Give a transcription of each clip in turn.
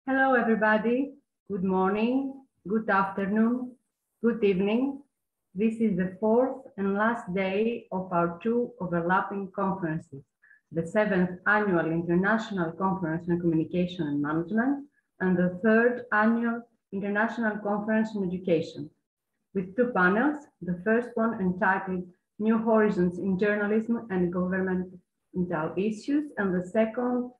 Hello, everybody. Good morning, good afternoon, good evening. This is the fourth and last day of our two overlapping conferences, the 7th Annual International Conference on Communication and Management and the 3rd Annual International Conference on Education, with two panels, the first one entitled New Horizons in Journalism and Governmental Issues, and the second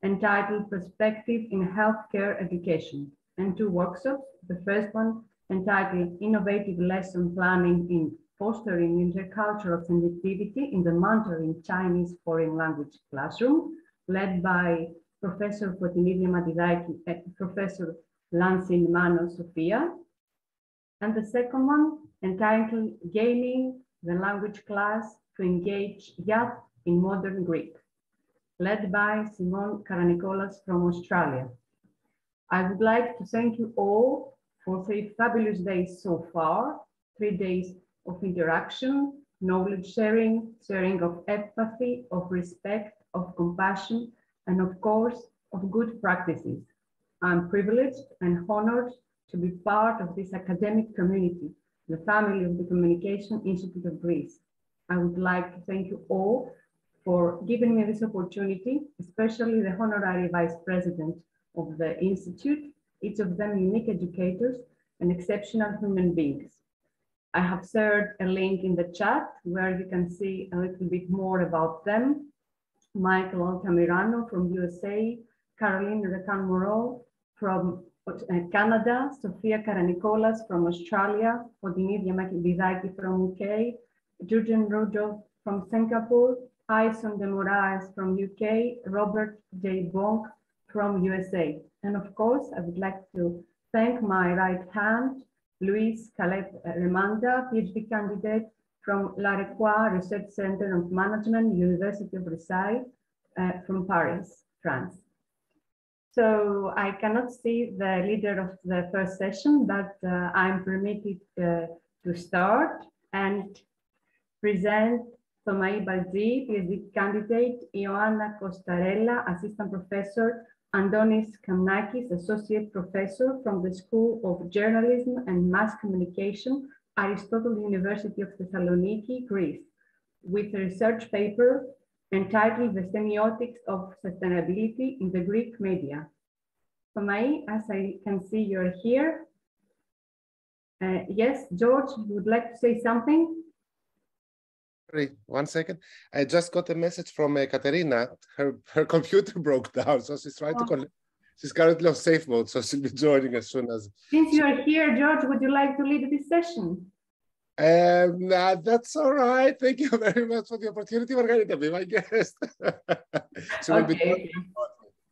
entitled Perspective in Healthcare Education, and two workshops, the first one entitled Innovative Lesson Planning in Fostering Intercultural Sensitivity in the Mandarin Chinese Foreign Language Classroom, led by Professor Fotinidis Matidakis and Professor Lansin Mano Sofia, and the second one entitled Gaining the Language Class to Engage Youth in Modern Greek, led by Simone Karanikolas from Australia. I would like to thank you all for 3 fabulous days so far, 3 days of interaction, knowledge sharing, sharing of empathy, of respect, of compassion, and of course, of good practices. I'm privileged and honored to be part of this academic community, the family of the Communication Institute of Greece. I would like to thank you all for giving me this opportunity, especially the Honorary Vice President of the Institute, each of them unique educators and exceptional human beings. I have shared a link in the chat where you can see a little bit more about them. Michael Altamirano from USA, Caroline Recan-Moreau from Canada, Sofia Karanikolas from Australia, Fotinidis Matidakis from UK, Jurgen Rudolph from Singapore, Aison de Moraes from UK, Robert J. Bonk from USA. And of course, I would like to thank my right hand, Luis Caleb Remanda, PhD candidate from l'Arequois Research Center of Management, University of Versailles, from Paris, France. So I cannot see the leader of the first session, but I'm permitted to start and present Thomaï Balzi, PhD candidate, Ioanna Kostarella, Assistant Professor, Andonis Kamnakis, Associate Professor from the School of Journalism and Mass Communication, Aristotle University of Thessaloniki, Greece, with a research paper entitled The Semiotics of Sustainability in the Greek Media. Thomaï, as I can see, you're here. Yes, George, you would like to say something? Sorry, 1 second. I just got a message from Katerina. Her computer broke down, so she's trying to connect. She's currently on safe mode, so she'll be joining as soon as. Since you're here, George, would you like to lead this session? That's all right. Thank you very much for the opportunity, Margarita. Be my guest. Okay.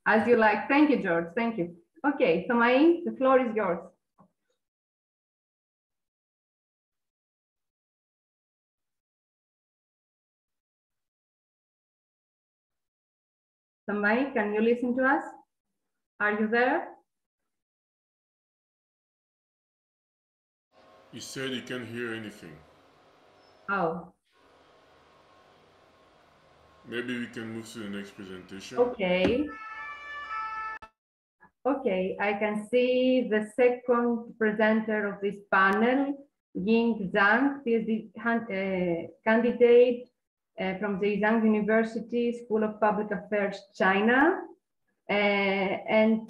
As you like. Thank you, George. Thank you. Okay, Thomaï, the floor is yours. Thomaï, can you listen to us? Are you there? He said he can't hear anything. Oh. Maybe we can move to the next presentation. Okay. Okay, I can see the second presenter of this panel, Ying Zhang, PhD candidate from the Zhang University School of Public Affairs, China. And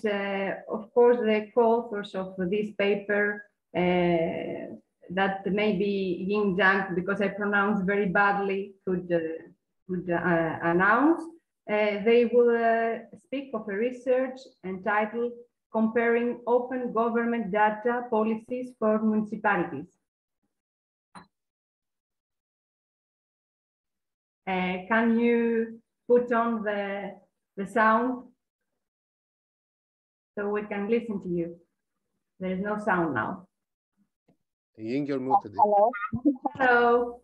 of course, the co-authors of this paper that maybe Ying Zhang, because I pronounce very badly, could announce. They will speak of a research entitled Comparing Open Government Data Policies for Municipalities. Can you put on the sound so we can listen to you? There is no sound now. Ying, you're muted. Hello.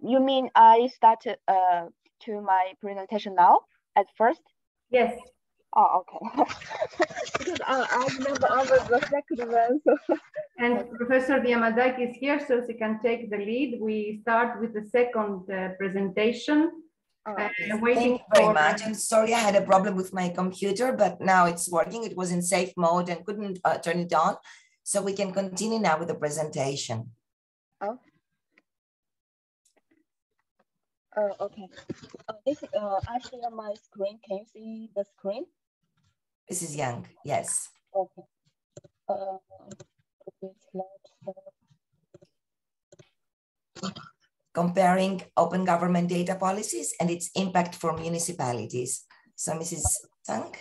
You mean I started to my presentation now at first? Yes. Oh, okay. Because I remember I was the second one. So. And Professor Diamadakis is here, so she can take the lead. We start with the second presentation Waiting Thank you very much. I'm sorry I had a problem with my computer, but now it's working. It was in safe mode and couldn't turn it on. So we can continue now with the presentation. Oh. Okay. I share my screen. Can you see the screen? Mrs. Young, yes. Okay. Comparing open government data policies and its impact for municipalities. So Mrs. Zhang.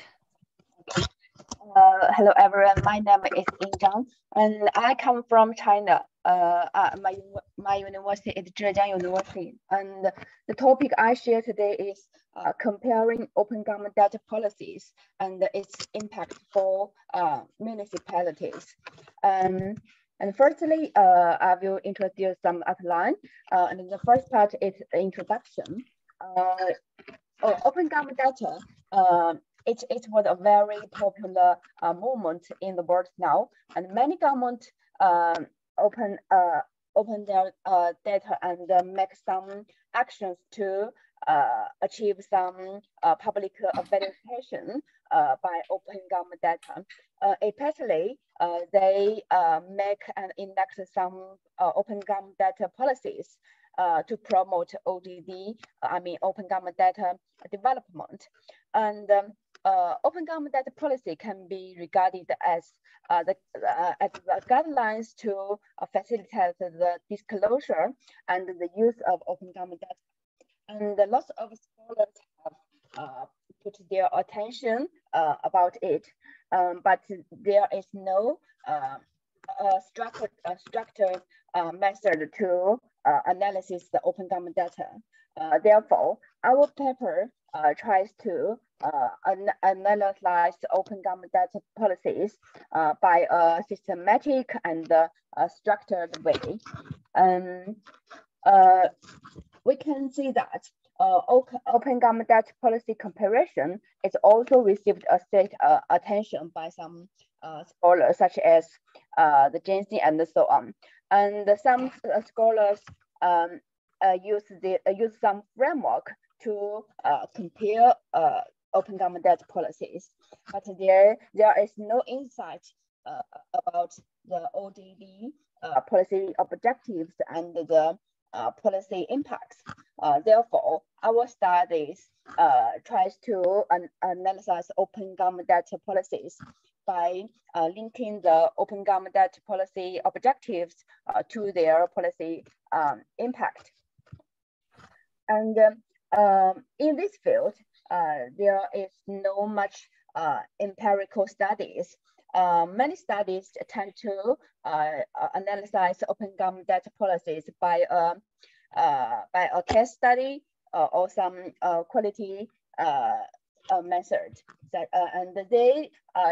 Hello everyone, my name is Ying Zhang and I come from China. My university is Zhejiang University, and the topic I share today is comparing open government data policies and its impact for municipalities. And firstly, I will introduce some outline. And the first part is the introduction. Open government data. It was a very popular movement in the world now, and many governments open their data and make some actions to achieve some public verification by open government data. Especially, they make and enact some open government data policies to promote OGD, open government data development. And open government data policy can be regarded as the guidelines to facilitate the disclosure and the use of open government data. And lots of scholars have put their attention about it, but there is no structured method to analysis the open government data. Therefore, our paper tries to analyze open government data policies by a systematic and structured way. We can see that open government data policy comparison is also received a state attention by some scholars, such as the Jensen and so on. And some scholars use some framework to compare open government data policies, but there is no insight about the ODD policy objectives and the policy impacts. Therefore, our studies tries to analyze open government data policies by linking the open government data policy objectives to their policy impact. And in this field, there is no much empirical studies. Many studies tend to analyze open government data policies by a case study or some quality method. And they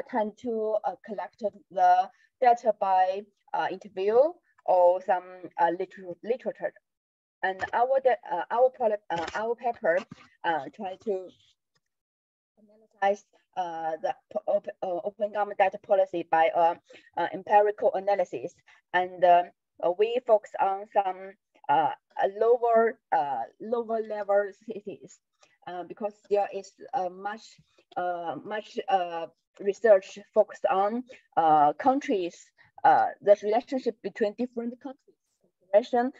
tend to collect the data by interview or some literature. And our paper try to analyze the open government data policy by empirical analysis, and we focus on some lower level cities because there is much research focused on countries, the relationship between different countries, comparison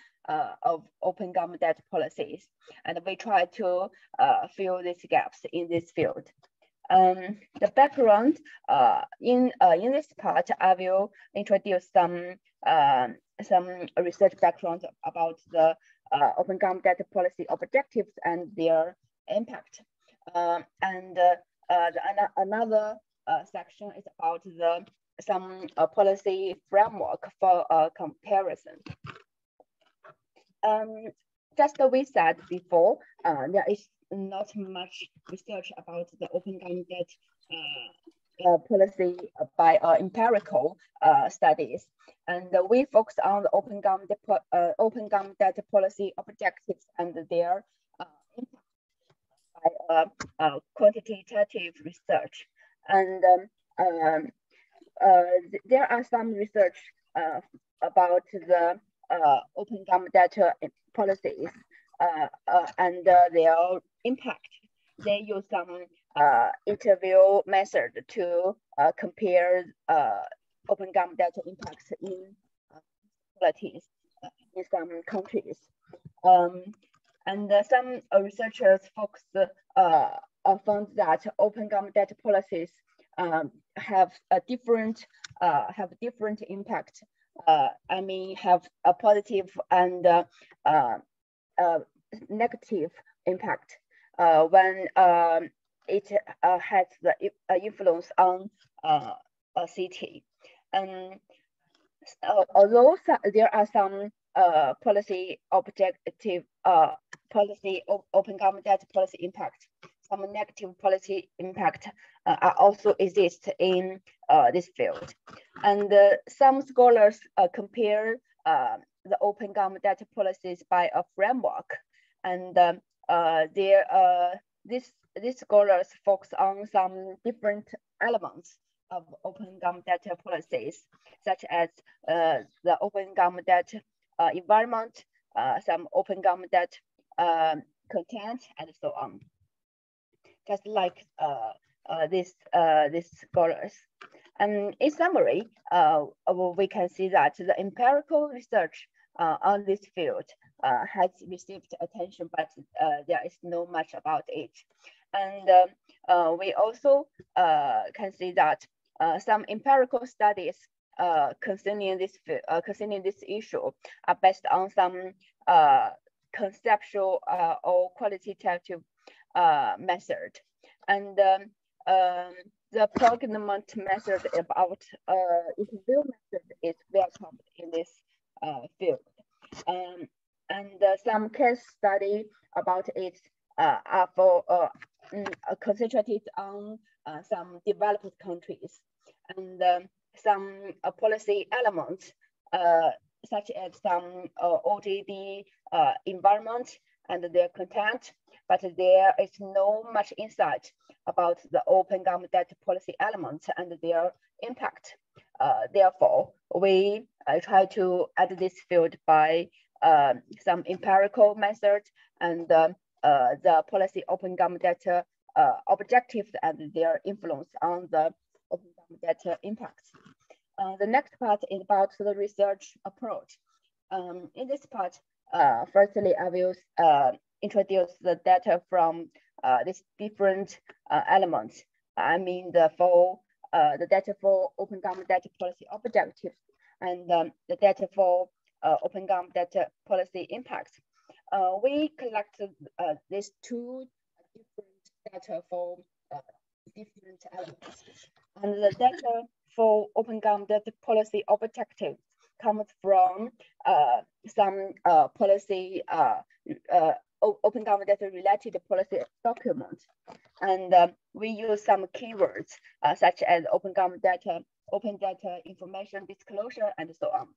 of open government data policies, and we try to fill these gaps in this field. The background in this part, I will introduce some research background about the open government data policy objectives and their impact. Another section is about some policy framework for comparison. Just as we said before, there is not much research about the open government data policy by empirical studies, and we focus on the open government data policy objectives and their impact by quantitative research. And there are some research about the open government data policies their impact. They use some interview method to compare open government data impacts in qualities in some countries. And some researchers found that open government data policies have a different impact. I mean, have a positive and negative impact when it has the influence on a city. And although there are some policy objective open government data policy impact, some negative policy impact also exist in this field. And some scholars compare the open government data policies by a framework, and these scholars focus on some different elements of open government data policies, such as the open government data environment, some open government data content, and so on. Just like these scholars. And in summary, we can see that the empirical research on this field has received attention, but there is not much about it. And we also can see that some empirical studies concerning this issue are based on some conceptual or qualitative method. And the procurement method about interview method is welcome in this field. And some case study about it are concentrated on some developed countries, and some policy elements such as some OGD environment and their content, but there is no much insight about the open government data policy elements and their impact. Therefore, we try to add this field by some empirical methods and the policy open government data objectives and their influence on the open government data impacts. The next part is about the research approach. In this part, firstly, I will introduce the data from these different elements. I mean, the data for open government data policy objectives and the data for open government data policy impacts. We collected these two different data for different elements. And the data for open government data policy objectives comes from some policy open government data related policy documents. And we use some keywords such as open government data, open data information disclosure, and so on.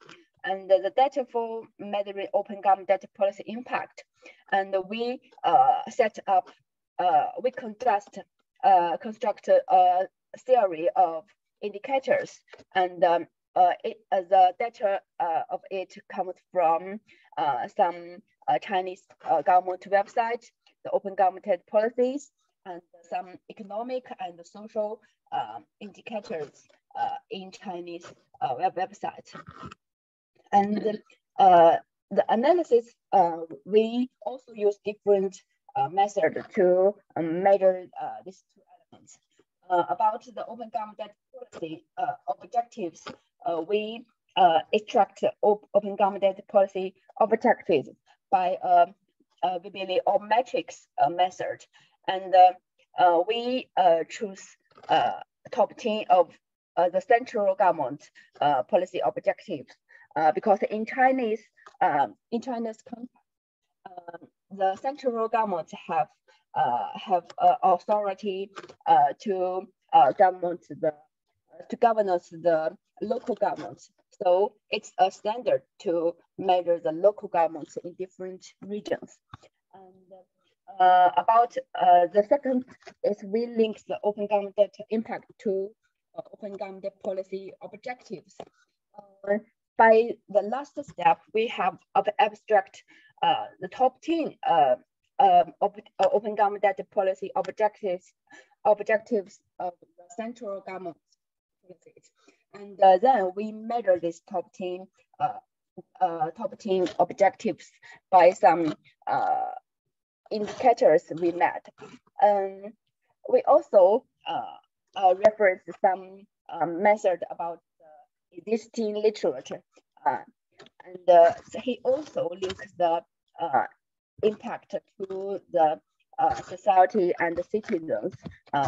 And the data for measuring open government data policy impact. And we set up, we construct a theory of indicators, and the data of it comes from some Chinese government websites, the open government policies, and some economic and social indicators in Chinese websites. And the analysis, we also use different methods to measure these two elements. About the open government data policy objectives, we extract open government data policy objectives by Vibili or matrix method, and we choose top 10 of the central government policy objectives because in Chinese context, the central government have authority to govern the local governments. So it's a standard to measure the local governments in different regions. And about the second is we link the open government data impact to open government data policy objectives. By the last step, we have abstract the top 10 open government data policy objectives of the central government. And then we measure this top 10 objectives by some indicators we met. We also reference some method about existing literature. And so he also links the impact to the society and the citizens,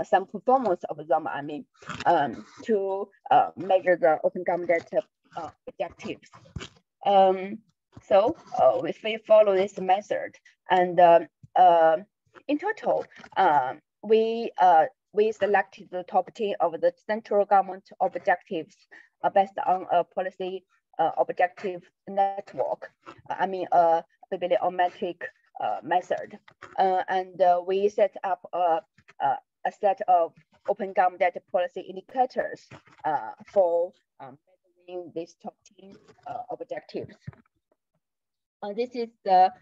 some performance of them, I mean, to measure the open government data objectives. So if we follow this method, and in total, we selected the top 10 of the central government objectives based on a policy objective network. I mean, a bibliometric method, and we set up a set of open government data policy indicators for measuring these top 10 objectives. This is the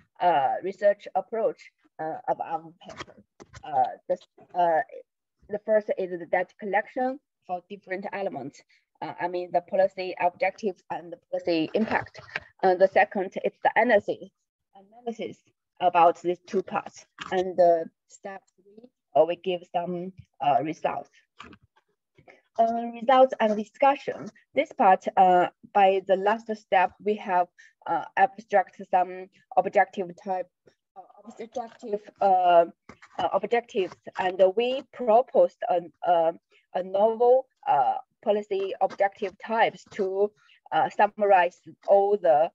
research approach of our paper. The first is the data collection for different elements. I mean, the policy objectives and the policy impact. The second is the analysis about these two parts. And step 3, we give some results. Results and discussion. This part, by the last step, we have abstract some objective type, objectives, and we proposed a novel policy objective types to summarize all the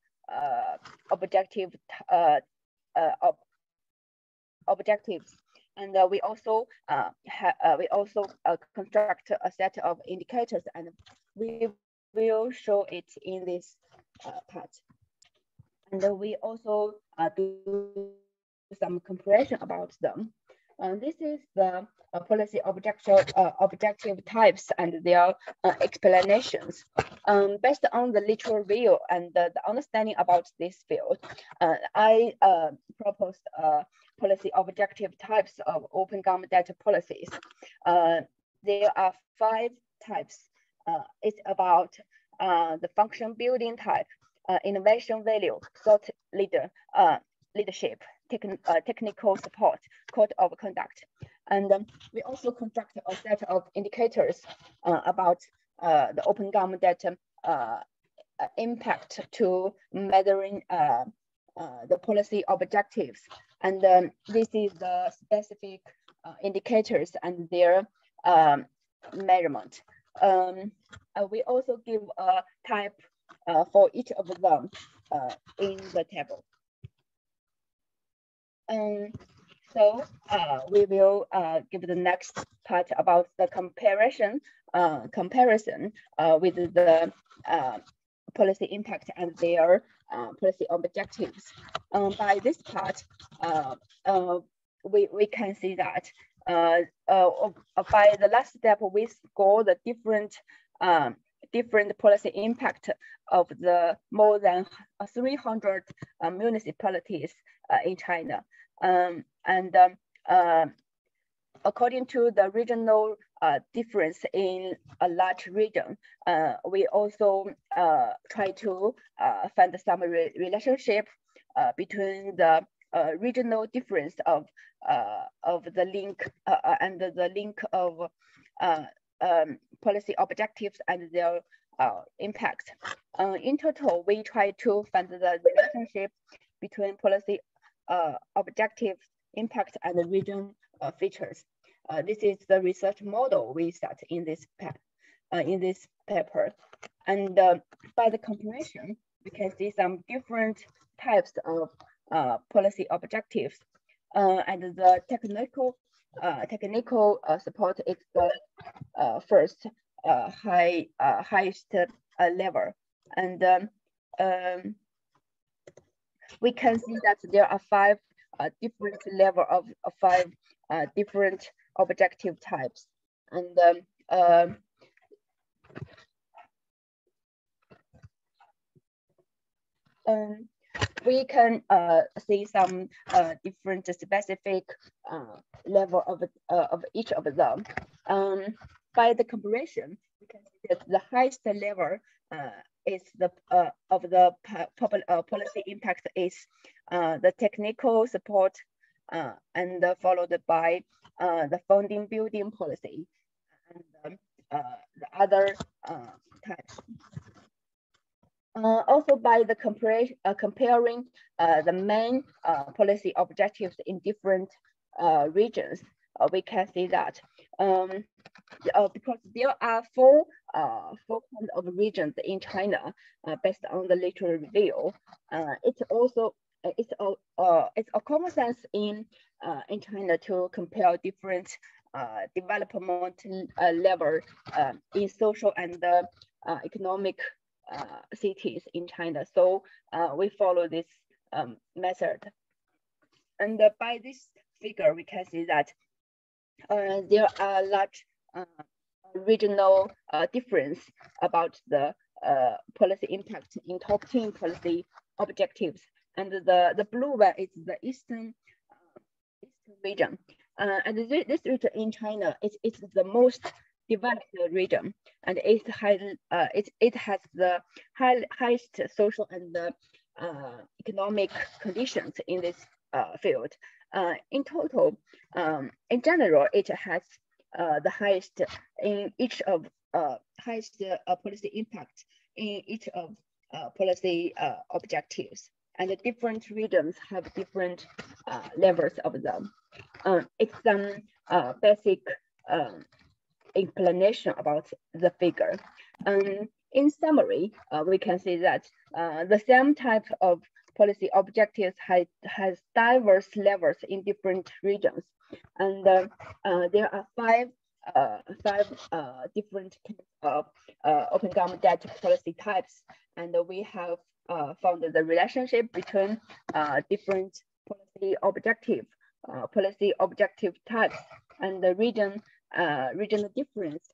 objectives. And we also construct a set of indicators, and we will show it in this part. And we also do some comparison about them. This is the policy objective types and their explanations. Based on the literal view and the understanding about this field, I proposed policy objective types of open government data policies. There are 5 types. It's about the function building type, innovation value, thought leadership, technical support, code of conduct. And we also construct a set of indicators about the open government data impact to measuring the policy objectives. And this is the specific indicators and their measurement. We also give a type for each of them in the table. So we will give the next part about the comparison with the policy impact and their policy objectives. By this part, we can see that by the last step, we score the different policy impact of the more than 300 municipalities in China. According to the regional difference in a large region, we also try to find some relationship between the regional difference of the link and the link of policy objectives and their impact. In total, we try to find the relationship between policy objective impact and the region features. This is the research model we set in this paper. And by the comparison, we can see some different types of policy objectives. And the technical support is the first highest level. And we can see that there are 5 different level of 5 different objective types. And we can see some different specific level of each of them. By the comparison, we can see that the highest level is the of the policy impact is the technical support, and followed by the funding building policy, and the other types. Also, by the comparing the main policy objectives in different regions, we can see that because there are four kinds of regions in China based on the literature review. It's a common sense in China to compare different development level in social and economic cities in China. So we follow this method. And by this figure, we can see that there are large regional difference about the policy impact in top 10 policy objectives. And the blue one is the eastern region. And this region in China, it's the most developed region, and it has the highest social and economic conditions in this field. In total, in general, it has the highest in each of highest policy impact in each of policy objectives, and the different regions have different levels of them. It's some basic explanation about the figure. In summary, we can see that the same type of policy objectives has diverse levels in different regions, and there are five different open government debt policy types, and we have found the relationship between different policy objective types and the regional difference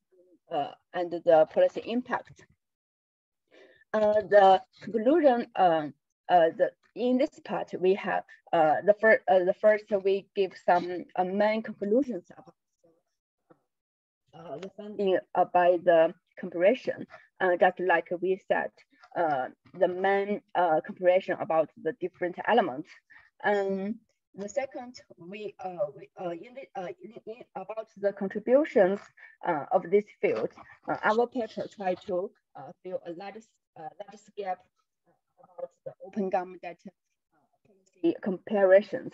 and the policy impact. The conclusion, in this part, we have the first we give some main conclusions about the funding by the comparison. Just like we said, the main comparison about the different elements. The second, about the contributions of this field, our paper tried to fill a large gap about the open government data policy comparisons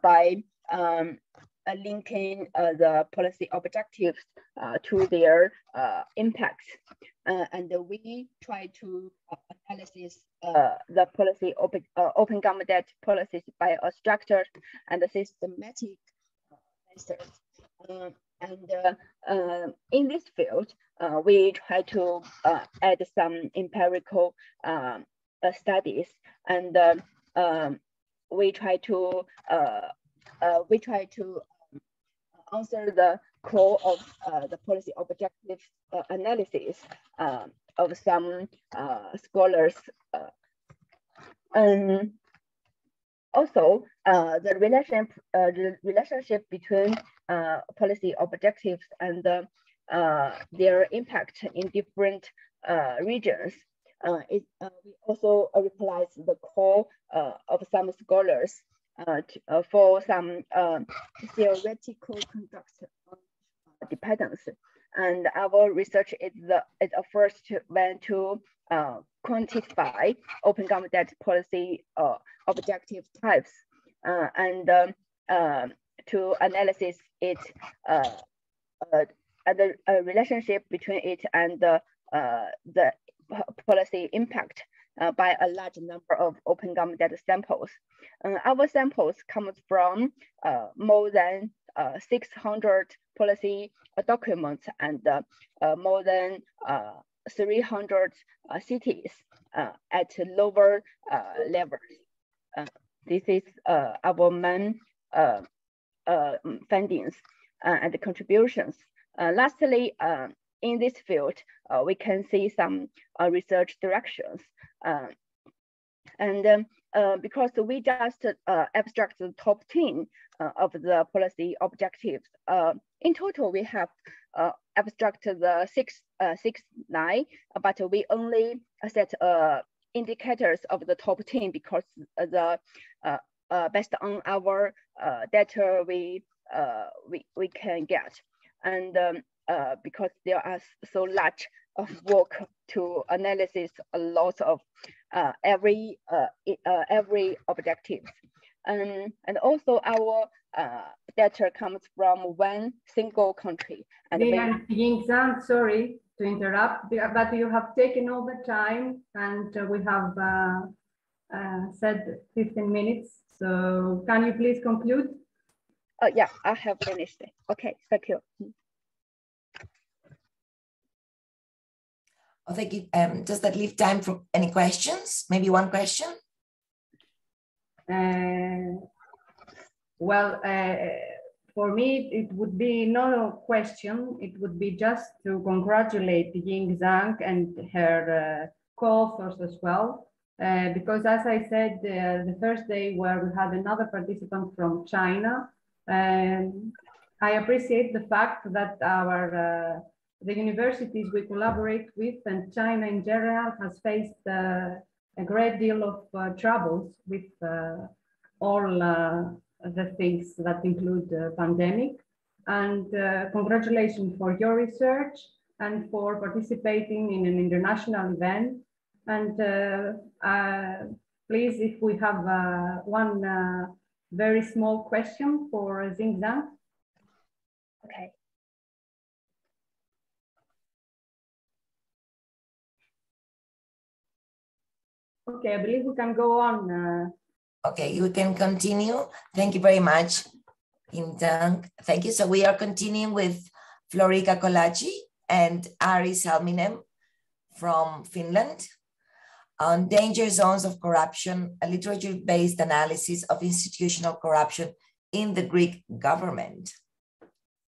by linking the policy objectives to their impacts, and we try to analyze the policy open government debt policies by a structured and systematic method. In this field, we try to add some empirical studies, and we try to answer the core of the policy objective analysis of some scholars. Also, the relationship between policy objectives and their impact in different regions. We also replies the call of some scholars for some theoretical conduct dependence, and our research is a first one to quantify open government debt policy objective types, and to analyze it and the relationship between it and the policy impact by a large number of open government data samples. Our samples come from more than 600 policy documents and more than 300 cities at lower levels. This is our main findings and contributions. Lastly, in this field, we can see some research directions. because we just abstract the top 10 of the policy objectives. In total, we have abstract the six, 9, but we only set indicators of the top 10 because the based on our data we can get, and because there are so large of work to analysis a lot of every objective, and also our data comes from one single country. And Yingzhang, sorry to interrupt, but you have taken all the time, and we have said 15 minutes. So can you please conclude? Yeah, I have finished. Okay, thank you. Oh, thank you. Does that leave time for any questions? Maybe one question? Well, for me, it would be not a question. It would be just to congratulate Yingzhang and her co-authors as well. Because as I said, the first day where we had another participant from China, I appreciate the fact that the universities we collaborate with and China in general has faced a great deal of troubles with all the things that include the pandemic. And congratulations for your research and for participating in an international event. And please, if we have one very small question for Yingzhang. Okay. Okay, I believe we can go on. Okay, you can continue. Thank you very much, Yingzhang. Thank you. So we are continuing with Florica Kolachi and Aries from Finland on danger zones of corruption, a literature-based analysis of institutional corruption in the Greek government.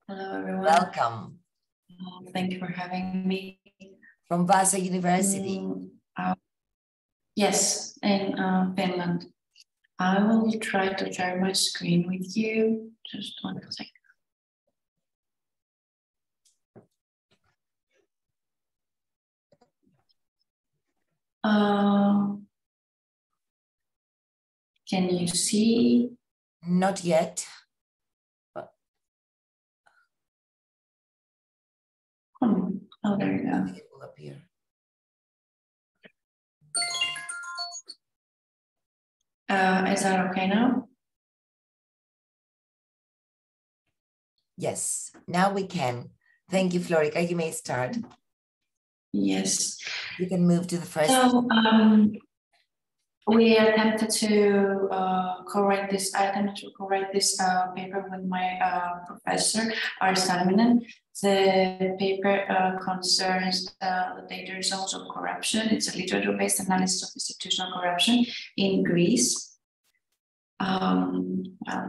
Hello, everyone. Welcome. Thank you for having me. From Vasa University. Yes, in Finland. I will try to share my screen with you. Just 1 second. Can you see? Not yet. Oh, there you go. It will appear. Is that okay now? Yes, now we can. Thank you, Florica. You may start. Yes. You can move to the first. So we attempted to correct this. I attempted to correct this paper with my professor, Aries. The paper concerns the danger zones of corruption. It's a literature-based analysis of institutional corruption in Greece.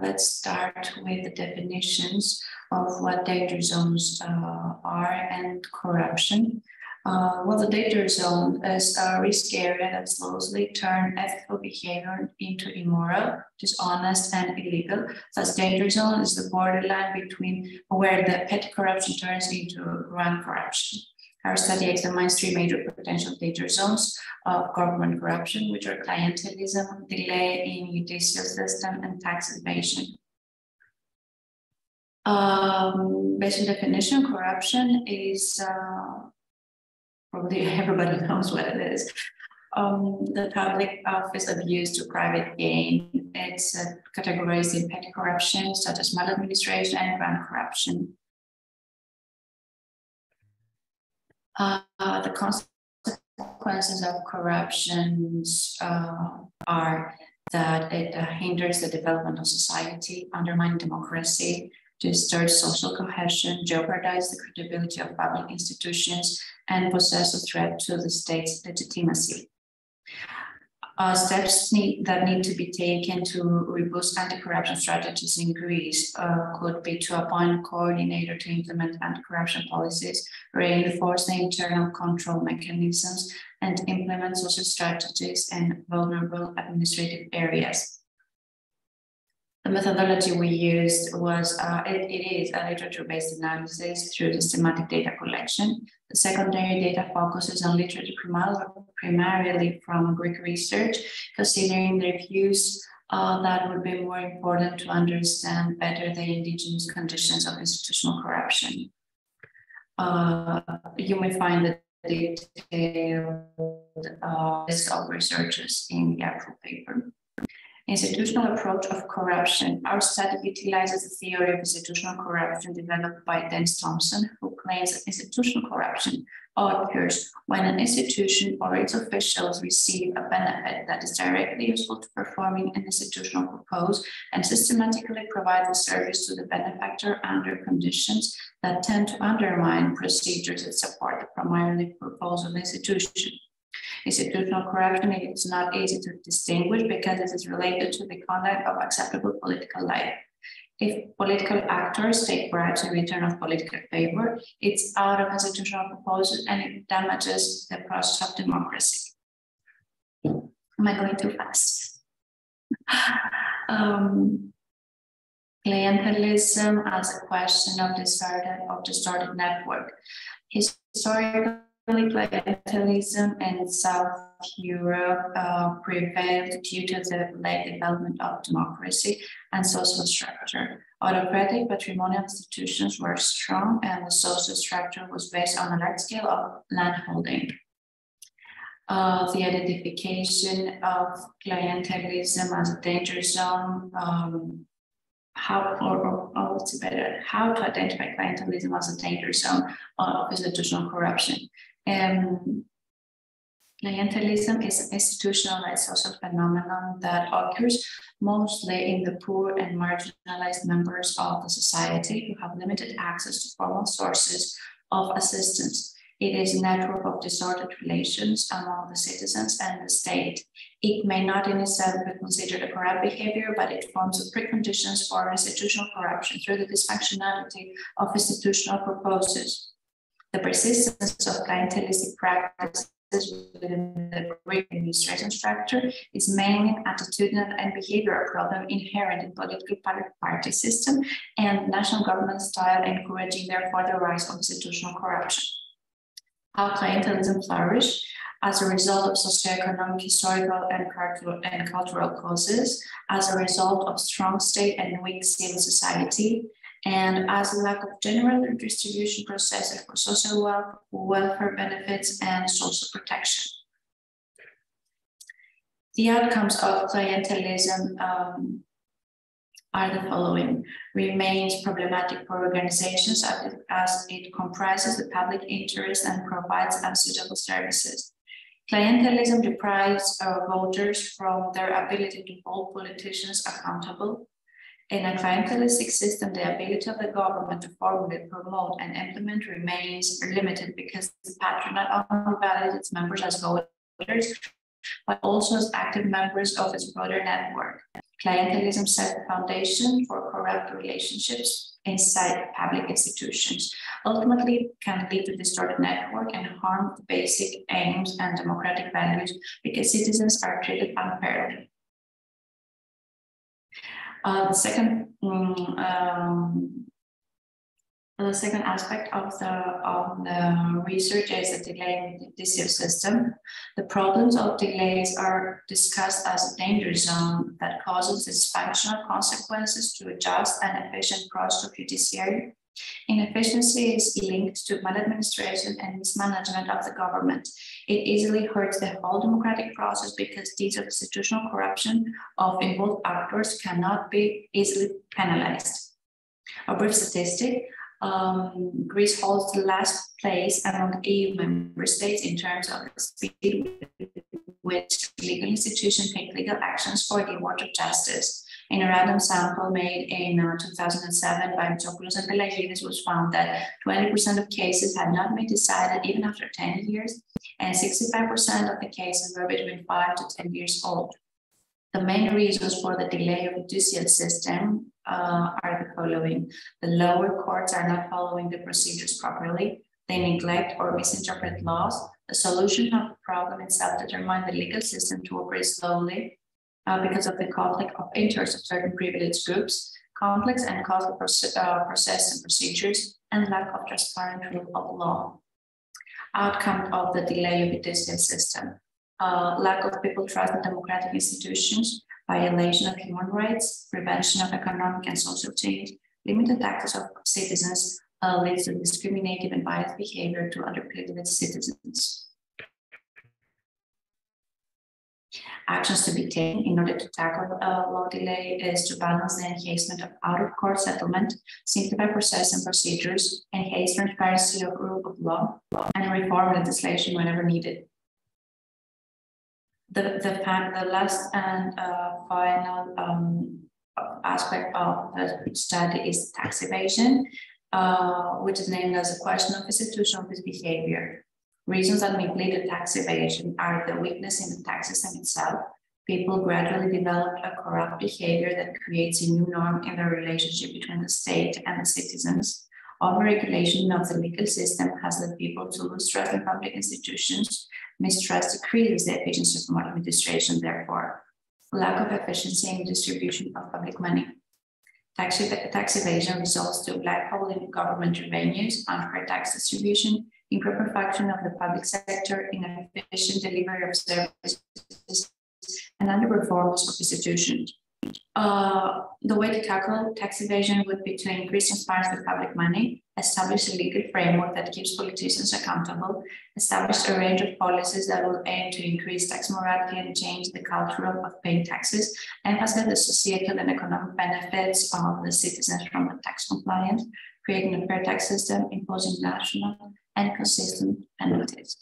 Let's start with the definitions of what danger zones are and corruption. Well, the danger zone is a risk area that slowly turns ethical behavior into immoral, dishonest, and illegal. Thus, danger zone is the borderline between where the petty corruption turns into grand corruption. Our study examines 3 major potential danger zones of government corruption, which are clientelism, delay in judicial system, and tax evasion. Based on definition, corruption is probably everybody knows what it is. The public office abuse to private gain. It's categorized in petty corruption, such as maladministration and grand corruption. The consequences of corruptions are that it hinders the development of society, undermines democracy, disturbs social cohesion, jeopardizes the credibility of public institutions, and poses a threat to the state's legitimacy. Steps that need to be taken to reboost anti-corruption strategies in Greece could be to appoint a coordinator to implement anti-corruption policies, reinforce the internal control mechanisms, and implement social strategies in vulnerable administrative areas. The methodology we used was, it is a literature-based analysis through systematic data collection. The secondary data focuses on literature primarily from Greek research, considering their views that would be more important to understand better the indigenous conditions of institutional corruption. You may find the detailed list of researchers in the actual paper. Institutional approach of corruption. Our study utilizes the theory of institutional corruption developed by Dennis Thompson, who claims that institutional corruption occurs when an institution or its officials receive a benefit that is directly useful to performing an institutional purpose and systematically provide the service to the benefactor under conditions that tend to undermine procedures that support the primary purpose of the institution. Institutional corruption is not easy to distinguish because it is related to the conduct of acceptable political life. If political actors take bribes in return of political favor, it's out of institutional proposal and it damages the process of democracy. Am I going too fast? Clientelism as a question of distorted network. Historically, clientelism in South Europe prevailed due to the late development of democracy and social structure. Autocratic patrimonial institutions were strong and the social structure was based on a large scale of landholding. The identification of clientelism as a danger zone, how to identify clientelism as a danger zone of institutional corruption. Clientelism is an institutionalized social phenomenon that occurs mostly in the poor and marginalized members of the society who have limited access to formal sources of assistance. It is a network of distorted relations among the citizens and the state. It may not in itself be considered a corrupt behavior, but it forms the preconditions for institutional corruption through the dysfunctionality of institutional purposes. The persistence of clientelistic practices within the Greek administration structure is mainly an attitudinal and behavioral problem inherent in political party system and national government style, encouraging therefore the rise of institutional corruption. How clientelism flourished as a result of socioeconomic, historical, and cultural causes, as a result of strong state and weak civil society, and as a lack of general redistribution processes for social wealth, welfare benefits, and social protection. The outcomes of clientelism are the following: remains problematic for organizations as it comprises the public interest and provides unsuitable services. Clientelism deprives voters from their ability to hold politicians accountable. In a clientelistic system, the ability of the government to formulate, promote, and implement remains limited because the patron not only values its members as voters, but also as active members of its broader network. Clientelism sets the foundation for corrupt relationships inside public institutions. Ultimately, it can lead to distorted network and harm the basic aims and democratic values because citizens are treated unfairly. The second aspect of the research is the delay in the judicial system. The problems of delays are discussed as a danger zone that causes dysfunctional consequences to a just and efficient process of judiciary. Inefficiency is linked to maladministration and mismanagement of the government. It easily hurts the whole democratic process because deeds of institutional corruption of involved actors cannot be easily penalized. A brief statistic: Greece holds the last place among EU member states in terms of the speed with which legal institutions take legal actions for the award of justice. In a random sample made in 2007 by Mitsoglou and Pelagidis, was found that 20% of cases had not been decided even after 10 years, and 65% of the cases were between 5 to 10 years old. The main reasons for the delay of the judicial system are the following: the lower courts are not following the procedures properly, they neglect or misinterpret laws, The solution of the problem itself determined the legal system to operate slowly because of the conflict of interests of certain privileged groups, complex and costly process and procedures, and lack of transparent rule of law. Outcome of the delay of the judicial system: lack of people trust in democratic institutions, violation of human rights, prevention of economic and social change, limited access of citizens leads to discriminative and biased behavior to underprivileged citizens. Actions to be taken in order to tackle law delay is to balance the enhancement of out-of-court settlement, simplify process and procedures, enhance transparency of rule of law, and reform legislation whenever needed. The last and final aspect of the study is tax evasion, which is named as a question of institutional misbehavior. Reasons that may lead to tax evasion are the weakness in the tax system itself. People gradually develop a corrupt behavior that creates a new norm in the relationship between the state and the citizens. Overregulation of the legal system has led people to lose trust in public institutions. Mistrust decreases the efficiency of administration, therefore. Lack of efficiency in distribution of public money. Tax evasion results to black hole in government revenues, unfair tax distribution, improper function of the public sector, inefficient delivery of services, and underperformance of institutions. The way to tackle tax evasion would be to increase transparency with public money, establish a legal framework that keeps politicians accountable, establish a range of policies that will aim to increase tax morality and change the culture of paying taxes, emphasize the societal and economic benefits of the citizens from the tax compliance, creating a fair tax system, imposing national and consistent penalties.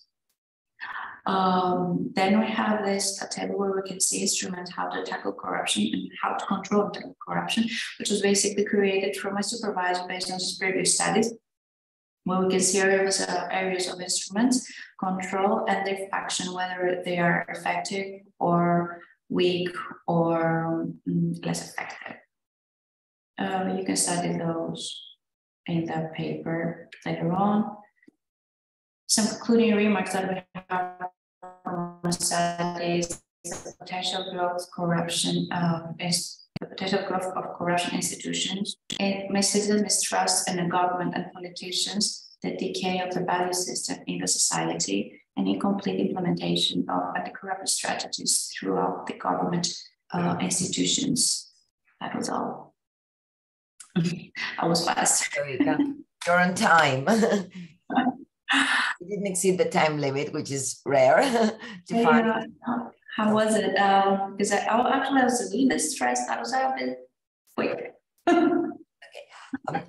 Then we have this table where we can see instruments how to tackle corruption and how to control corruption, which was basically created from my supervisor based on his previous studies, where we can see areas of instruments, control, and their function, whether they are effective or weak or less effective. You can study those in the paper later on. Some concluding remarks that we have from studies: the potential growth corruption is the potential growth of corruption institutions, citizens mistrust in the government and politicians, the decay of the value system in the society, and incomplete implementation of anti-corruption strategies throughout the government institutions. That was all. I was fast. You're on time. You didn't exceed the time limit, which is rare to find. How was it? Because I was a little bit stressed. I was a bit quick. Okay.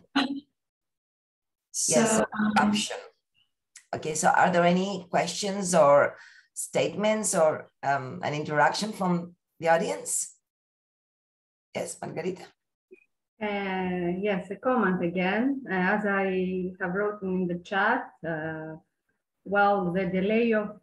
Yes, option. Okay, so are there any questions or statements or an interaction from the audience? Yes, Margarita. Yes, a comment again. As I have written in the chat, well, the delay of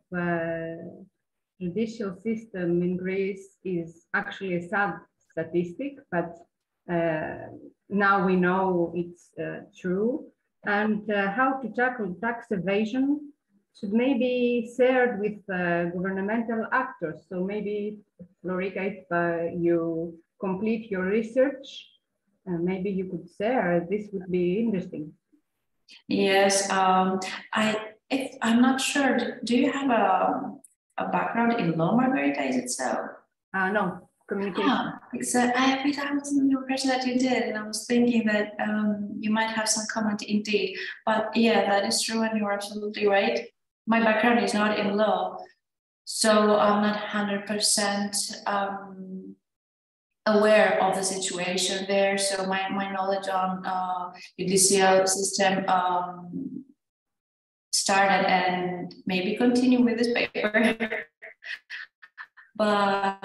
judicial system in Greece is actually a sad statistic, but now we know it's true. And how to tackle tax evasion should maybe shared with governmental actors. So maybe, Florica, if you complete your research, maybe you could share. This would be interesting. Yes, I'm not sure. Do you have a background in law, Margarita? Is it so? No, communication. Because I was in the impression that you did, and I was thinking that you might have some comment indeed. But yeah, that is true, and you're absolutely right. My background is not in law, so I'm not 100% aware of the situation there. So my knowledge on judicial system started and maybe continue with this paper. But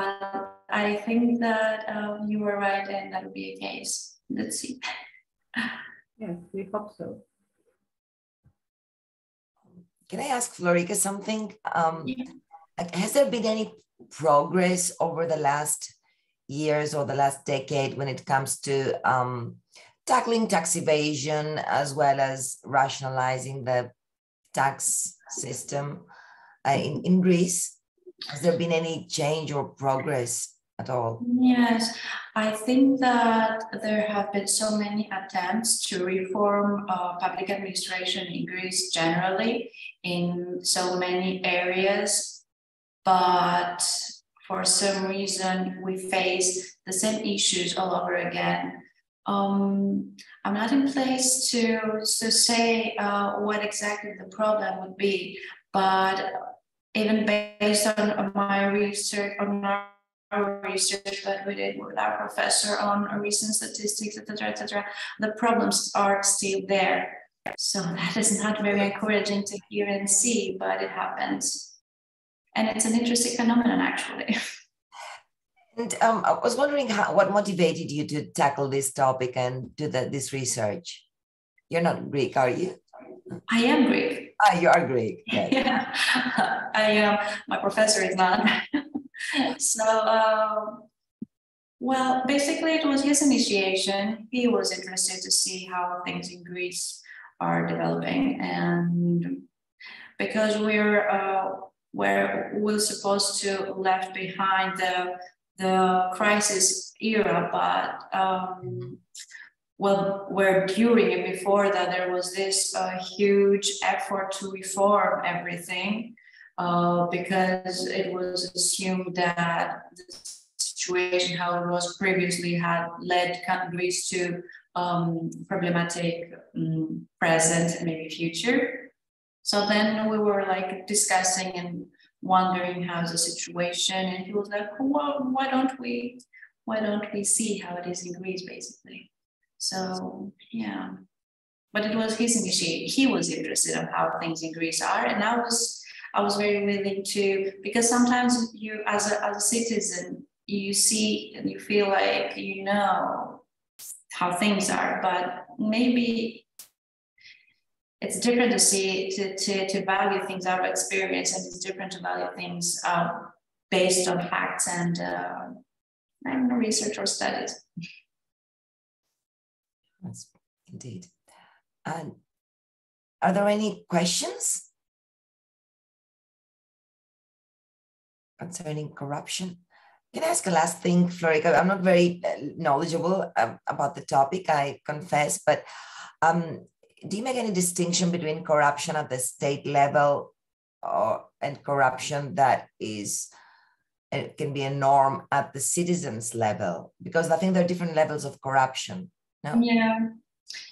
I think that you were right, and that would be a case. Let's see. Yes, we hope so. Can I ask Florica something? Has there been any progress over the last years or the last decade when it comes to tackling tax evasion as well as rationalizing the tax system? in Greece? Has there been any change or progress at all? Yes, I think that there have been so many attempts to reform public administration in Greece generally in so many areas, but for some reason we face the same issues all over again. I'm not in place to say what exactly the problem would be, but even based on my research, on our research that we did with our professor on recent statistics, etc., the problems are still there. So that is not very encouraging to hear and see, but it happens. And it's an interesting phenomenon, actually. And I was wondering what motivated you to tackle this topic and do this research? You're not Greek, are you? I am Greek. Ah, you are Greek. Yes. Yeah, I am. My professor is not. So, well, basically it was his initiation. He was interested to see how things in Greece are developing. And because we're supposed to left behind the crisis era, but well, where during and before that there was this huge effort to reform everything, because it was assumed that the situation how it was previously had led Greece to problematic present and maybe future. So then we were like discussing and wondering how's the situation, and he was like, well, why don't we see how it is in Greece, basically. So yeah, but it was his initiative. He was interested in how things in Greece are, and I was very willing to, because sometimes you as a citizen, you see and you feel like you know how things are, but maybe it's different to see, to value things out of experience, and it's different to value things based on facts and research or studies. Yes, indeed. And are there any questions concerning corruption? Can I ask a last thing, Florica? I'm not very knowledgeable about the topic, I confess, but do you make any distinction between corruption at the state level and corruption that is, it can be a norm at the citizens level? Because I think there are different levels of corruption. No?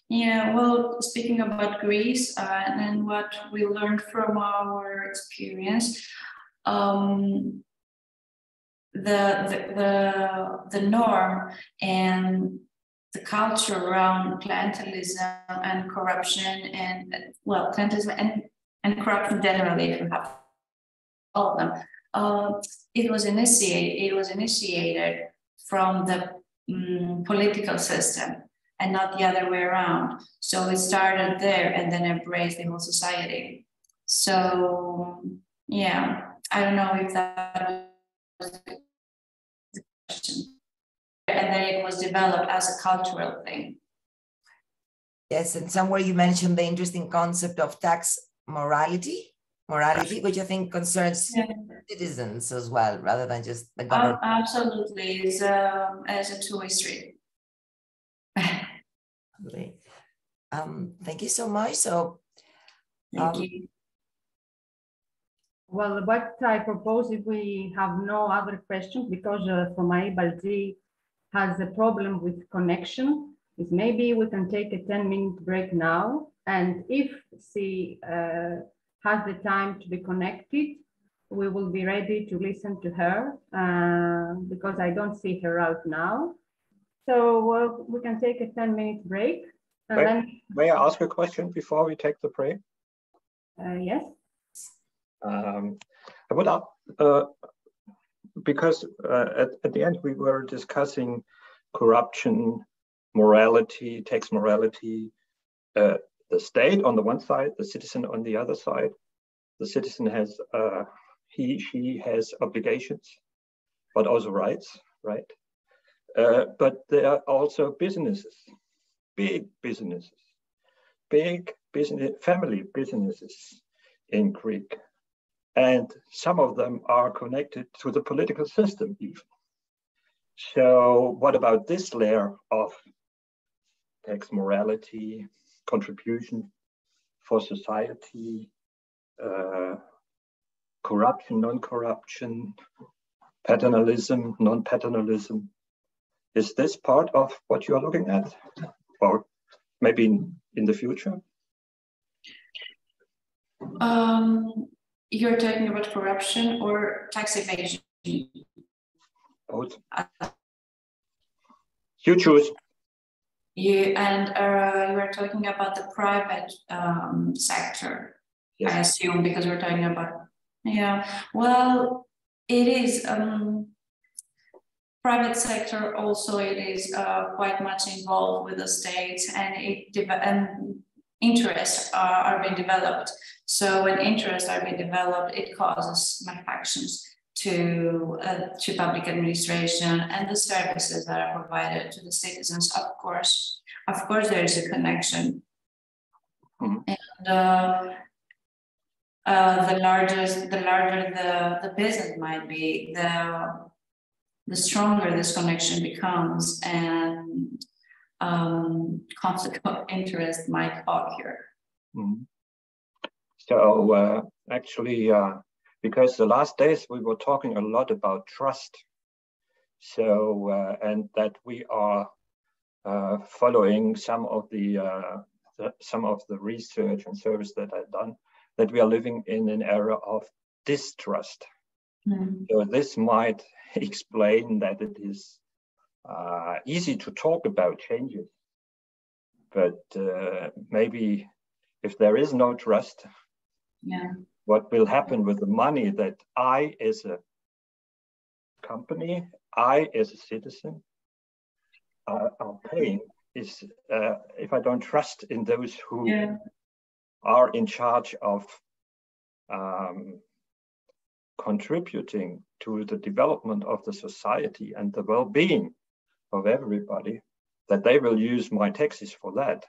Yeah. Well, speaking about Greece and what we learned from our experience, the norm and the culture around clientelism and corruption, and well, clientelism and corruption generally, if you have all of them, it was initiated from the political system and not the other way around. So it started there and then embraced the whole society. So yeah, I don't know if that was the question. And then it was developed as a cultural thing. Yes, and somewhere you mentioned the interesting concept of tax morality, which I think concerns citizens as well, rather than just the government. Absolutely, it's a two-way street. Thank you so much. So, Thank you. Well, what I propose, if we have no other questions, because Fomae Balji has a problem with connection, is maybe we can take a 10-minute break now. And if she has the time to be connected, we will be ready to listen to her because I don't see her out now. So we can take a 10-minute break. And may I ask a question before we take the break? Yes. I would because at the end we were discussing corruption, morality, tax morality, the state on the one side, the citizen on the other side. The citizen has she has obligations, but also rights, right? But there are also businesses, big business, family businesses in Greek. And some of them are connected to the political system even. So what about this layer of tax morality, contribution for society, corruption, non-corruption, paternalism, non-paternalism? Is this part of what you're looking at? Or maybe in the future? You're talking about corruption or tax evasion? Both. You choose. You are talking about the private sector, yes. I assume, because we're talking about, yeah. Well, it is private sector. Also, it is quite much involved with the state, and interests are being developed. So when interests are being developed, it causes malfunctions to public administration and the services that are provided to the citizens. Of course, there is a connection. Mm-hmm. And the larger the business might be, the stronger this connection becomes, and conflict of interest might occur. Mm-hmm. So actually, because the last days we were talking a lot about trust. So and that we are following some of the research and service that I've done, that we are living in an era of distrust. Mm-hmm. So this might explain that it is easy to talk about changes, but maybe if there is no trust, yeah, what will happen with the money that I as a company, I as a citizen are paying is, if I don't trust in those who are in charge of contributing to the development of the society and the well-being of everybody, that they will use my taxes for that.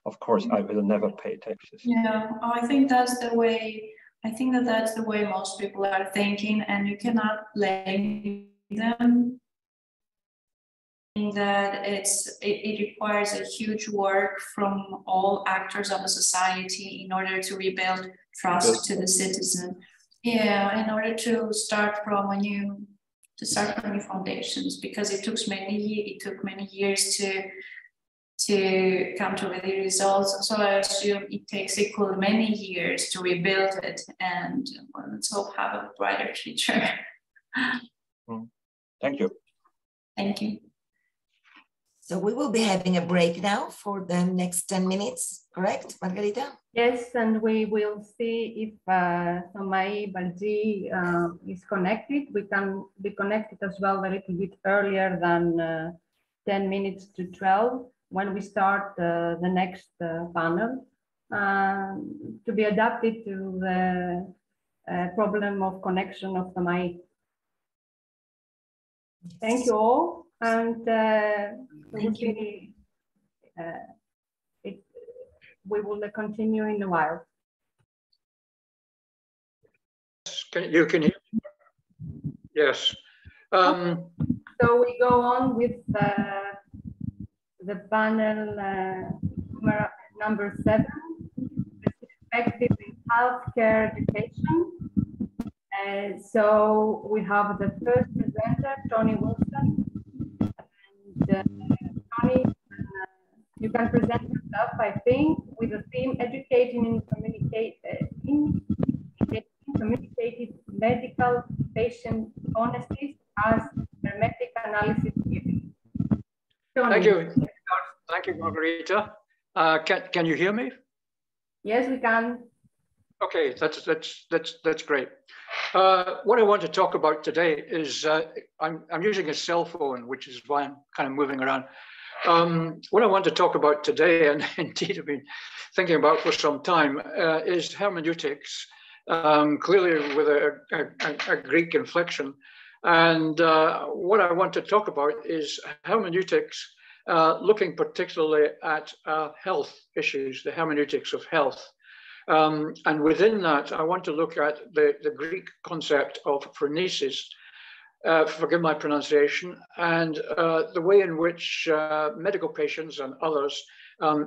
Of course, I will never pay taxes. Yeah, I think that's the way. I think that's the way most people are thinking, and you cannot blame them. That it requires a huge work from all actors of a society in order to rebuild trust to the citizen. Yeah, in order to start from new foundations, because it took many years to come to the results. So I assume it takes equally many years to rebuild it, and let's hope have a brighter future. Thank you. Thank you. So we will be having a break now for the next 10 minutes, correct, Margarita? Yes, and we will see if Somai Balji is connected. We can be connected as well a little bit earlier than 10 minutes to 12 when we start the next panel, to be adapted to the problem of connection of the mic. Thank you all, and we will continue in a while. You can hear me? Yes. So we go on with the panel number 7, perspective in healthcare education. So we have the first presenter, Tony Wilson. And Tony, you can present yourself, I think, with the theme Educating in Communicated Medical Patient Phronesis as Hermetic Analysis Given. Thank you. Thank you, Margarita. Can you hear me? Yes, we can. Okay, that's great. What I want to talk about today is I'm using a cell phone, which is why I'm kind of moving around. What I want to talk about today, and indeed I've been thinking about for some time, is hermeneutics, clearly with a Greek inflection. And what I want to talk about is hermeneutics, looking particularly at health issues, the hermeneutics of health. And within that, I want to look at the Greek concept of phronesis, forgive my pronunciation, and the way in which medical patients and others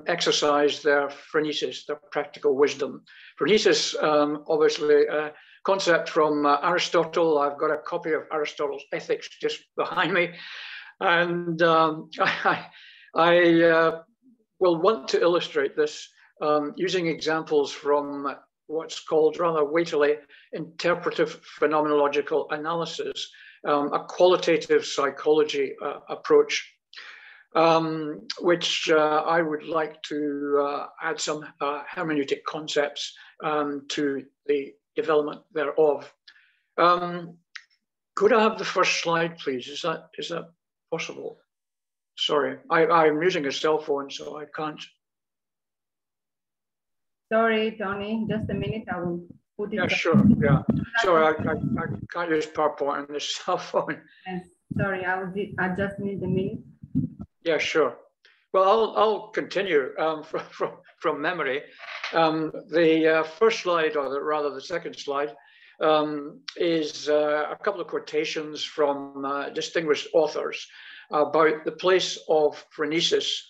exercise their phronesis, their practical wisdom. Phronesis, obviously, a concept from Aristotle. I've got a copy of Aristotle's Ethics just behind me. And I will want to illustrate this using examples from what's called rather weightily interpretive phenomenological analysis, a qualitative psychology approach, which I would like to add some hermeneutic concepts to the development thereof. Could I have the first slide, please? Is that possible? Sorry, I'm using a cell phone, so I can't. Sorry, Tony, just a minute, I will put it. Yeah, sure, yeah. Sorry, I can't use PowerPoint on this cell phone. Yes, sorry, I just need a minute. Yeah, sure. Well, I'll continue from memory. The first slide, or rather the second slide, is a couple of quotations from distinguished authors about the place of phronesis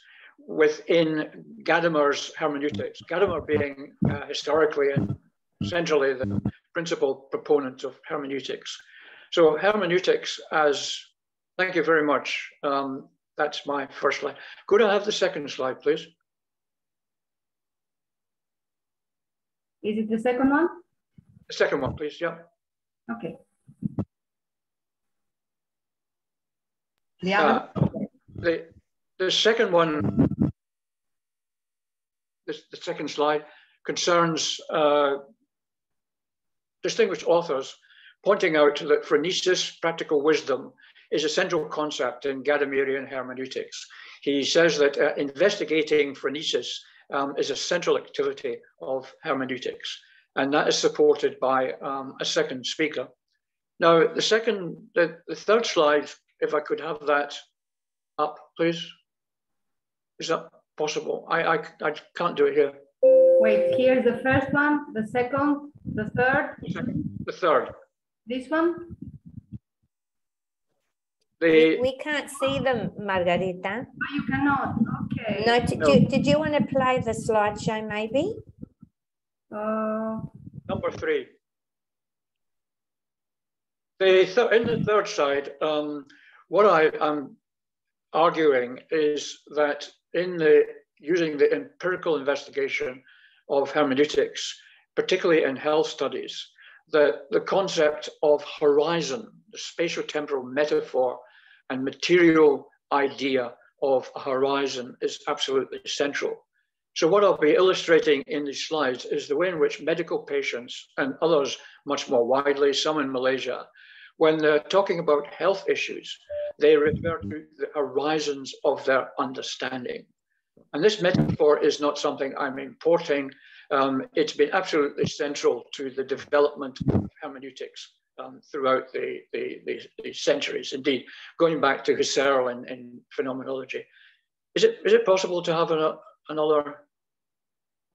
within Gadamer's hermeneutics. Gadamer being historically and centrally the principal proponent of hermeneutics. So hermeneutics as, thank you very much. That's my first slide. Could I have the second slide, please? Is it the second one? The second one, please, yeah. Okay. The other? The second one, the second slide, concerns distinguished authors pointing out that phronesis, practical wisdom, is a central concept in Gadamerian hermeneutics. He says that investigating phronesis is a central activity of hermeneutics, and that is supported by a second speaker. Now, the third slide, if I could have that up, please. Is that possible? I can't do it here. Wait, here's the first one, the second, the third. The third. This one? We can't see them, Margarita. Oh, you cannot, okay. No, did you want to play the slideshow maybe? Number 3. In the third slide, what I am arguing is that using the empirical investigation of hermeneutics, particularly in health studies, that the concept of horizon, the spatio-temporal metaphor and material idea of a horizon is absolutely central. So what I'll be illustrating in these slides is the way in which medical patients and others much more widely, some in Malaysia, when they're talking about health issues, they refer to the horizons of their understanding. And this metaphor is not something I'm importing. It's been absolutely central to the development of hermeneutics throughout the centuries. Indeed, going back to Husserl in phenomenology. Is it possible to have another?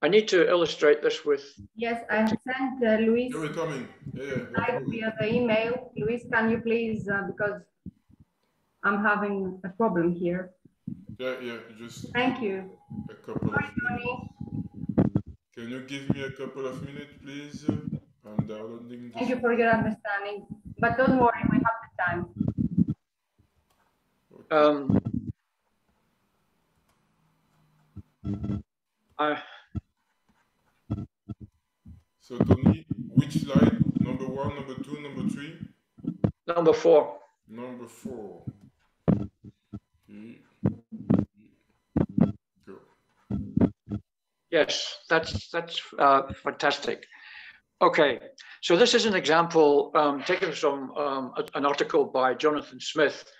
I need to illustrate this with. Yes, I sent Luis. Yeah, we're coming. Yeah, via the email. Luis, can you please, because I'm having a problem here. Yeah, just. Thank you. A couple of minutes. Can you give me a couple of minutes, please? I'm downloading this. Thank you for your understanding, but don't worry, we have the time. So Tony, which slide? Number 1, number 2, number 3? Number 4. Number 4. Okay. Go. Yes, that's fantastic. Okay, so this is an example taken from an article by Jonathan Smith,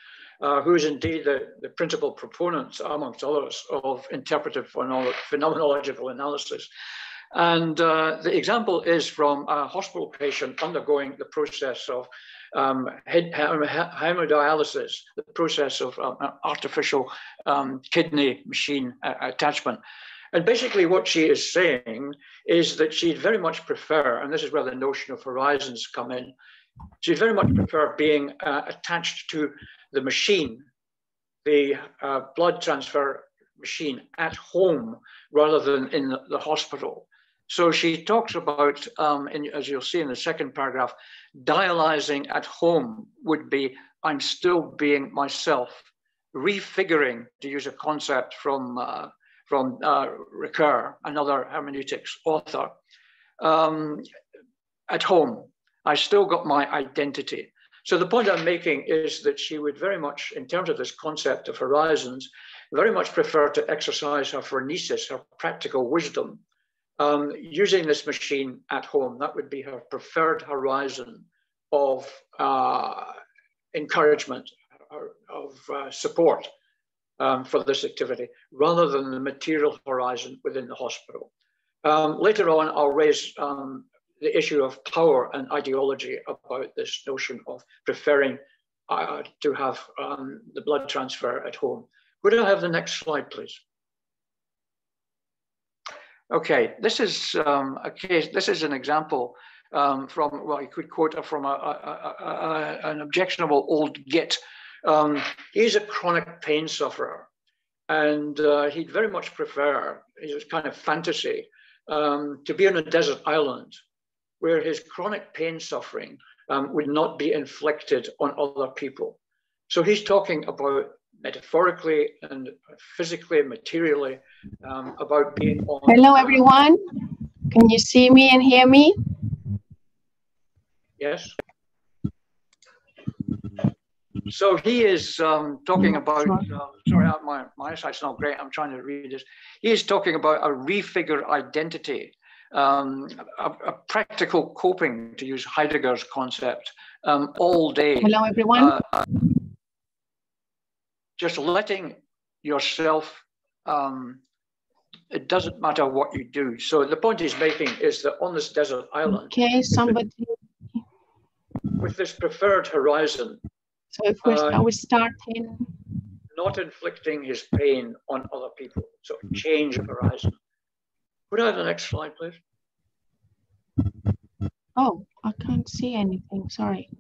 who is indeed the principal proponent, amongst others, of interpretive phenomenological analysis. And the example is from a hospital patient undergoing the process of hemodialysis, the process of artificial kidney machine attachment. And basically what she is saying is that she'd very much prefer, and this is where the notion of horizons come in, she'd very much prefer being attached to the machine, the blood transfer machine at home rather than in the hospital. So she talks about, as you'll see in the second paragraph, dialyzing at home would be, I'm still being myself, refiguring, to use a concept from Ricoeur, another hermeneutics author, at home. I still got my identity. So the point I'm making is that she would very much, in terms of this concept of horizons, very much prefer to exercise her phronesis, her practical wisdom, using this machine at home. That would be her preferred horizon of encouragement, of support for this activity, rather than the material horizon within the hospital. Later on, I'll raise the issue of power and ideology about this notion of preferring to have the blood transfer at home. Would I have the next slide, please? Okay, this is a case. This is an example from, well, you could quote from an objectionable old git. He's a chronic pain sufferer, and he'd very much prefer, his kind of fantasy, to be on a desert island where his chronic pain suffering would not be inflicted on other people. So he's talking about metaphorically and physically, materially, about being on. Hello, everyone. Can you see me and hear me? Yes. So he is talking about, sorry, my eyesight's not great, I'm trying to read this. He is talking about a refigure identity, a practical coping, to use Heidegger's concept, all day. Hello, everyone. Just letting yourself, it doesn't matter what you do. So the point he's making is that on this desert island, okay, somebody, with this preferred horizon, so if we starting, not inflicting his pain on other people, so change of horizon. Could I have the next slide, please? Oh, I can't see anything, sorry.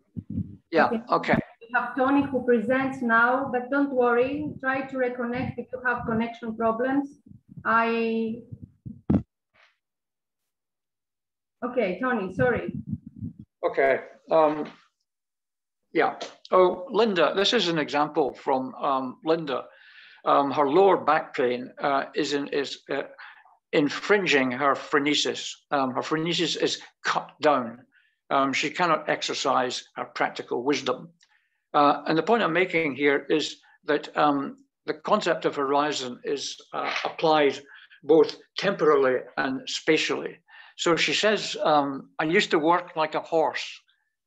Yeah, okay. We have Tony who presents now, but don't worry, try to reconnect if you have connection problems. Okay, Tony, sorry. Okay, yeah. Oh, Linda, this is an example from Linda. Her lower back pain is infringing her phronesis. Her phronesis is cut down. She cannot exercise her practical wisdom. And the point I'm making here is that the concept of horizon is applied both temporally and spatially. So she says, I used to work like a horse.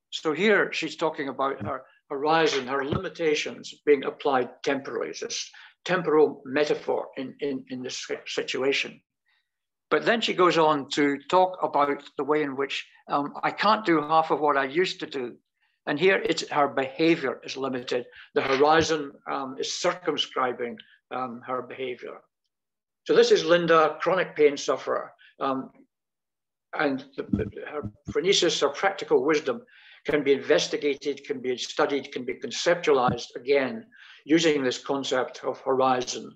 So here she's talking about her horizon, her limitations being applied temporally. It's this temporal metaphor in this situation. But then she goes on to talk about the way in which I can't do half of what I used to do. And here it's her behavior is limited. The horizon is circumscribing her behavior. So this is Linda, chronic pain sufferer. And her phronesis, her practical wisdom, can be investigated, can be studied, can be conceptualized again, using this concept of horizon,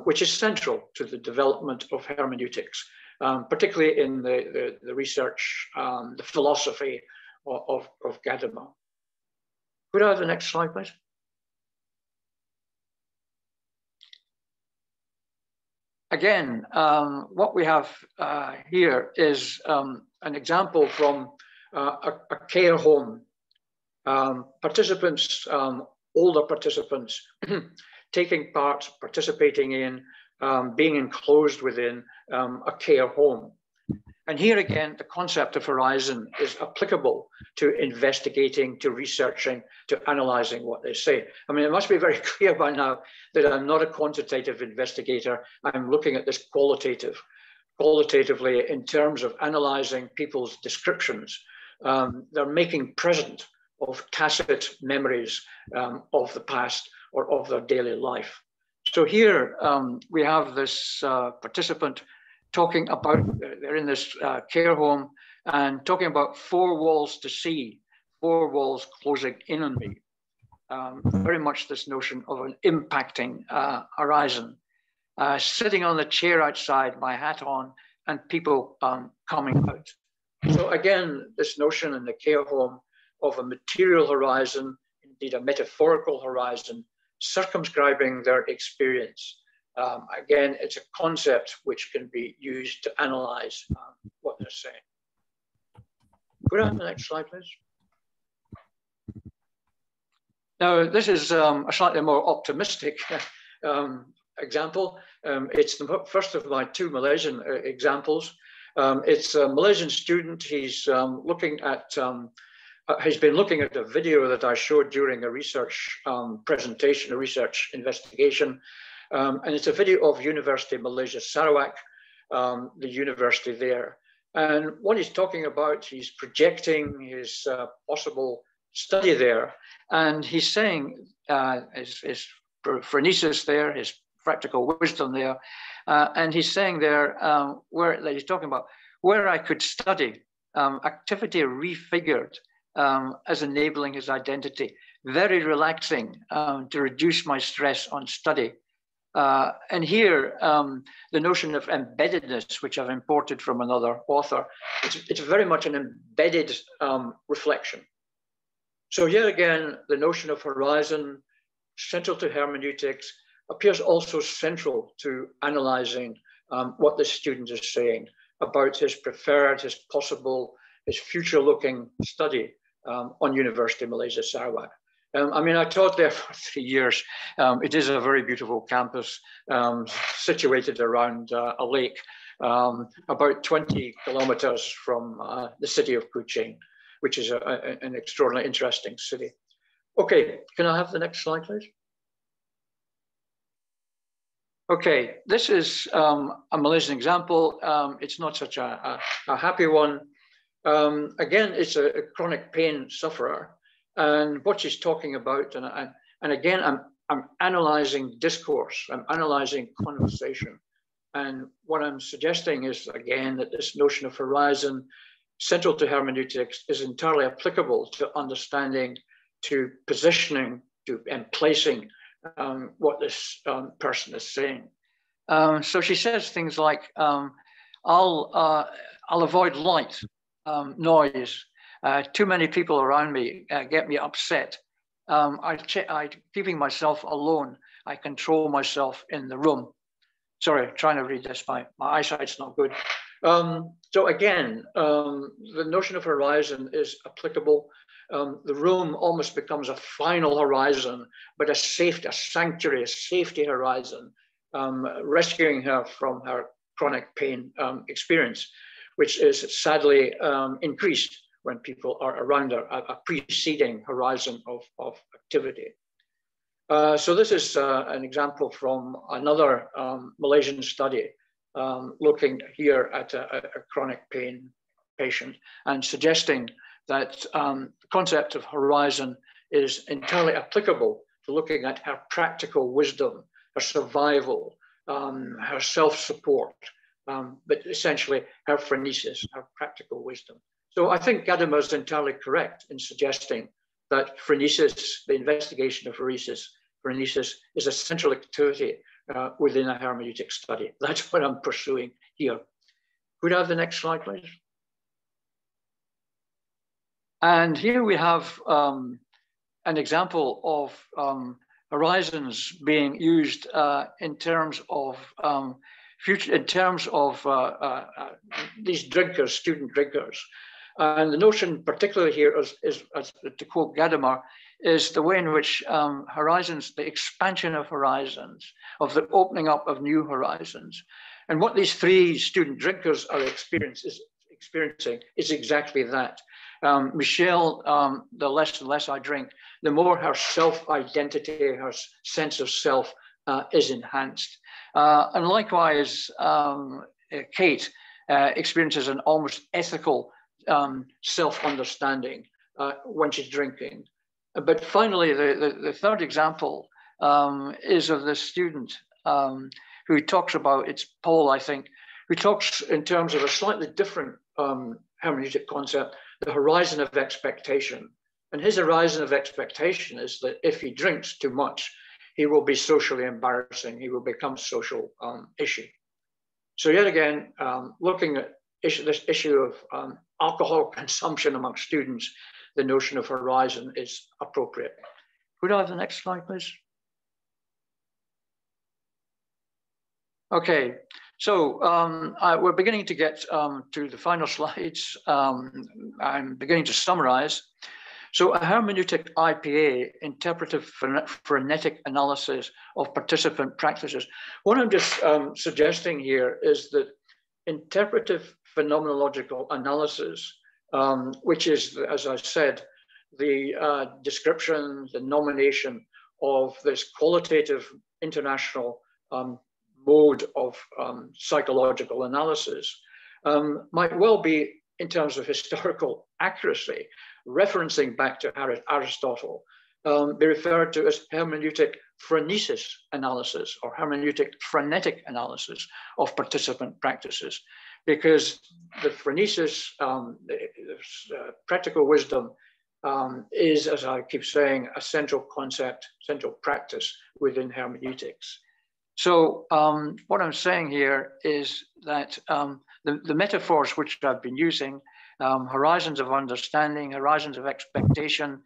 which is central to the development of hermeneutics, particularly in the research, the philosophy of Gadamer. Could I have the next slide, please? Again, what we have here is an example from a care home. Participants, older participants, taking part, participating in, being enclosed within a care home. And here again, the concept of horizon is applicable to investigating, to researching, to analyzing what they say. I mean, it must be very clear by now that I'm not a quantitative investigator. I'm looking at this qualitatively in terms of analyzing people's descriptions. They're making present of tacit memories of the past or of their daily life. So here we have this participant talking about, they're in this care home and talking about 4 walls to see, 4 walls closing in on me. Very much this notion of an impacting horizon. Sitting on the chair outside, my hat on, and people coming out. So again, this notion in the care home of a material horizon, indeed a metaphorical horizon, circumscribing their experience. Again, it's a concept which can be used to analyze what they're saying. Could I have the next slide, please? Now, this is a slightly more optimistic example. It's the first of my 2 Malaysian examples. It's a Malaysian student. He's looking at, he's been looking at a video that I showed during a research presentation, a research investigation. And it's a video of University of Malaysia, Sarawak, the university there. And what he's talking about, he's projecting his possible study there. And he's saying his phronesis there, his practical wisdom there. And he's saying there, that he's talking about where I could study, activity refigured as enabling his identity, very relaxing to reduce my stress on study. And here, the notion of embeddedness, which I've imported from another author, it's very much an embedded reflection. So yet again, the notion of horizon, central to hermeneutics, appears also central to analyzing what the student is saying about his preferred, his possible, his future-looking study on University of Malaysia, Sarawak. I mean, I taught there for 3 years. It is a very beautiful campus situated around a lake, about 20 kilometers from the city of Kuching, which is an extraordinarily interesting city. Okay, can I have the next slide, please? Okay, this is a Malaysian example. It's not such a happy one. Again, it's a chronic pain sufferer. And what she's talking about, and again, I'm analyzing discourse, I'm analyzing conversation. And what I'm suggesting is, again, that this notion of horizon, central to hermeneutics, is entirely applicable to understanding, to positioning, to placing what this person is saying. So she says things like, I'll avoid light, noise. Too many people around me get me upset. Keeping myself alone, I control myself in the room. Sorry, trying to read this, my eyesight's not good. So again, the notion of horizon is applicable. The room almost becomes a final horizon, but a sanctuary, a safety horizon, rescuing her from her chronic pain experience, which is sadly increased when people are around a preceding horizon of activity. So this is an example from another Malaysian study looking here at a chronic pain patient and suggesting that the concept of horizon is entirely applicable to looking at her practical wisdom, her survival, her self-support, but essentially her phronesis, her practical wisdom. So I think Gadamer is entirely correct in suggesting that phronesis, the investigation of phronesis is a central activity within a hermeneutic study. That's what I'm pursuing here. Could I have the next slide, please? And here we have an example of horizons being used in terms of these drinkers, student drinkers. And the notion particularly here is to quote Gadamer, is the way in which horizons, the expansion of horizons, of the opening up of new horizons. And what these 3 student drinkers are experiencing is exactly that. Michelle, the less and less I drink, the more her self-identity, her sense of self is enhanced. And likewise, Kate experiences an almost ethical self-understanding when she's drinking. But finally, the third example is of the student who talks about, it's Paul, I think, who talks in terms of a slightly different hermeneutic concept, the horizon of expectation. And his horizon of expectation is that if he drinks too much, he will be socially embarrassing. He will become a social issue. So yet again, looking at this issue of alcohol consumption among students, the notion of horizon is appropriate. Could I have the next slide, please? Okay, so we're beginning to get to the final slides. I'm beginning to summarize. So a hermeneutic IPA, interpretive phronetic analysis of participant practices. What I'm just suggesting here is that interpretive phenomenological analysis, which is, as I said, the description, the nomination of this qualitative international mode of psychological analysis, might well be, in terms of historical accuracy, referencing back to Aristotle, be referred to as hermeneutic phronesis analysis or hermeneutic phronetic analysis of participant practices, because the phronesis, practical wisdom, is, as I keep saying, a central concept, central practice within hermeneutics. So what I'm saying here is that the metaphors which I've been using, horizons of understanding, horizons of expectation,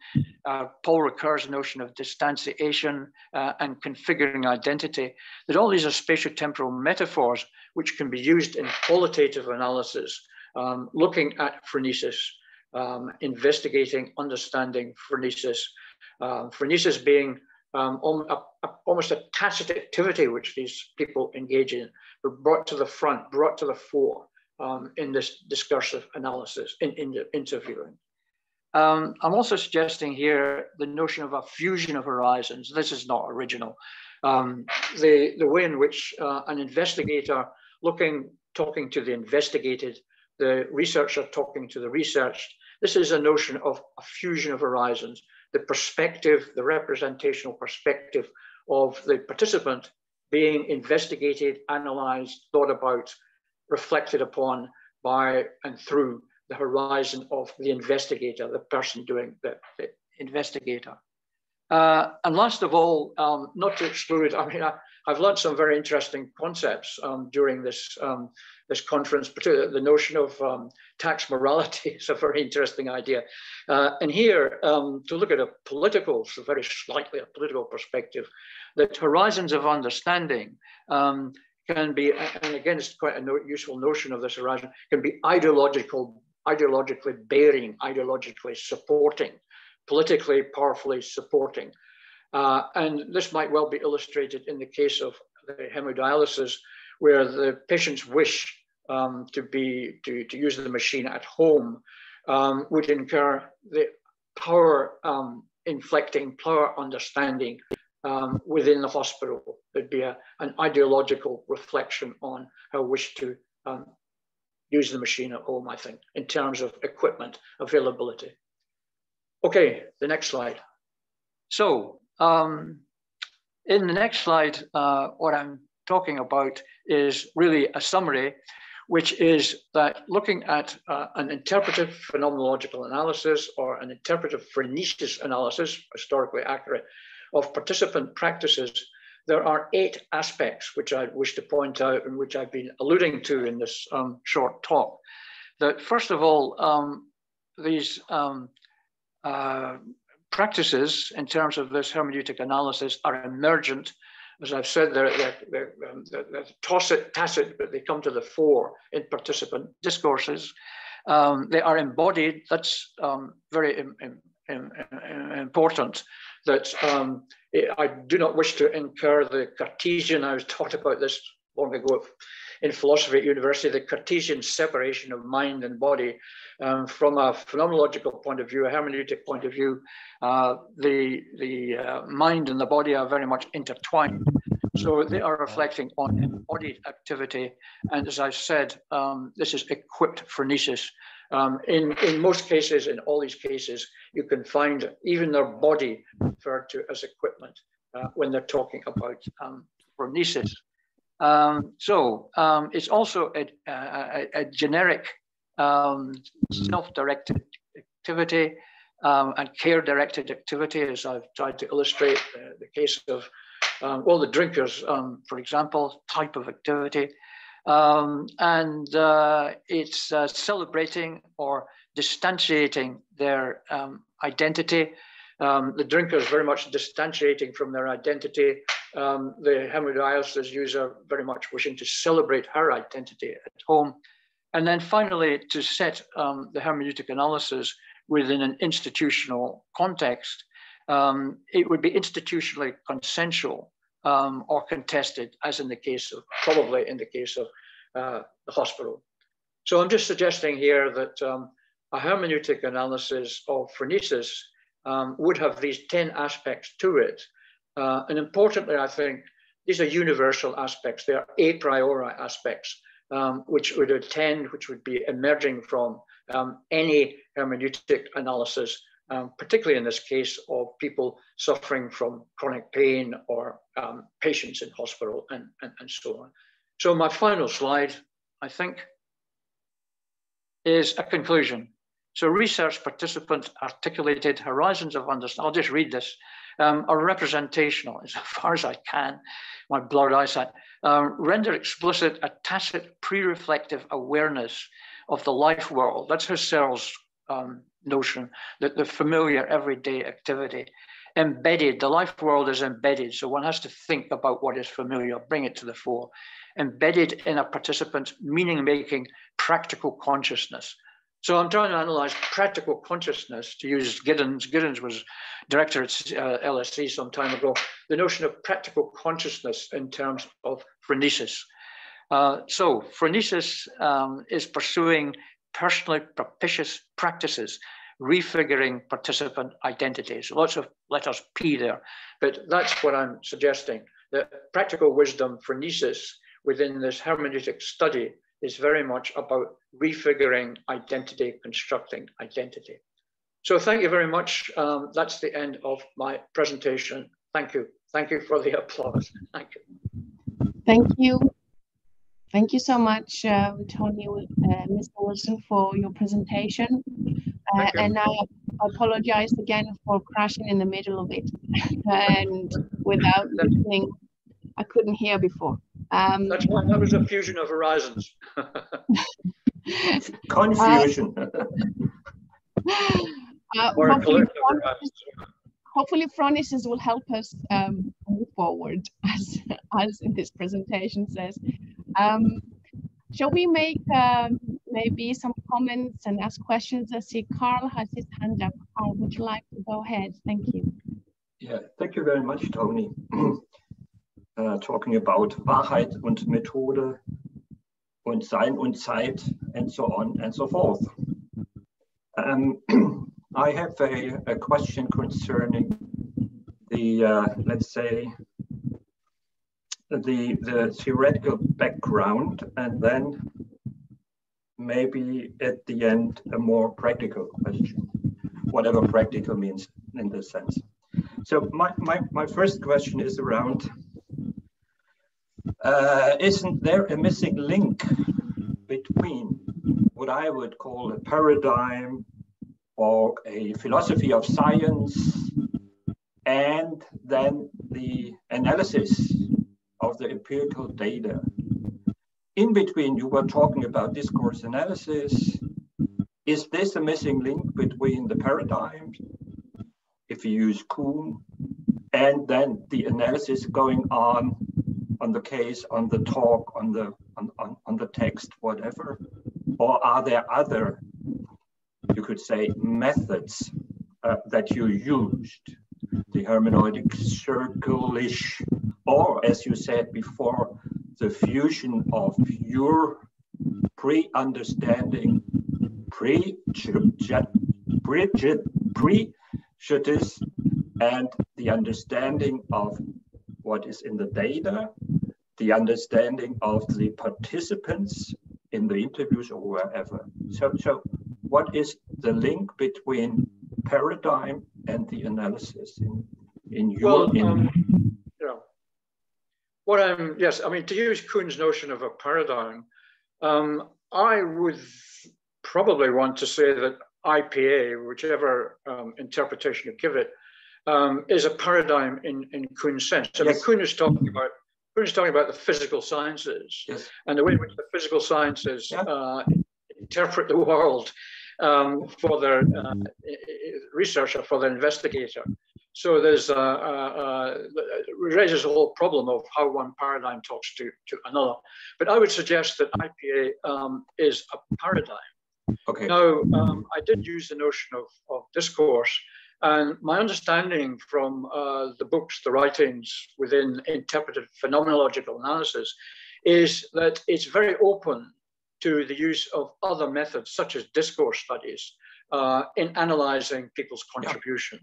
Paul Ricoeur's notion of distantiation and configuring identity, that all these are spatiotemporal metaphors which can be used in qualitative analysis, looking at phronesis, investigating, understanding phronesis, phronesis being almost a tacit activity which these people engage in, but brought to the front, brought to the fore in this discursive analysis, in interviewing. I'm also suggesting here the notion of a fusion of horizons. This is not original. The way in which an investigator talking to the investigated, the researcher talking to the researched, this is a notion of a fusion of horizons. The perspective, the representational perspective of the participant being investigated, analyzed, thought about, reflected upon by and through the horizon of the investigator, the person doing the investigator. And last of all, not to exclude, I mean, I've learned some very interesting concepts during this conference, particularly the notion of tax morality is a very interesting idea. And here, to look at a political, so very slightly a political perspective, that horizons of understanding can be, and again, it's quite a useful notion of this horizon, can be ideologically bearing, ideologically supporting, politically powerfully supporting. And this might well be illustrated in the case of the hemodialysis, where the patient's wish to use the machine at home would incur the power inflecting, power understanding within the hospital. There'd be an ideological reflection on how wish to use the machine at home, I think, in terms of equipment availability. Okay, the next slide. So in the next slide, what I'm talking about is really a summary, which is that looking at an interpretive phenomenological analysis or an interpretive phronesis analysis, historically accurate, of participant practices, there are 8 aspects which I wish to point out and which I've been alluding to in this short talk. That first of all, these practices in terms of this hermeneutic analysis are emergent. As I've said, they're tacit, but they come to the fore in participant discourses. They are embodied. That's very important. That I do not wish to incur the Cartesian, I was taught about this long ago in philosophy at university, the Cartesian separation of mind and body. From a phenomenological point of view, a hermeneutic point of view, the mind and the body are very much intertwined. So they are reflecting on embodied activity. And as I've said, this is equipped phronesis. In most cases, in all these cases, you can find even their body referred to as equipment. when they're talking about phronesis. It's also a generic self-directed activity and care-directed activity, as I've tried to illustrate the case of all the drinkers, for example, type of activity. It's celebrating or distantiating their identity. The drinkers very much distantiating from their identity. The hemodialysis user very much wishing to celebrate her identity at home. And then finally, to set the hermeneutic analysis within an institutional context, it would be institutionally consensual or contested, as in the case of, probably in the case of the hospital. So I'm just suggesting here that a hermeneutic analysis of phronesis would have these 10 aspects to it. And importantly, I think these are universal aspects. They are a priori aspects, which would be emerging from any hermeneutic analysis, particularly in this case of people suffering from chronic pain or patients in hospital and so on. So my final slide, I think, is a conclusion. So research participants articulated horizons of understanding. I'll just read this. Are representational, as far as I can, my blurred eyesight, render explicit a tacit pre-reflective awareness of the life world. That's Husserl's notion, that the familiar everyday activity. Embedded, the life world is embedded, so one has to think about what is familiar, bring it to the fore. Embedded in a participant's meaning-making practical consciousness. So I'm trying to analyze practical consciousness, to use Giddens. Giddens was director at LSE some time ago. The notion of practical consciousness in terms of phronesis. So phronesis is pursuing personally propitious practices, refiguring participant identities. Lots of letters P there, but that's what I'm suggesting. That practical wisdom phronesis within this hermeneutic study is very much about refiguring identity, constructing identity. So thank you very much. That's the end of my presentation. Thank you. Thank you for the applause. Thank you. Thank you. Thank you so much, Tony, Mr. Wilson, for your presentation. And I apologize again for crashing in the middle of it. And without listening, I couldn't hear before. That's why that was a fusion of horizons. Confusion. Hopefully Phronesis will help us move forward, as in this presentation says. Shall we make maybe some comments and ask questions? I see Carl has his hand up. Carl, would you like to go ahead? Thank you. Yeah, thank you very much, Tony. Talking about Wahrheit und Methode und Sein und Zeit and so on and so forth. I have a question concerning the, let's say, the theoretical background, and then maybe at the end a more practical question, whatever practical means in this sense. So my first question is around, isn't there a missing link between what I would call a paradigm or a philosophy of science and then the analysis of the empirical data? In between, you were talking about discourse analysis. Is this a missing link between the paradigms, if you use Kuhn, and then the analysis going on the case, on the talk, on the text, whatever? Or are there other, you could say, methods that you used, the hermeneutic circle-ish, or as you said before, the fusion of your pre-understanding, prejudice, and the understanding of what is in the data, the understanding of the participants in the interviews or wherever. So what is the link between paradigm and the analysis in your yes, I mean, to use Kuhn's notion of a paradigm, I would probably want to say that IPA, whichever interpretation you give it, is a paradigm in Kuhn's sense. I mean, Kuhn is talking about the physical sciences and the way in which the physical sciences interpret the world for their researcher, for their investigator. So there's raises a whole problem of how one paradigm talks to another. But I would suggest that IPA is a paradigm. Okay. Now, I did use the notion of discourse, and my understanding from the books, the writings within interpretive phenomenological analysis, is that it's very open to the use of other methods, such as discourse studies, in analyzing people's contribution.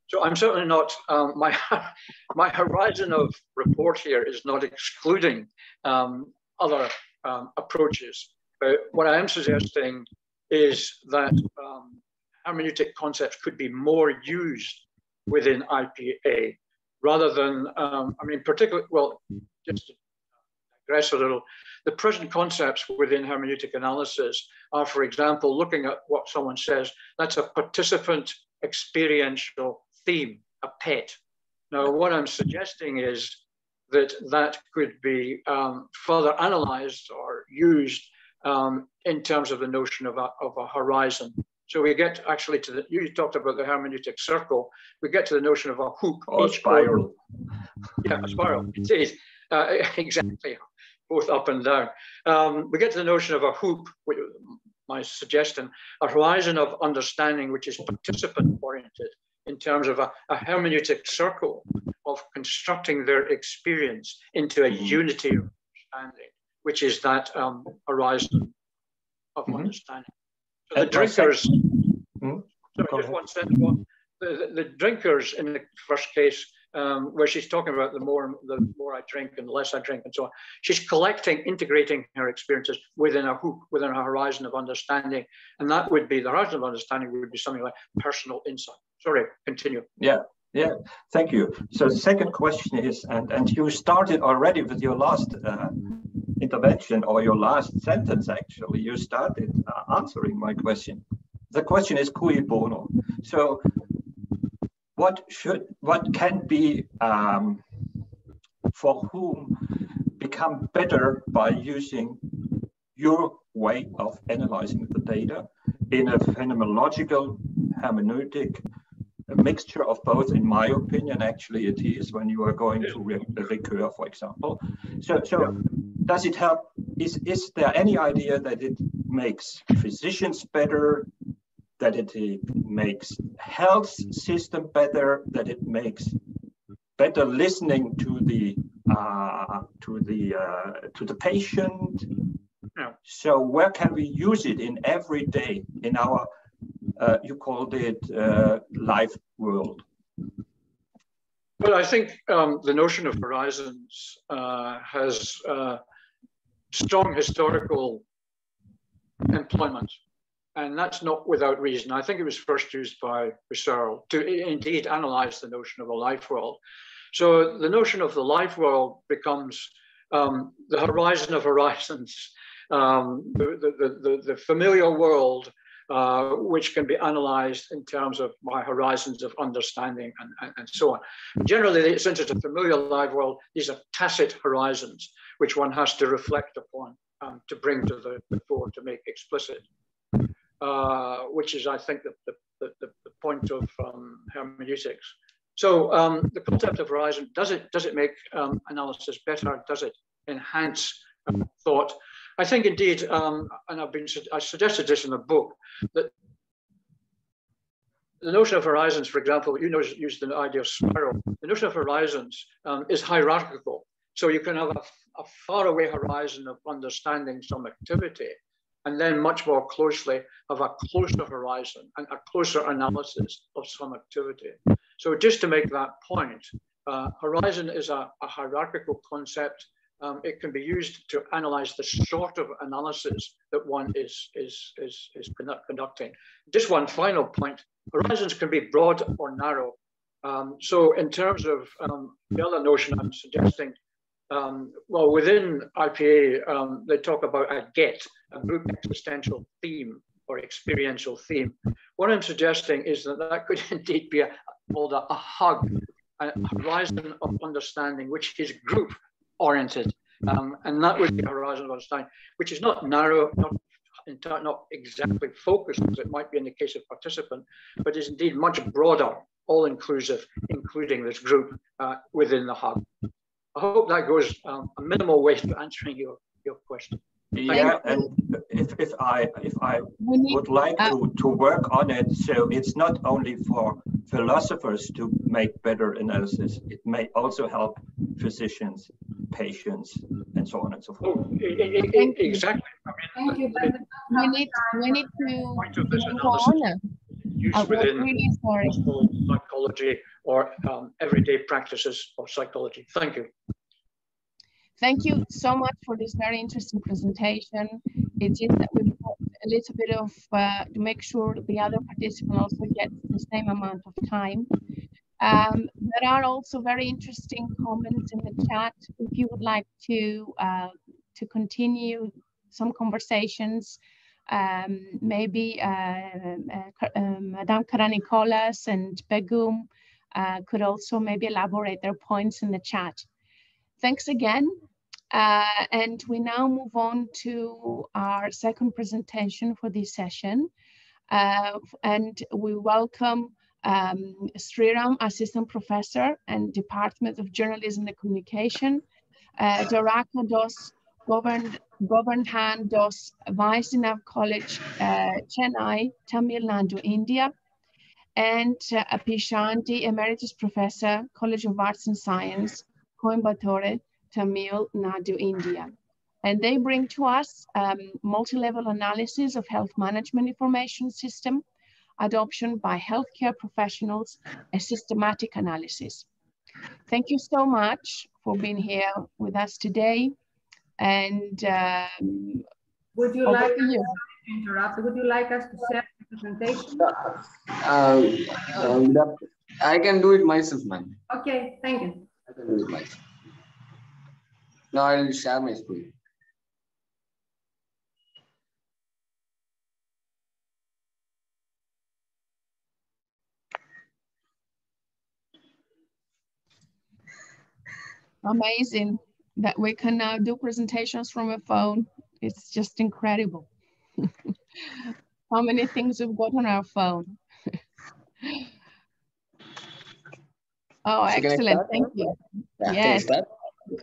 So I'm certainly not, my horizon of report here is not excluding other approaches. But what I am suggesting is that hermeneutic concepts could be more used within IPA rather than, I mean, particularly, well, just to digress a little, the present concepts within hermeneutic analysis are, for example, looking at what someone says, that's a participant experiential theme, a PET. Now, what I'm suggesting is that that could be further analyzed or used in terms of the notion of a horizon. So we get actually to the, you talked about the hermeneutic circle, we get to the notion of a hoop. Or a spiral. Yeah, a spiral, indeed. Exactly, both up and down. We get to the notion of a hoop, my suggestion, a horizon of understanding which is participant-oriented in terms of a hermeneutic circle of constructing their experience into a unity of understanding, which is that horizon of understanding. So the drinkers, sorry, just one sentence. The drinkers in the first case, where she's talking about the more I drink and the less I drink and so on, she's collecting, integrating her experiences within a hoop, within a horizon of understanding. And that would be, the horizon of understanding would be something like personal insight. Sorry, continue. Yeah, thank you. So the second question is, and you started already with your last intervention, or your last sentence actually, you started answering my question. The question is cui bono. So what can be, for whom, become better by using your way of analyzing the data in a phenomenological, hermeneutic, a mixture of both, in my opinion, actually it is, when you are going to recur, for example. So does it help? Is there any idea that it makes physicians better, that it makes health system better, that it makes better listening to the patient? Yeah. So where can we use it in every day in our you called it life world? Well, I think the notion of horizons has strong historical employment, and that's not without reason. I think it was first used by Husserl to indeed analyze the notion of a life world. So the notion of the life world becomes the horizon of horizons, the familiar world, which can be analyzed in terms of my horizons of understanding and so on. Generally, since it's a familiar live world, these are tacit horizons, which one has to reflect upon, to bring to the fore, to make explicit, which is, I think, the point of hermeneutics. So the concept of horizon, does it make analysis better? Does it enhance thought? I think indeed, and I suggested this in the book, that the notion of horizons, for example, you use the idea of spiral. The notion of horizons is hierarchical. So you can have a faraway horizon of understanding some activity, and then much more closely have a closer horizon and a closer analysis of some activity. So just to make that point, horizon is a hierarchical concept. It can be used to analyze the sort of analysis that one is conducting. Just one final point, horizons can be broad or narrow. So in terms of the other notion I'm suggesting, Well, within IPA, they talk about a GET, a group existential theme or experiential theme. What I'm suggesting is that that could indeed be called a hug, a horizon of understanding, which is group oriented. And that would be a horizon of understanding, which is not narrow, not exactly focused as it might be in the case of participant, but is indeed much broader, all inclusive, including this group within the hub. I hope that goes a minimal way to answering your question. Yeah, and if I would like to work on it, so it's not only for philosophers to make better analysis, it may also help physicians, patients, and so on and so forth. Exactly. Thank you. We need to go on. Use within psychology or everyday practices of psychology. Thank you. Thank you so much for this very interesting presentation. It is that we've got a little bit of to make sure the other participants also get the same amount of time. There are also very interesting comments in the chat. If you would like to continue some conversations, maybe Madame Karanicolas and Begum could also maybe elaborate their points in the chat. Thanks again. And we now move on to our second presentation for this session. And we welcome Sriram, Assistant Professor and Department of Journalism and Communication, Dwaraka Dos Govardhan Dos, Vaishnav College, Chennai, Tamil Nadu, India, and Pishanti, Emeritus Professor, College of Arts and Science, Coimbatore, Tamil Nadu, India. And they bring to us multi-level analysis of health management information system, adoption by healthcare professionals, a systematic analysis. Thank you so much for being here with us today. And would you like to interrupt? Would you like us to share the presentation? I can do it myself, ma'am. Okay, thank you. I can do it myself. Now I will share my screen. Amazing that we can now do presentations from a phone. It's just incredible. How many things we've got on our phone. Oh, excellent. Thank you. Yeah, yes.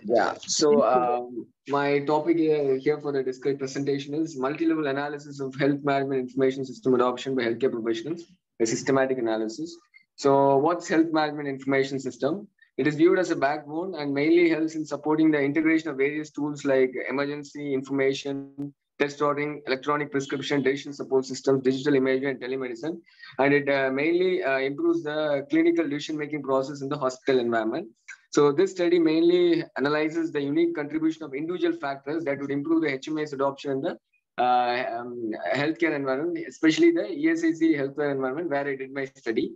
Yeah, so my topic here for the discrete presentation is multi-level analysis of health management information system adoption by healthcare professionals, a systematic analysis. So what's health management information system? It is viewed as a backbone and mainly helps in supporting the integration of various tools like emergency information, test ordering, electronic prescription, decision support systems, digital imaging, and telemedicine. And it mainly improves the clinical decision-making process in the hospital environment. So this study mainly analyzes the unique contribution of individual factors that would improve the HMA's adoption in the healthcare environment, especially the ESIC healthcare environment where I did my study.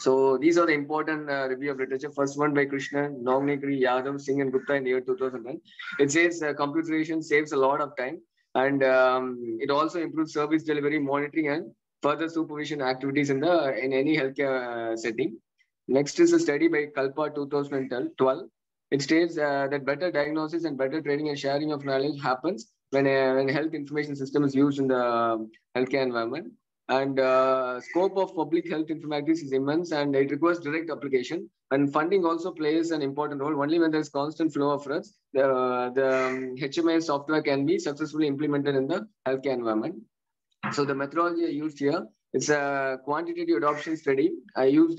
So these are the important review of literature. First one by Krishnan, Nagnekri, Yadav, Singh and Gupta in the year 2010. It says computerization saves a lot of time and it also improves service delivery, monitoring and further supervision activities in any healthcare setting. Next is a study by Kalpa 2012. It states that better diagnosis and better training and sharing of knowledge happens when a health information system is used in the healthcare environment. And scope of public health informatics is immense and it requires direct application. And funding also plays an important role. Only when there's constant flow of drugs, the HMA software can be successfully implemented in the healthcare environment. So the methodology I used here, it's a quantitative adoption study. I used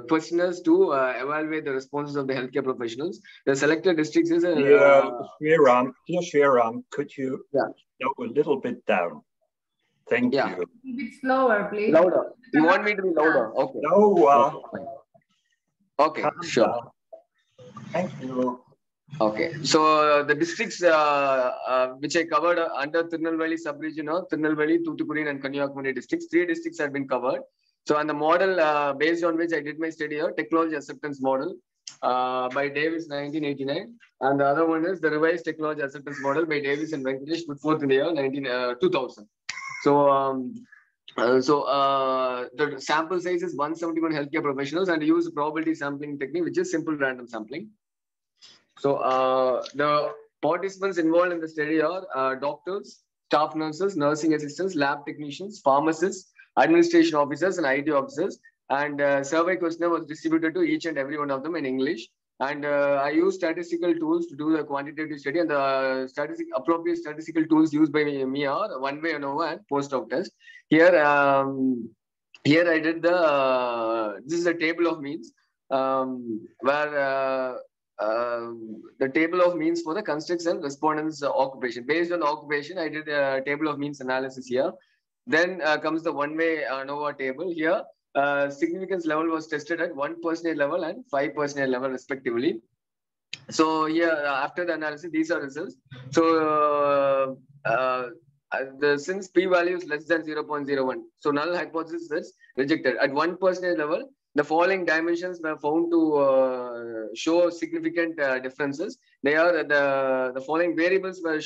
questionnaires to evaluate the responses of the healthcare professionals. The selected districts is Shriram, could you go a little bit down? Thank you. A bit slower, please. Louder. You want me to be louder? Okay. No. Okay, sure. Thank you. Okay, so the districts which I covered under Tirunelveli sub-region of Tirunelveli, Thoothukudi and Kanyakumari districts, 3 districts have been covered. So on the model based on which I did my study here, technology acceptance model. by Davis 1989. And the other one is the revised technology acceptance model by Davis and Venkatesh, put forth in the year 2000. So, the sample size is 171 healthcare professionals and use probability sampling technique, which is simple random sampling. So the participants involved in the study are doctors, staff nurses, nursing assistants, lab technicians, pharmacists, administration officers, and IT officers. And survey questionnaire was distributed to each and every one of them in English. And I used statistical tools to do the quantitative study, and the appropriate statistical tools used by me are one-way ANOVA and post-hoc test. Here I did this is a table of means where the table of means for the constructs and respondents' occupation. Based on occupation, I did a table of means analysis here. Then comes the one-way ANOVA table. Here, significance level was tested at 1% level and 5% level respectively. So here, after the analysis, these are results. So since p-value is less than 0.01, so null hypothesis is rejected. At 1% level, the following dimensions were found to show significant differences. They are the following variables were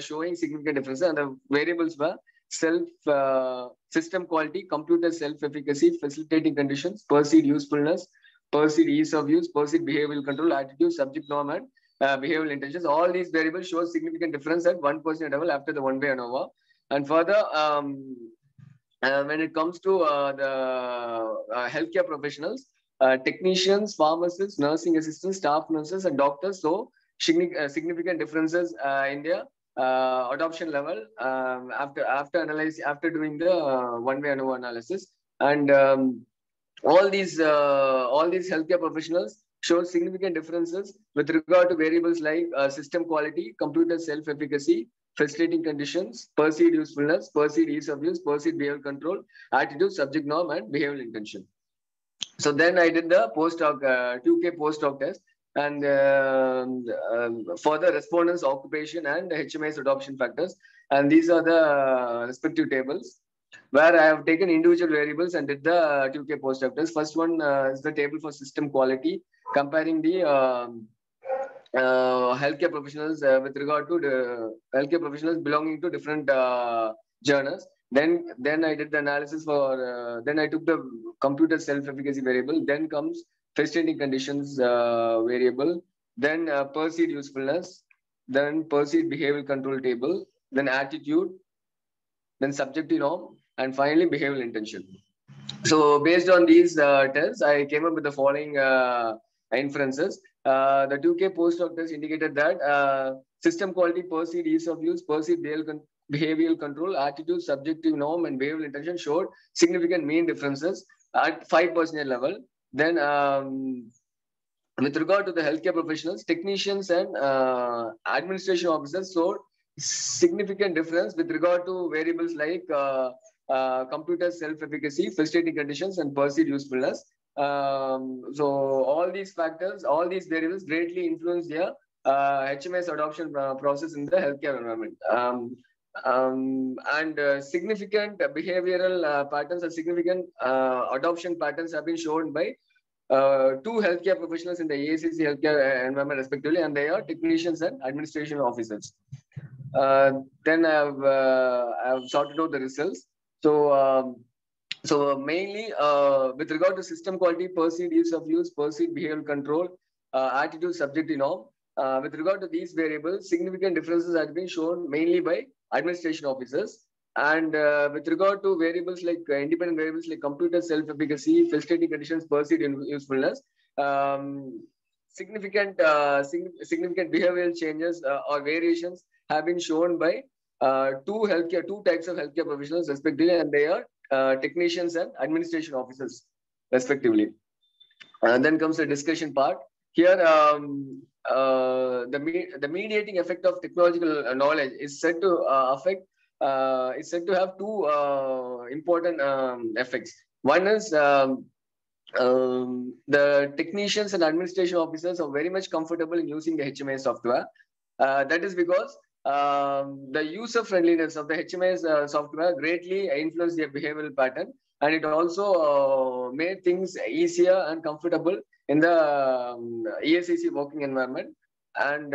showing significant differences, and the variables were system quality, computer self-efficacy, facilitating conditions, perceived usefulness, perceived ease of use, perceived behavioral control, attitude, subject norm, and behavioral intentions. All these variables show significant difference at 1% level after the one-way ANOVA. And further, when it comes to the healthcare professionals, technicians, pharmacists, nursing assistants, staff nurses, and doctors, so significant differences in their adoption level after doing the one-way ANOVA analysis. And all these healthcare professionals show significant differences with regard to variables like system quality, computer self-efficacy, facilitating conditions, perceived usefulness, perceived ease of use, perceived behavioral control, attitude, subject norm, and behavioral intention. So then I did the post-hoc 2K post-hoc test, and for the respondents' occupation and HMI's adoption factors. And these are the respective tables where I have taken individual variables and did the 2K post-hoc test. First one is the table for system quality, comparing the healthcare professionals with regard to the healthcare professionals belonging to different journals. Then I did the analysis for, then I took the computer self-efficacy variable, then comes facilitating conditions variable, then perceived usefulness, then perceived behavioral control table, then attitude, then subjective norm, and finally behavioral intention. So based on these tests, I came up with the following inferences. The 2K post-hoc test indicated that system quality, perceived ease of use, perceived behavioral control, attitude, subjective norm, and behavioral intention showed significant mean differences at 5% level. Then with regard to the healthcare professionals, technicians and administration officers showed significant difference with regard to variables like computer self-efficacy, facilitating conditions, and perceived usefulness. So all these factors, all these variables greatly influence their HMS adoption process in the healthcare environment. And significant behavioral patterns and significant adoption patterns have been shown by two healthcare professionals in the AACC healthcare environment respectively, and they are technicians and administration officers. Then I have sorted out the results. So mainly with regard to system quality, perceived ease of use, perceived behavioral control, attitude, subjective norm, with regard to these variables, significant differences have been shown mainly by administration officers. And with regard to variables like independent variables like computer self-efficacy, facilitating conditions, perceived usefulness, significant behavioral changes or variations have been shown by two types of healthcare professionals respectively, and they are technicians and administration officers respectively. And then comes the discussion part. Here, the mediating effect of technological knowledge is said to have two important effects. One is the technicians and administration officers are very much comfortable in using the HMI software. That is because the user friendliness of the HMI software greatly influenced their behavioral pattern, and it also made things easier and comfortable in the ESCC working environment. And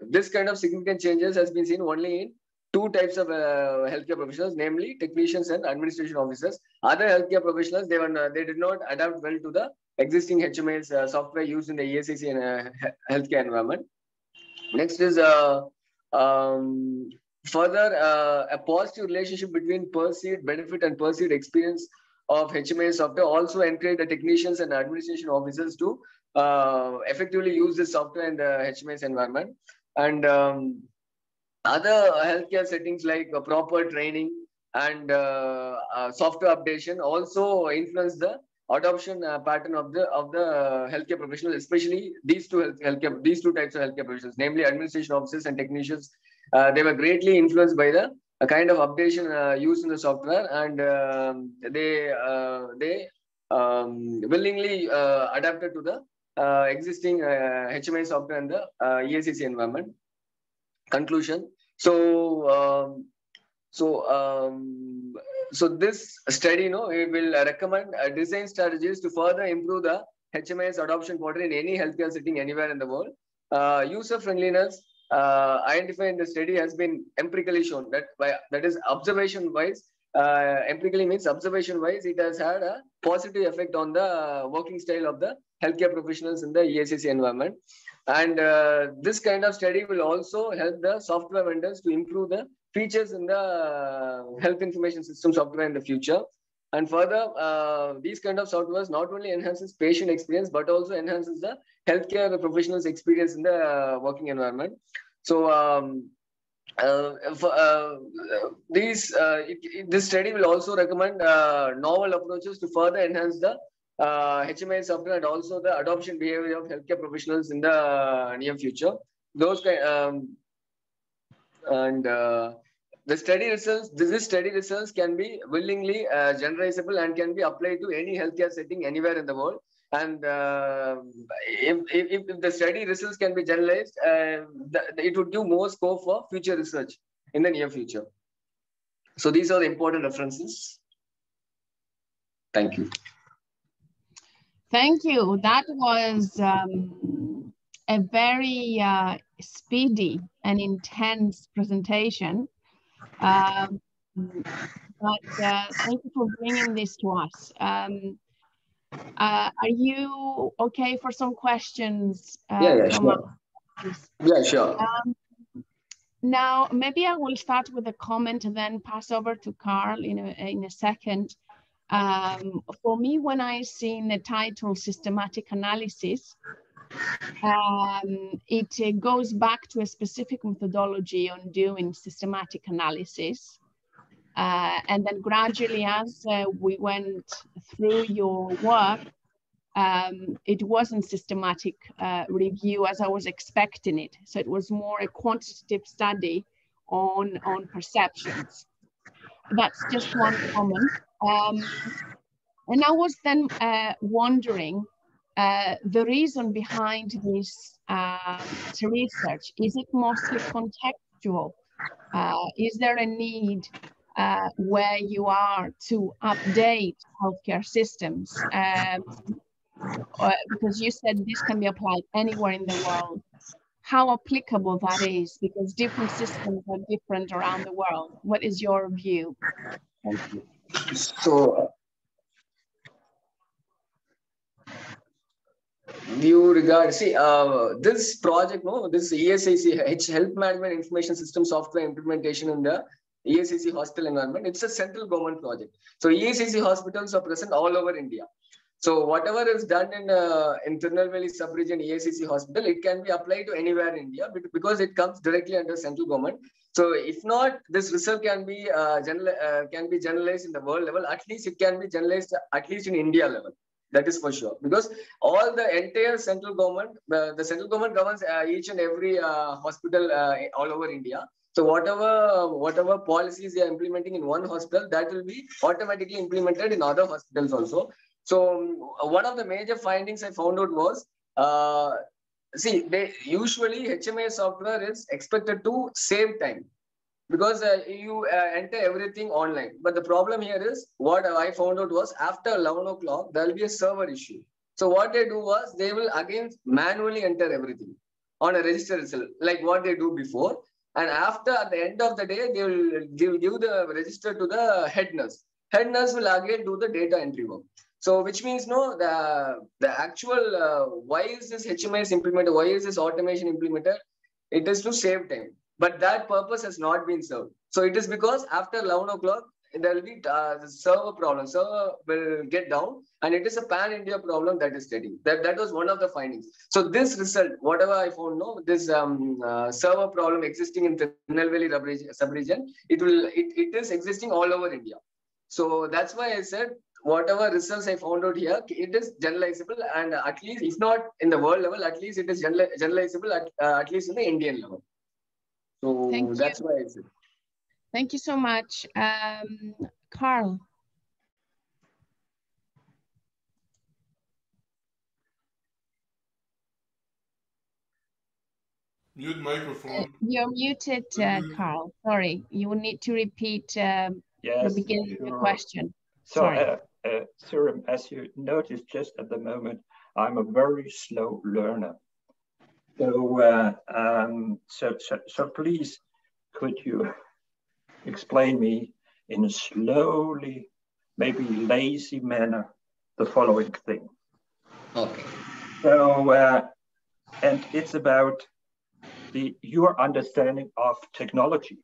this kind of significant changes has been seen only in two types of healthcare professionals, namely technicians and administration officers. Other healthcare professionals, they did not adapt well to the existing HMAs software used in the ESCC and healthcare environment. Next is further a positive relationship between perceived benefit and perceived experience of HMA software also encourage the technicians and administration officers to effectively use this software in the HMS environment. And other healthcare settings like proper training and software updation also influence the adoption pattern of the healthcare professionals, especially these two types of healthcare professionals, namely administration officers and technicians. They were greatly influenced by the kind of updation used in the software, and they willingly adapted to the existing HMI software in the ESCC environment. Conclusion. So this study, it will recommend design strategies to further improve the HMIS adoption pattern in any healthcare setting anywhere in the world. User friendliness identified in the study has been empirically shown that is observation wise. Empirically means observation wise, it has had a positive effect on the working style of the healthcare professionals in the ESCC environment. And this kind of study will also help the software vendors to improve the features in the health information system software in the future. And further, these kind of softwares not only enhances patient experience, but also enhances the healthcare professionals' experience in the working environment. So this study will also recommend novel approaches to further enhance the HMI software and also the adoption behavior of healthcare professionals in the near future. Those this study results can be willingly generalizable and can be applied to any healthcare setting anywhere in the world. And if the study results can be generalized, it would give more scope for future research in the near future. So these are the important references. Thank you. Thank you. That was a very speedy and intense presentation. But thank you for bringing this to us. Are you okay for some questions? Yeah, sure. Yeah, sure. Now, maybe I will start with a comment and then pass over to Carl in a second. For me, when I seen the title systematic analysis, it goes back to a specific methodology on doing systematic analysis. And then gradually, as we went through your work, it wasn't systematic review as I was expecting it. So it was more a quantitative study on perceptions. That's just one comment. And I was then wondering the reason behind this research. Is it mostly contextual? Is there a need where you are to update healthcare systems? Because you said this can be applied anywhere in the world. How applicable that is, because different systems are different around the world. What is your view? Thank you. So, this project, this ESCC Health Management Information System software implementation in the ESCC hospital environment, it's a central government project. So ESCC hospitals are present all over India. So whatever is done in Tirunelveli sub-region ESCC hospital, it can be applied to anywhere in India because it comes directly under central government. So if not, this result can be generalized in the world level. At least it can be generalized at least in India level. That is for sure, because all the entire central government, the central government governs each and every hospital all over India. So whatever policies they are implementing in one hospital, that will be automatically implemented in other hospitals also. So one of the major findings I found out was, usually HMA software is expected to save time because you enter everything online. But the problem here is, what I found out was after 11 o'clock, there will be a server issue. So what they do was they will again manually enter everything on a register itself, like what they do before. And after, at the end of the day, they will give the register to the head nurse. Head nurse will again do the data entry work. So which means no, the actual why is this HMIS implemented? Why is this automation implemented? It is to save time, but that purpose has not been served. So it is because after 11 o'clock, there will be the server problem. Server will get down, and it is a pan-India problem that is stating. That was one of the findings. So this result, whatever I found, no, this server problem existing in Tirunelveli sub-region, it is existing all over India. So that's why I said whatever results I found out here, it is generalizable, and at least if not in the world level, at least it is generalizable at least in the Indian level. So that's why I said. Thank you so much. Carl. Mute microphone. You're muted, Carl. Sorry, you will need to repeat the beginning of your question. So, Sorry. Surim, as you noticed just at the moment, I'm a very slow learner. So please, could you explain me in a slowly, maybe lazy manner, the following thing? Okay. So, and it's about your understanding of technology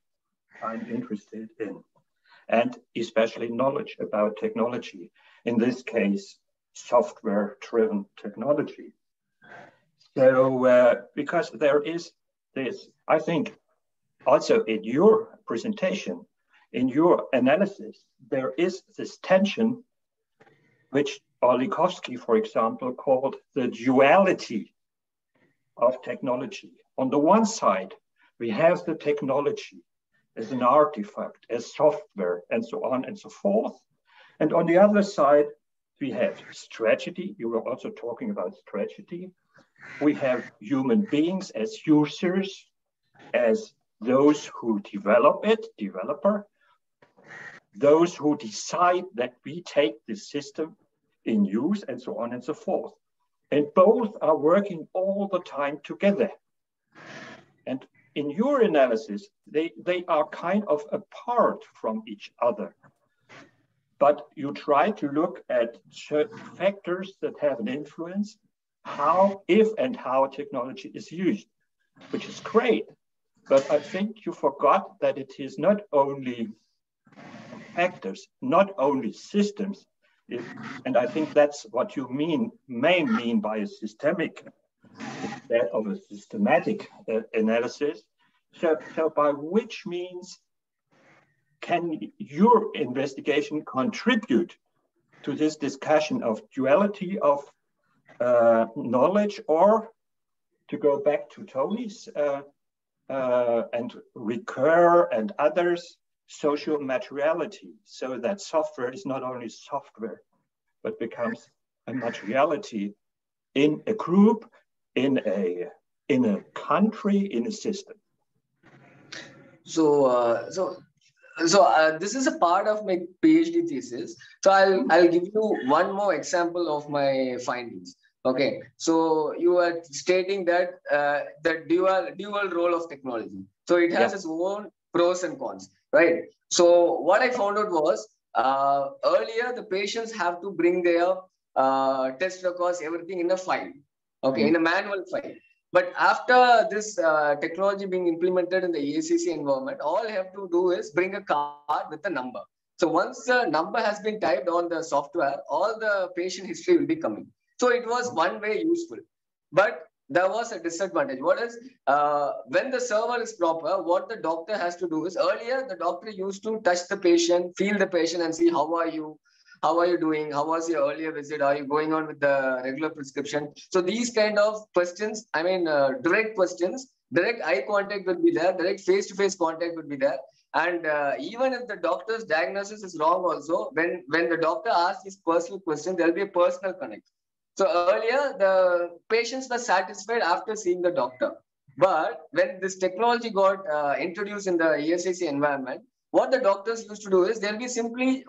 I'm interested in, and especially knowledge about technology. In this case, software-driven technology. So, because there is this, I think, also in your presentation, in your analysis, there is this tension, which Olikovsky, for example, called the duality of technology. On the one side, we have the technology as an artifact, as software, and so on and so forth. And on the other side, we have strategy. You were also talking about strategy. We have human beings as users, as those who develop it, developer, those who decide that we take the system in use, and so on and so forth. And both are working all the time together. And in your analysis, they are kind of apart from each other. But you try to look at certain factors that have an influence, how, if and how technology is used, which is great. But I think you forgot that it is not only factors, not only systems, and I think that's what you may mean by a systemic instead of a systematic analysis. So by which means can your investigation contribute to this discussion of duality of knowledge, or to go back to Tony's and Recur and others, social materiality, so that software is not only software, but becomes a materiality in a group, in a country, in a system. So this is a part of my PhD thesis. So I'll give you one more example of my findings. Okay, so you are stating that the dual role of technology. So it has its own pros and cons, right? So what I found out was earlier the patients have to bring their test records, everything in a file, okay, in a manual file. But after this technology being implemented in the ACC environment, all I have to do is bring a card with a number. So once the number has been typed on the software, all the patient history will be coming. So it was one way useful, but there was a disadvantage. What is, when the server is proper, what the doctor has to do is, earlier the doctor used to touch the patient, feel the patient and see how are you doing, how was your earlier visit, are you going on with the regular prescription? So these kind of questions, I mean direct questions, direct eye contact would be there, direct face-to-face contact would be there. And even if the doctor's diagnosis is wrong also, when the doctor asks his personal question, there'll be a personal connect. So earlier, the patients were satisfied after seeing the doctor. But when this technology got introduced in the ESIC environment, what the doctors used to do is they'll be simply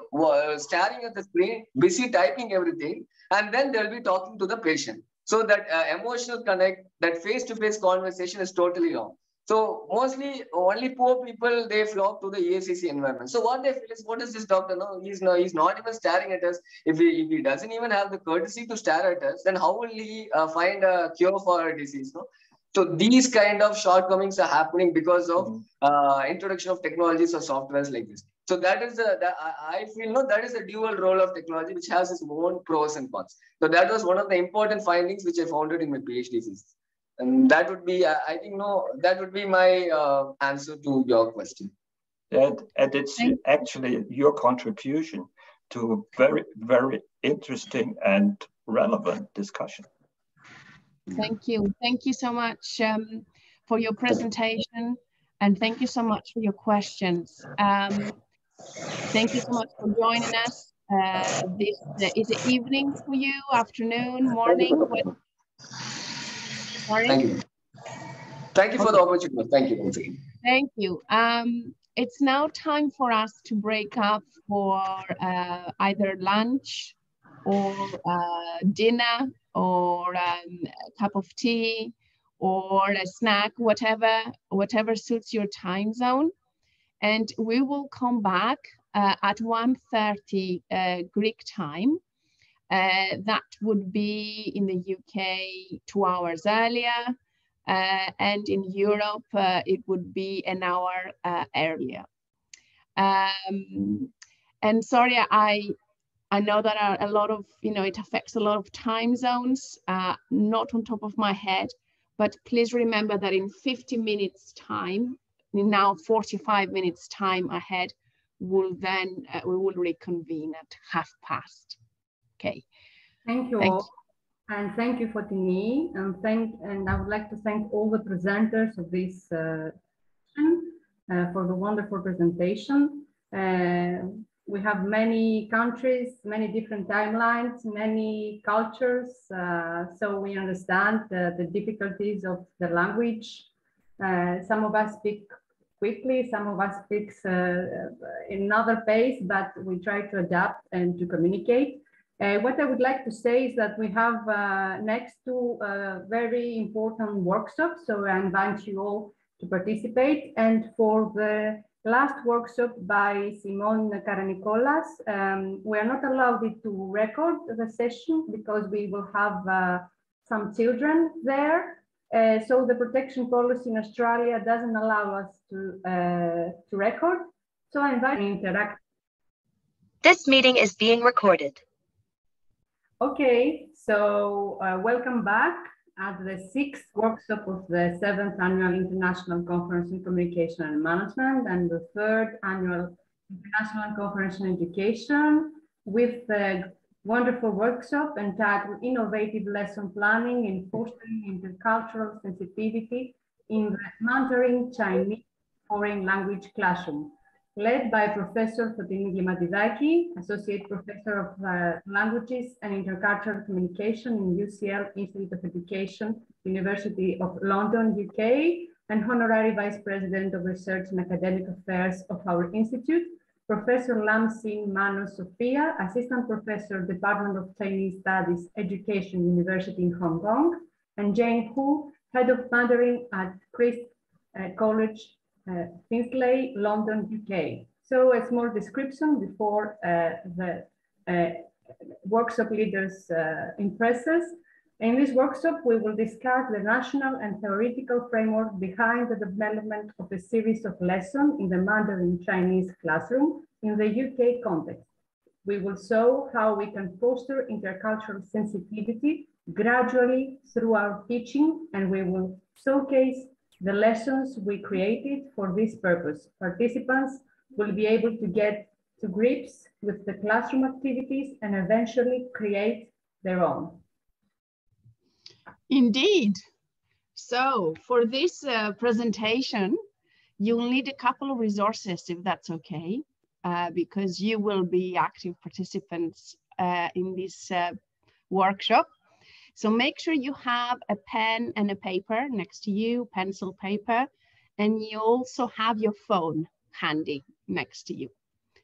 staring at the screen, busy typing everything, and then they'll be talking to the patient. So that emotional connect, that face-to-face conversation is totally wrong. So mostly only poor people, they flock to the EACC environment. So what they feel is, what is this doctor? No, he's not even staring at us. If he doesn't even have the courtesy to stare at us, then how will he find a cure for our disease? No? So these kind of shortcomings are happening because of introduction of technologies or softwares like this. So that is I feel that is a dual role of technology, which has its own pros and cons. So that was one of the important findings which I found in my PhD thesis. And that would be, I think, that would be my answer to your question. And it's actually your contribution to very, very interesting and relevant discussion. Thank you. Thank you so much for your presentation, and thank you so much for your questions. Thank you so much for joining us. This is it evening for you, afternoon, morning? Sorry? Thank you. Thank you for the opportunity. Thank you once again. Thank you. It's now time for us to break up for either lunch or dinner or a cup of tea or a snack, whatever suits your time zone. And we will come back at 1:30 Greek time. That would be in the UK 2 hours earlier, and in Europe it would be an hour earlier. And sorry, I know that are a lot of, it affects a lot of time zones, not on top of my head, but please remember that in 50 minutes time, now 45 minutes time ahead, we will reconvene at 5:30. Okay. Thank you all. And thank you, Fotini, and I would like to thank all the presenters of this session for the wonderful presentation. We have many countries, many different timelines, many cultures, so we understand the difficulties of the language. Some of us speak quickly, some of us speak in another pace, but we try to adapt and to communicate. What I would like to say is that we have next two very important workshops, so I invite you all to participate. And for the last workshop by Simon Karanikolas, we are not allowed to record the session because we will have some children there. So the protection policy in Australia doesn't allow us to record. So I invite you to interact. This meeting is being recorded. Okay, so welcome back at the 6th workshop of the 7th Annual International Conference on Communication and Management and the 3rd Annual International Conference on Education, with the wonderful workshop entitled Innovative Lesson Planning in Fostering Intercultural Sensitivity in the Mandarin Chinese Foreign Language Classroom, led by Professor Fotini Klimatidaki, Associate Professor of Languages and Intercultural Communication in UCL Institute of Education, University of London, UK, and Honorary Vice President of Research and Academic Affairs of our Institute, Professor Lam Sin Mano Sophia, Assistant Professor, Department of Chinese Studies, Education, University in Hong Kong, and Jane Hu, Head of Mandarin at Christ College, Finchley, London, UK. So a small description before the workshop leaders impresses. In this workshop, we will discuss the national and theoretical framework behind the development of a series of lessons in the Mandarin Chinese classroom in the UK context. We will show how we can foster intercultural sensitivity gradually through our teaching, and we will showcase the lessons we created for this purpose. Participants will be able to get to grips with the classroom activities and eventually create their own. Indeed. So for this presentation, you'll need a couple of resources, if that's okay, because you will be active participants in this workshop. So make sure you have a pen and a paper next to you, pencil, paper, and you also have your phone handy. next to you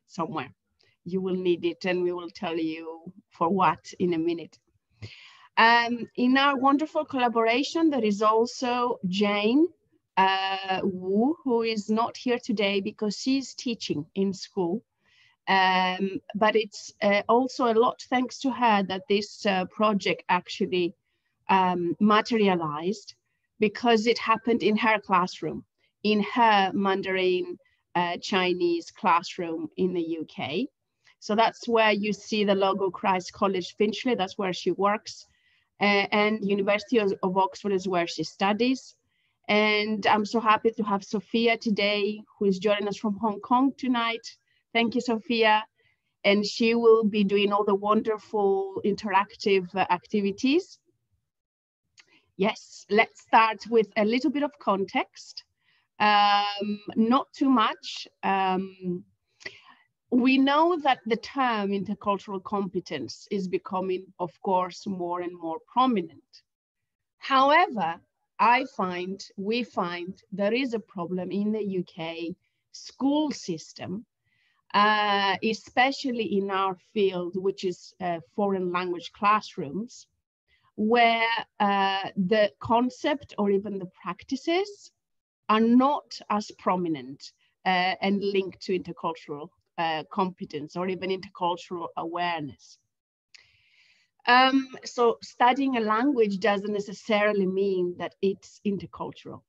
somewhere. You will need it, and we will tell you for what in a minute. In our wonderful collaboration, there is also Jane Wu, who is not here today because she's teaching in school. But it's also a lot thanks to her that this project actually materialized, because it happened in her classroom, in her Mandarin Chinese classroom in the UK. So that's where you see the logo Christ College Finchley, that's where she works. And University of Oxford is where she studies. And I'm so happy to have Sophia today, who is joining us from Hong Kong tonight. Thank you, Sophia. And she will be doing all the wonderful interactive activities. Yes, let's start with a little bit of context. Not too much. We know that the term intercultural competence is becoming, of course, more and more prominent. However, we find there is a problem in the UK school system, especially in our field, which is foreign language classrooms, where the concept or even the practices are not as prominent and linked to intercultural competence or even intercultural awareness. So studying a language doesn't necessarily mean that it's intercultural.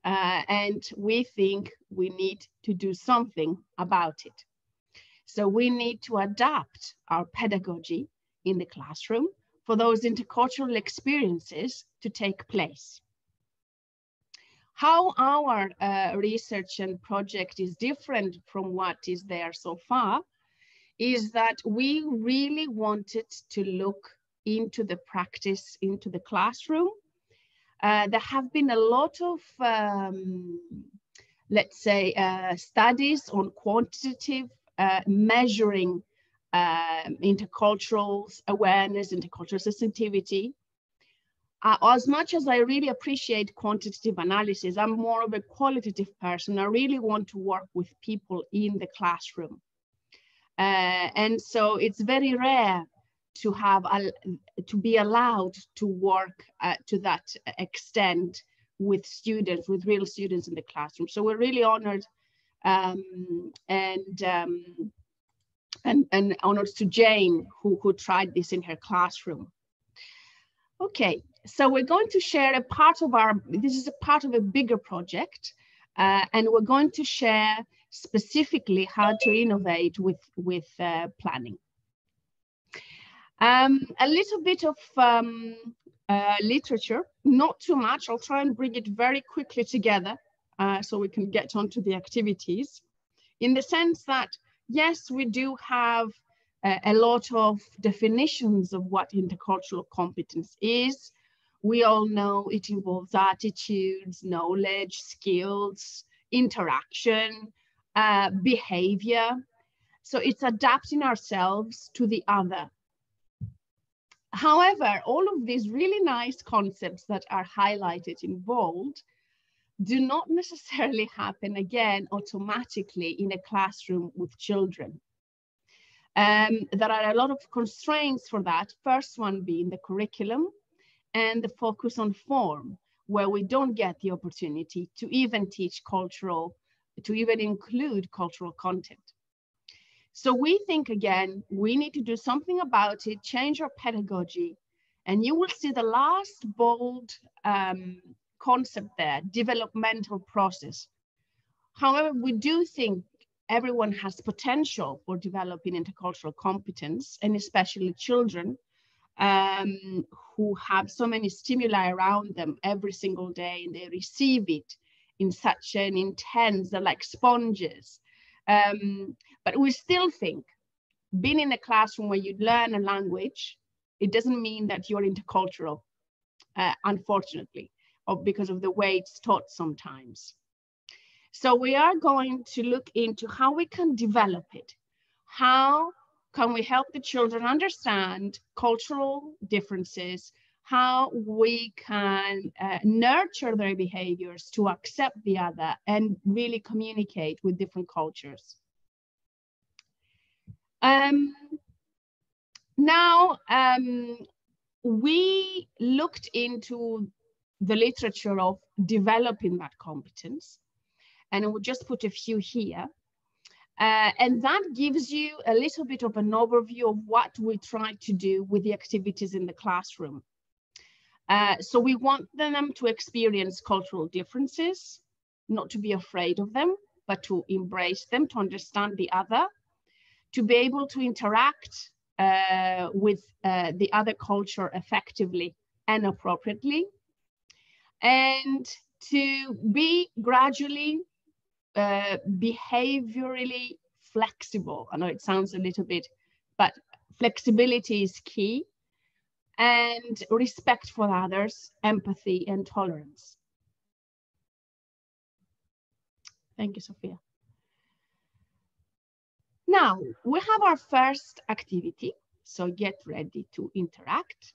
And we think we need to do something about it. So we need to adapt our pedagogy in the classroom for those intercultural experiences to take place. How our research and project is different from what is there so far is that we really wanted to look into the practice, into the classroom. There have been a lot of, let's say, studies on quantitative measuring intercultural awareness, intercultural sensitivity. As much as I really appreciate quantitative analysis, I'm more of a qualitative person. I really want to work with people in the classroom. And so it's very rare to have to be allowed to work to that extent with students, with real students in the classroom. So we're really honored and honored to Jane, who tried this in her classroom. Okay, so we're going to share a part of this is a part of a bigger project, and we're going to share specifically how to innovate with planning. A little bit of literature, not too much. I'll try and bring it very quickly together so we can get on to the activities, in the sense that, yes, we do have a lot of definitions of what intercultural competence is. We all know it involves attitudes, knowledge, skills, interaction, behavior. So it's adapting ourselves to the other. However, all of these really nice concepts that are highlighted in bold do not necessarily happen, again, automatically in a classroom with children. There are a lot of constraints for that. First one being the curriculum and the focus on form, where we don't get the opportunity to even teach cultural, to even include cultural content. So we think, again, we need to do something about it, change our pedagogy, and you will see the last bold concept there, developmental process. However, we do think everyone has potential for developing intercultural competence, and especially children who have so many stimuli around them every single day, and they receive it in such an intense, they're like sponges. But we still think being in a classroom where you learn a language, it doesn't mean that you're intercultural, unfortunately, or because of the way it's taught sometimes. So we are going to look into how we can develop it. How can we help the children understand cultural differences, how we can nurture their behaviors to accept the other and really communicate with different cultures. Now, we looked into the literature of developing that competence, and I will just put a few here. And that gives you a little bit of an overview of what we try to do with the activities in the classroom. So we want them to experience cultural differences, not to be afraid of them, but to embrace them, to understand the other, to be able to interact with the other culture effectively and appropriately, and to be gradually behaviorally flexible. I know it sounds a little bit, but flexibility is key, and respect for others, empathy and tolerance. Thank you, Sophia. Now, we have our first activity, so get ready to interact.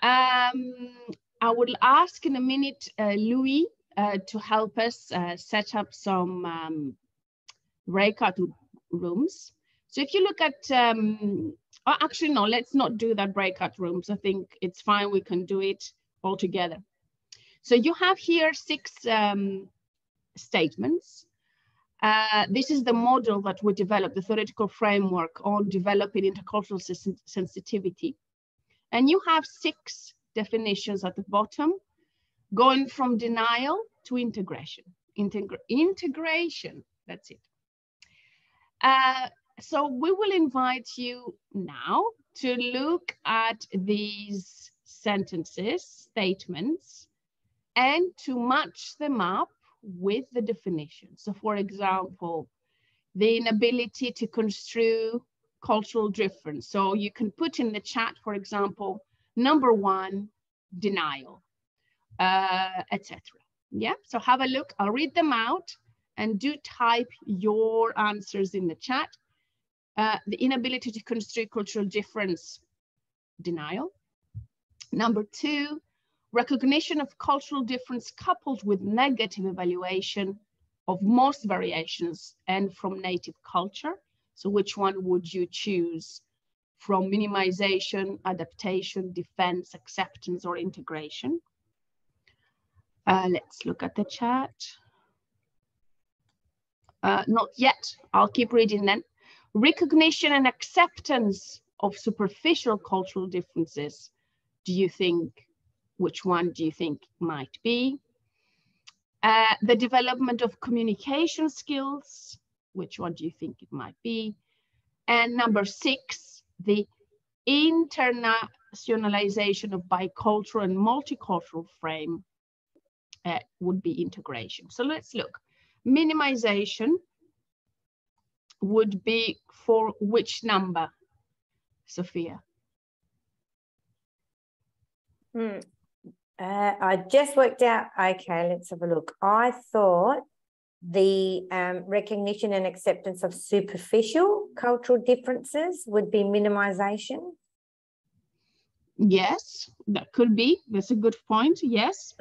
I will ask in a minute Louis to help us set up some breakout rooms. So if you look at, oh, actually, no, let's not do that breakout rooms. I think it's fine, we can do it all together. So you have here 6 statements. This is the model that we developed, the theoretical framework on developing intercultural sensitivity. And you have 6 definitions at the bottom, going from denial to integration. Integration, that's it. So we will invite you now to look at these sentences, statements, and to match them up with the definition. So for example, the inability to construe cultural difference. So you can put in the chat, for example, number 1, denial, etc. Yeah, so have a look, I'll read them out and do type your answers in the chat. The inability to construe cultural difference, denial. Number 2, recognition of cultural difference coupled with negative evaluation of most variations and from native culture. So which one would you choose from minimization, adaptation, defense, acceptance, or integration? Let's look at the chat. Not yet, I'll keep reading then. Recognition and acceptance of superficial cultural differences. Do you think, which one do you think might be? The development of communication skills, which one do you think it might be? And number 6, the internationalization of bicultural and multicultural frame would be integration. So let's look. Minimization would be for which number, Sophia? I just worked out, okay, let's have a look. I thought the recognition and acceptance of superficial cultural differences would be minimization. Yes, that could be. That's a good point. Yes.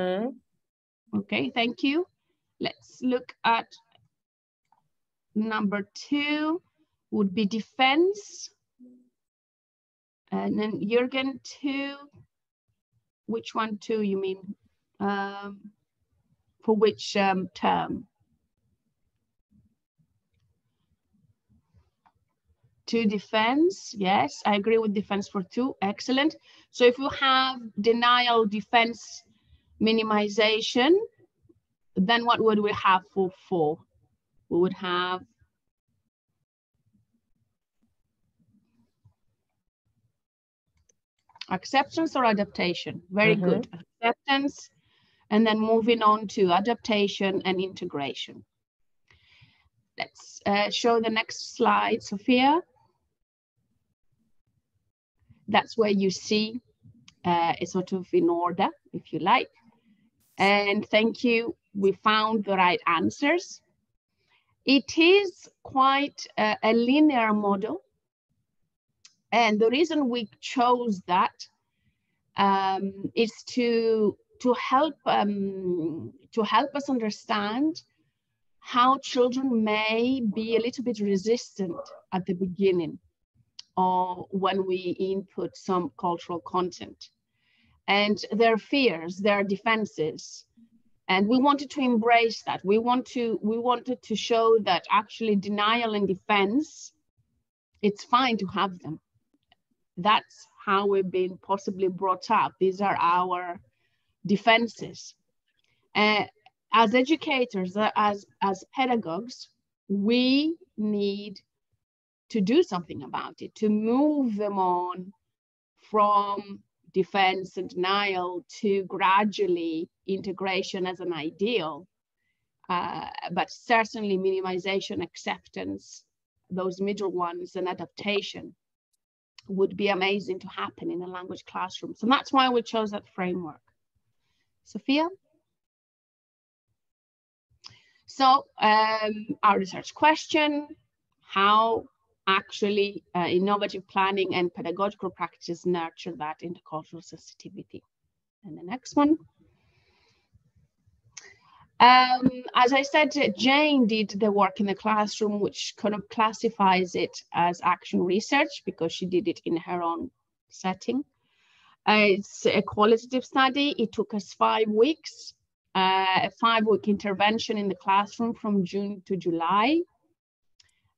Okay, thank you. Let's look at number 2 would be defense. And then Jürgen 2, which one 2 you mean? For which term? 2 defense, yes, I agree with defense for 2, excellent. So if you have denial, defense, minimization, then what would we have for 4? We would have acceptance or adaptation. Very good. Acceptance, and then moving on to adaptation and integration. Let's show the next slide, Sophia. That's where you see it's sort of in order, if you like. And thank you, we found the right answers. It is quite a linear model. And the reason we chose that is to help us understand how children may be a little bit resistant at the beginning or when we input some cultural content, and their fears, their defenses. And we wanted to embrace that. We wanted to show that actually denial and defense, it's fine to have them. That's how we've been possibly brought up. These are our defenses. As educators, as pedagogues, we need to do something about it, to move them on from defense and denial to gradually integration as an ideal, but certainly minimization, acceptance, those middle ones, and adaptation would be amazing to happen in a language classroom. So that's why we chose that framework. Sophia? So our research question, how actually innovative planning and pedagogical practices nurture that intercultural sensitivity. And the next one. As I said, Jane did the work in the classroom, which kind of classifies it as action research because she did it in her own setting. It's a qualitative study. It took us 5 weeks, a 5-week intervention in the classroom from June to July.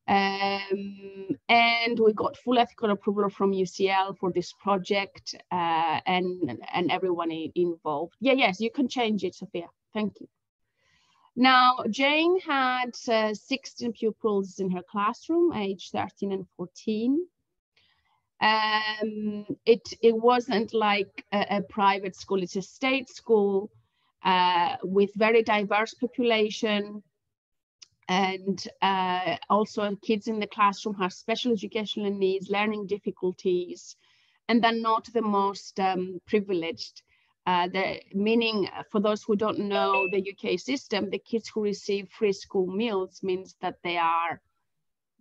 And we got full ethical approval from UCL for this project and everyone involved. Yes, you can change it, Sophia. Thank you. Now, Jane had 16 pupils in her classroom, age 13 and 14. It wasn't like a private school, it's a state school with very diverse population. And also kids in the classroom have special educational needs, learning difficulties, and they're not the most privileged. Meaning, for those who don't know the UK system, the kids who receive free school meals means that they are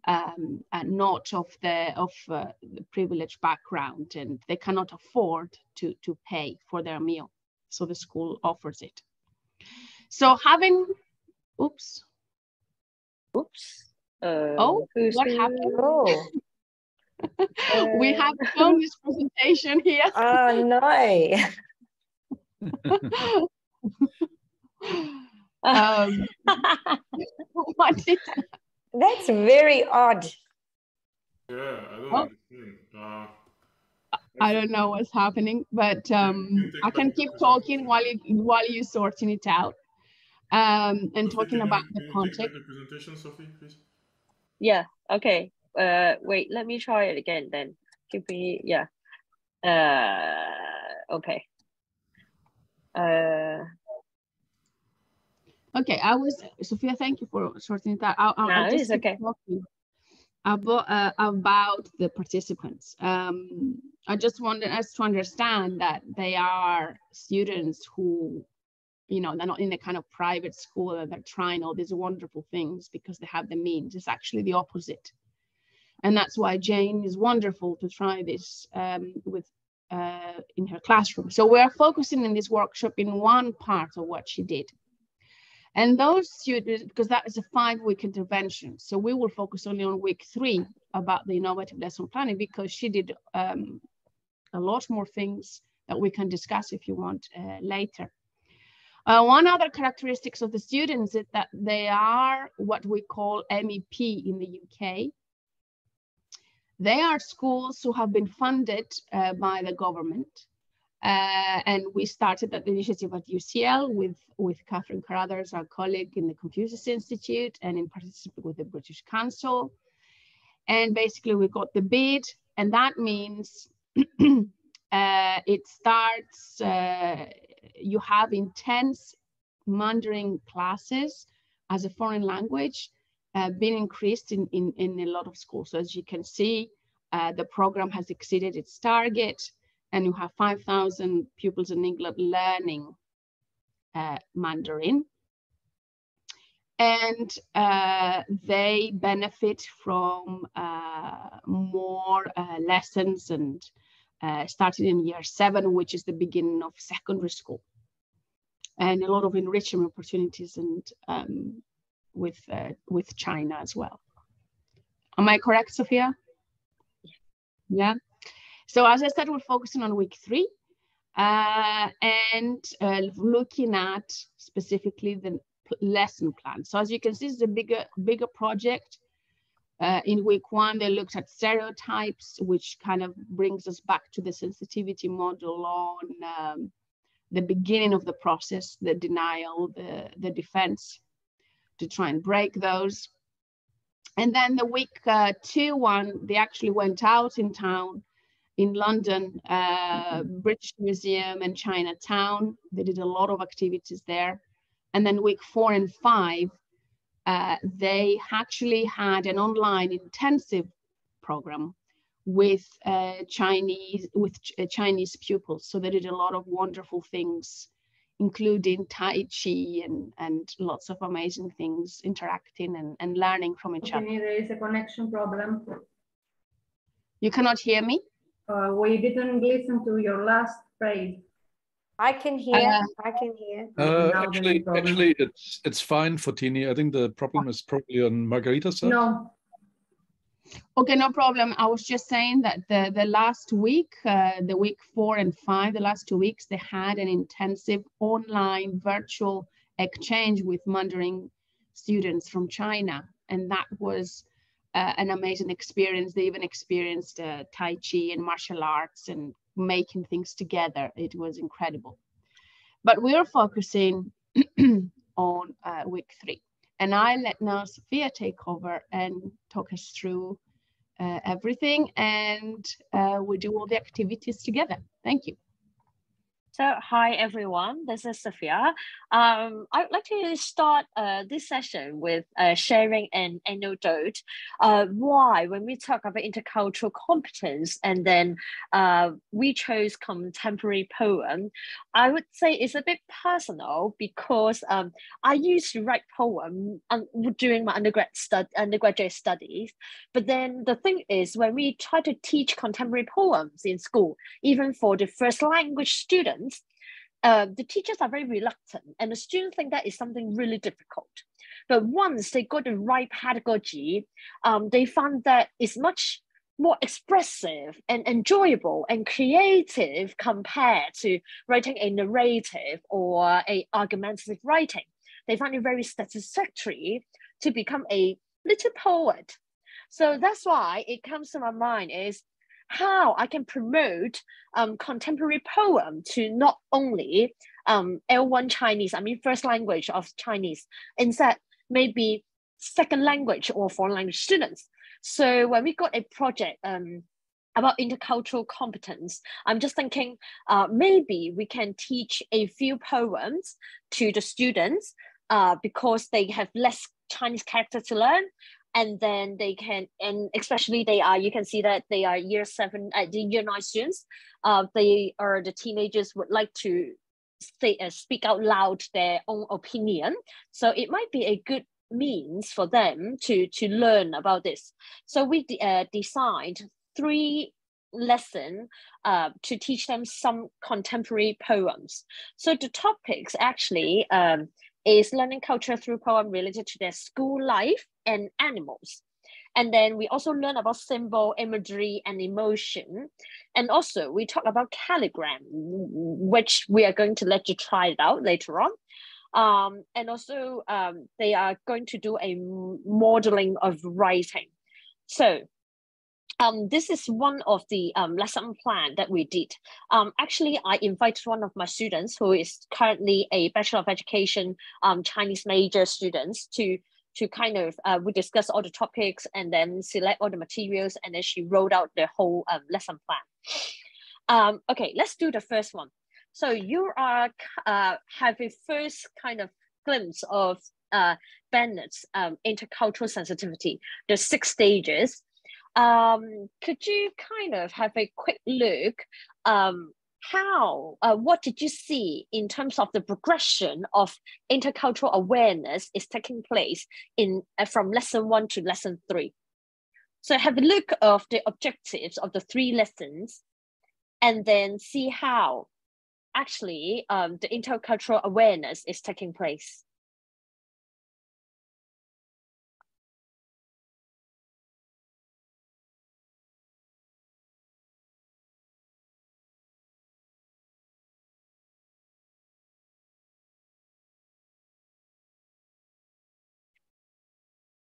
not of the privileged background, and they cannot afford to pay for their meal. So the school offers it. So having, oops. Oh, what happened? Oh. We have shown this presentation here. Oh, no. What is that? That's very odd. Yeah, I don't understand. I don't know what's happening, but I can keep talking while you're sorting it out. And Sophie, talking about the context. Take back the presentation, Sophie, please. Yeah, okay. Wait, let me try it again then. Give me, yeah. Okay. Okay, Sophia, thank you for sorting it out. I'll just keep talking about the participants. I just wanted us to understand that they are students who, you know, they're not in a kind of private school and they're trying all these wonderful things because they have the means. It's actually the opposite. And that's why Jane is wonderful to try this in her classroom. So we're focusing in this workshop in one part of what she did. And those students, because that is a 5-week intervention, so we will focus only on week 3 about the innovative lesson planning, because she did a lot more things that we can discuss if you want later. One other characteristics of the students is that they are what we call MEP in the UK. They are schools who have been funded by the government. And we started that initiative at UCL with Catherine Carruthers, our colleague in the Confucius Institute, and in partnership with the British Council. And basically we got the bid, and that means it starts, you have intense Mandarin classes as a foreign language being increased in a lot of schools. So as you can see, the program has exceeded its target, and you have 5,000 pupils in England learning Mandarin. And they benefit from more lessons, and starting in year 7, which is the beginning of secondary school, and a lot of enrichment opportunities. And with China as well. Am I correct, Sophia? Yeah. So as I said, we're focusing on week 3 and looking at specifically the lesson plan. So as you can see, it's a bigger project. In week 1, they looked at stereotypes, which kind of brings us back to the sensitivity model on the beginning of the process, the denial, the defense, to try and break those. And then the week 2 one, they actually went out in town in London, British Museum and Chinatown. They did a lot of activities there. And then week 4 and 5, they actually had an online intensive program with Chinese pupils. So they did a lot of wonderful things, including Tai Chi and lots of amazing things, interacting and learning from each other. There is a connection problem. You cannot hear me? We didn't listen to your last phrase. I can hear. I can hear. Actually, it's fine for Tini. I think the problem is probably on Margarita's side. No. Okay, no problem. I was just saying that the last week, the week 4 and 5, the last 2 weeks, they had an intensive online virtual exchange with Mandarin students from China, and that was an amazing experience. They even experienced Tai Chi and martial arts and making things together. It was incredible. But we are focusing on week 3. And I let now Sophia take over and talk us through everything, and we do all the activities together. Thank you. So, hi everyone, this is Sophia. I would like to start this session with sharing an anecdote. Why, when we talk about intercultural competence and then we chose contemporary poem, I would say it's a bit personal because I used to write poem during my undergraduate studies. But then the thing is, when we try to teach contemporary poems in school, even for the first language students, the teachers are very reluctant and the students think that is something really difficult. But once they got the right pedagogy, they found that it's much more expressive and enjoyable and creative compared to writing a narrative or a argumentative writing. They find it very satisfactory to become a little poet. So that's why it comes to my mind is how I can promote contemporary poem to not only L1 Chinese, I mean first language of Chinese, instead maybe second language or foreign language students. So when we got a project about intercultural competence, I'm just thinking maybe we can teach a few poems to the students because they have less Chinese character to learn. And then they can, and especially they are, you can see that they are year 9 students. They are the teenagers would like to speak out loud their own opinion. So it might be a good means for them to learn about this. So we designed 3 lessons to teach them some contemporary poems. So the topics actually is learning culture through poem related to their school life and animals. And then we also learn about symbol, imagery, and emotion. And also we talk about Calligram, which we are going to let you try it out later on. And also they are going to do a modeling of writing. So this is one of the lesson plan that we did. Actually, I invited one of my students who is currently a Bachelor of Education Chinese major students to kind of, we discuss all the topics and then select all the materials, and then she wrote out the whole lesson plan. Okay, let's do the first one. So you are have a first kind of glimpse of Bennett's intercultural sensitivity, the 6 stages. Could you kind of have a quick look what did you see in terms of the progression of intercultural awareness is taking place in from lesson 1 to lesson 3? So have a look of the objectives of the 3 lessons and then see how actually the intercultural awareness is taking place.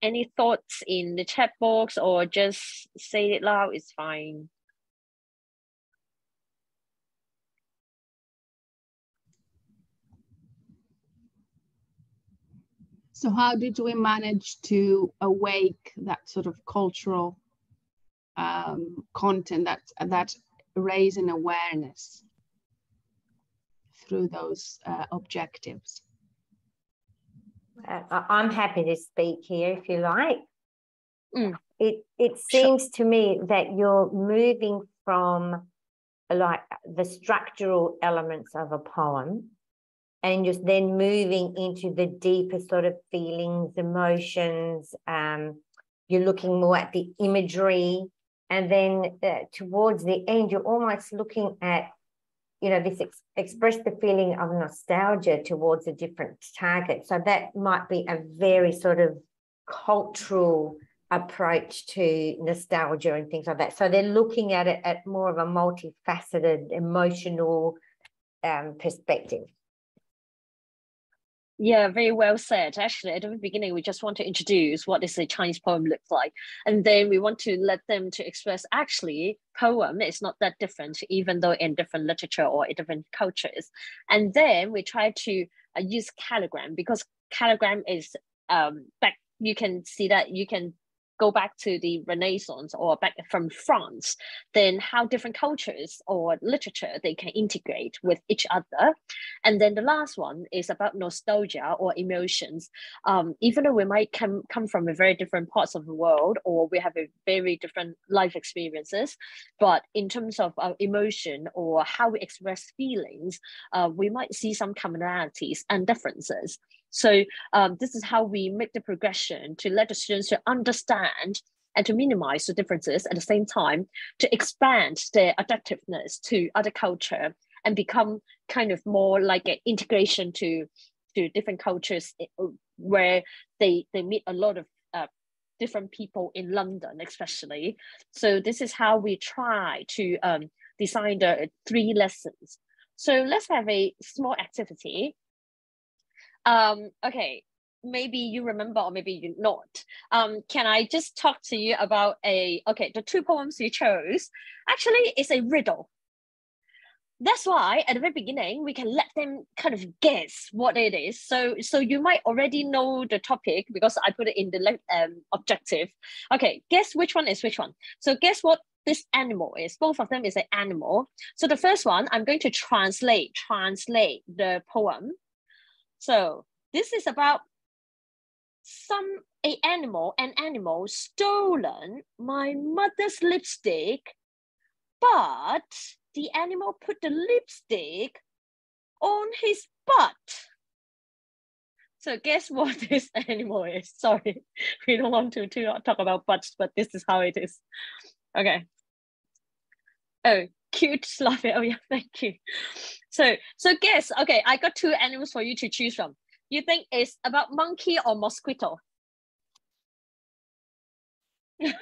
any thoughts in the chat box, or just say it loud, it's fine. So how did we manage to awake that sort of cultural content, that raising awareness through those objectives? I'm happy to speak here if you like. It seems to me that you're moving from like the structural elements of a poem, and you're then moving into the deeper sort of feelings, emotions. You're looking more at the imagery, and then towards the end, you're almost looking at, you know, this express the feeling of nostalgia towards a different target. So that might be a very sort of cultural approach to nostalgia and things like that. So they're looking at it at more of a multifaceted emotional perspective. Yeah, very well said. Actually, at the beginning, we just want to introduce what is a Chinese poem looks like. And then we want to let them to express, actually, poem is not that different, even though in different literature or in different cultures. And then we try to use Calligram, because Calligram is back, you can see that you can go back to the Renaissance or back from France, then how different cultures or literature they can integrate with each other. And then the last one is about nostalgia or emotions. Even though we might come from a very different parts of the world, or we have a very different life experiences, but in terms of our emotion or how we express feelings, we might see some commonalities and differences. So this is how we make the progression to let the students to understand and to minimize the differences, at the same time to expand their adaptiveness to other culture and become kind of more like an integration to different cultures, where they meet a lot of different people in London especially. So this is how we try to design the 3 lessons. So let's have a small activity. Okay, maybe you remember or maybe you not. Can I just talk to you about the 2 poems you chose actually is a riddle. That's why at the very beginning, we can let them kind of guess what it is. So you might already know the topic because I put it in the objective. Okay, guess which one is which one. So guess what this animal is. Both of them is an animal. So the first one, I'm going to translate the poem. So this is about an animal stolen my mother's lipstick, but the animal put the lipstick on his butt. So guess what this animal is? Sorry, we don't want to talk about butts, but this is how it is. Okay. Oh, cute, love it. Oh yeah, thank you. So guess, okay, I got 2 animals for you to choose from. You think it's about monkey or mosquito? I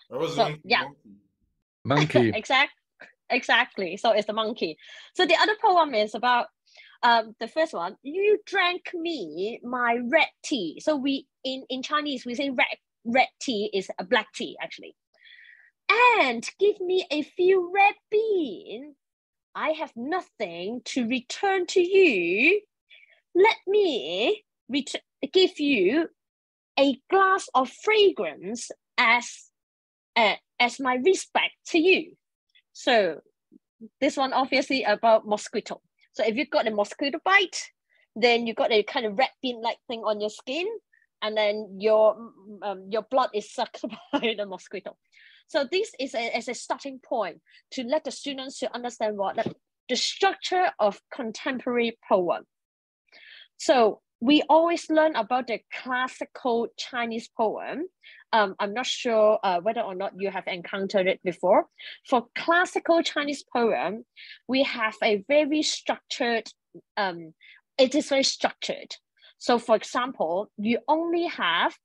was monkey. Monkey. Exactly. So it's the monkey. So the other poem is about the first one. You drank me my red tea. So we in Chinese we say red tea is a black tea actually. And give me a few red beans. I have nothing to return to you. Let me give you a glass of fragrance as my respect to you. So this one obviously about mosquito. So if you've got a mosquito bite, then you got a kind of red bean-like thing on your skin, and then your blood is sucked by the mosquito. So this is as a starting point to let the students to understand the structure of contemporary poem. So we always learn about the classical Chinese poem. I'm not sure whether or not you have encountered it before. For classical Chinese poem, we have a very structured, it is very structured. So for example, you only have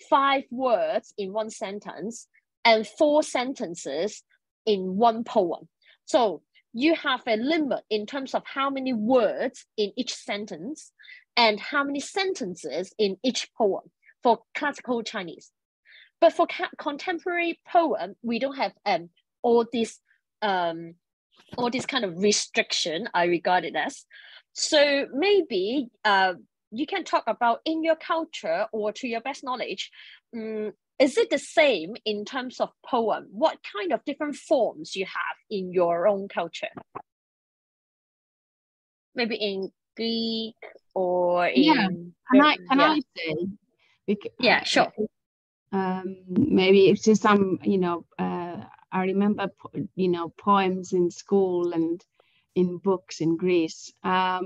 5 words in one sentence and 4 sentences in one poem. So you have a limit in terms of how many words in each sentence and how many sentences in each poem. for classical Chinese. But for contemporary poem, we don't have all this kind of restriction, I regard it as. So maybe you can talk about in your culture, or to your best knowledge, is it the same in terms of poem? What kind of different forms you have in your own culture? Maybe in Greek or in... Can I say? Yeah, sure. Maybe it's just some, I remember, poems in school and in books in Greece. There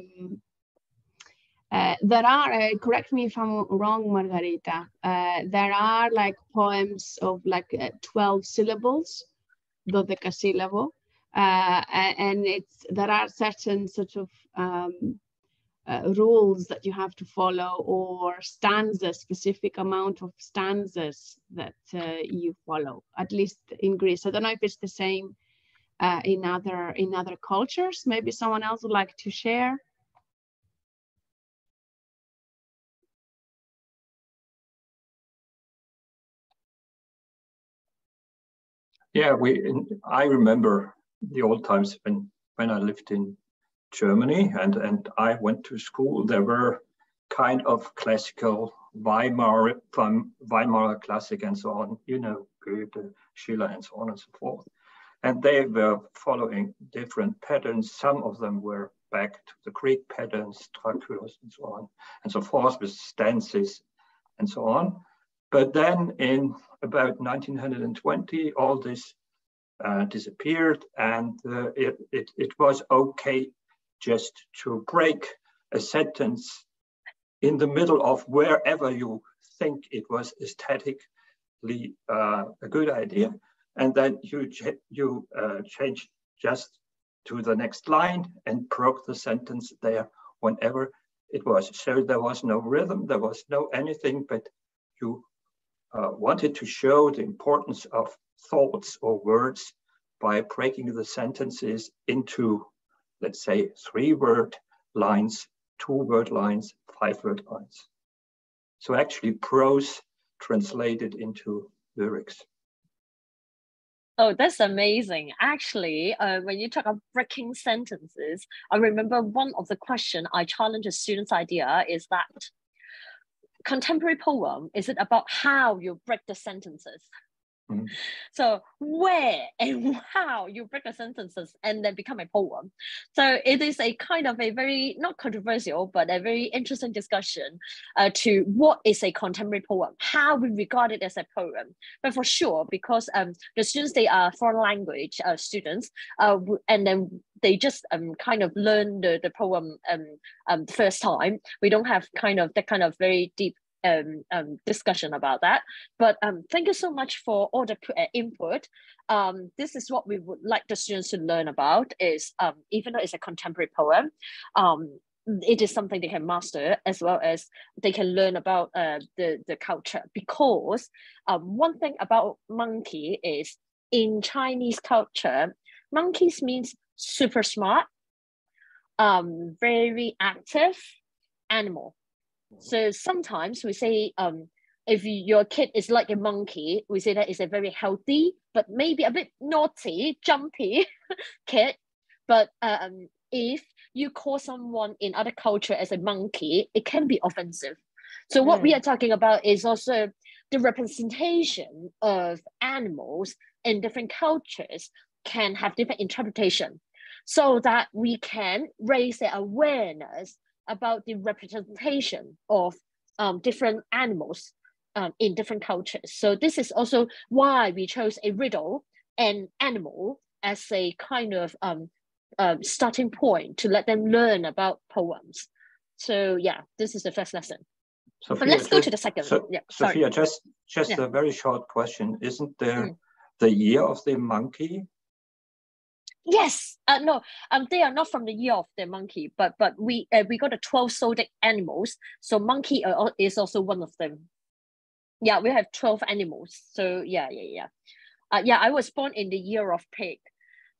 are, correct me if I'm wrong, Margarita, there are like poems of like 12 syllables, dodecasílabo, and there are certain sort of rules that you have to follow, or stanzas, specific amount of stanzas that you follow, at least in Greece. I don't know if it's the same in other cultures. Maybe someone else would like to share. Yeah, I remember the old times when I lived in Germany and I went to school. There were kind of classical Weimar classic and so on, Goethe, Schiller and so on and so forth. And they were following different patterns. Some of them were back to the Greek patterns, Dracula's and so on and so forth, with stanzas and so on. But then in about 1920, all this disappeared, and it was okay just to break a sentence in the middle of wherever you think it was aesthetically a good idea, and then you change just to the next line and broke the sentence there whenever it was. So there was no rhythm, there was no anything, but you wanted to show the importance of thoughts or words by breaking the sentences into, let's say, 3-word lines, 2-word lines, 5-word lines. So actually prose translated into lyrics. Oh, that's amazing. Actually, when you talk about breaking sentences, I remember one of the questions I challenge a student's idea is that contemporary poem, is it about how you break the sentences? Mm-hmm. So where and how you break the sentences and then become a poem. So it is a kind of a very, not controversial, but a very interesting discussion to what is a contemporary poem, how we regard it as a poem. But for sure, because the students, they are foreign language students, and then they just kind of learn the poem first time. We don't have that kind of very deep discussion about that, but thank you so much for all the input. This is what we would like the students to learn about, is even though it's a contemporary poem, it is something they can master, as well as they can learn about the culture. Because one thing about monkey is, in Chinese culture, monkeys means super smart, very active animal. So sometimes we say, if your kid is like a monkey, we say that is a very healthy, but maybe a bit naughty, jumpy kid. But if you call someone in other culture as a monkey, it can be offensive. So what we are talking about is also the representation of animals in different cultures can have different interpretation, so that we can raise the awareness about the representation of different animals in different cultures. So this is also why we chose a riddle and animal as a kind of starting point to let them learn about poems. So yeah, this is the first lesson. Sophia, but let's go to the second. Sophia, just a very short question. Isn't there the year of the monkey? Yes, no, they are not from the year of the monkey, but we got the 12 zodiac animals. So monkey is also one of them. Yeah, we have 12 animals. So yeah. I was born in the year of pig.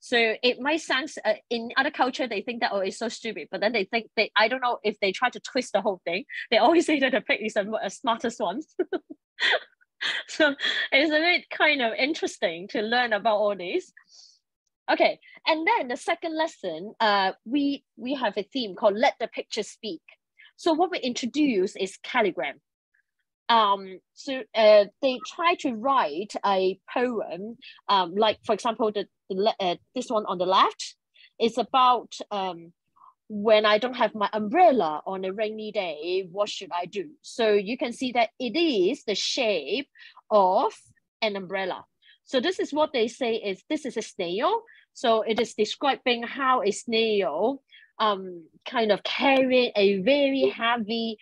So it might sound, in other culture, they think that, oh, it's so stupid, but then they think, I don't know if they try to twist the whole thing, they always say that the pig is the smartest one. So it's a bit kind of interesting to learn about all these. Okay, and then the second lesson, we have a theme called Let the Picture Speak. So what we introduce is Calligram. So they try to write a poem, like for example, this one on the left is about when I don't have my umbrella on a rainy day, what should I do? So you can see that it is the shape of an umbrella. So this is what they say is, this is a snail. So it is describing how a snail kind of carrying a very heavy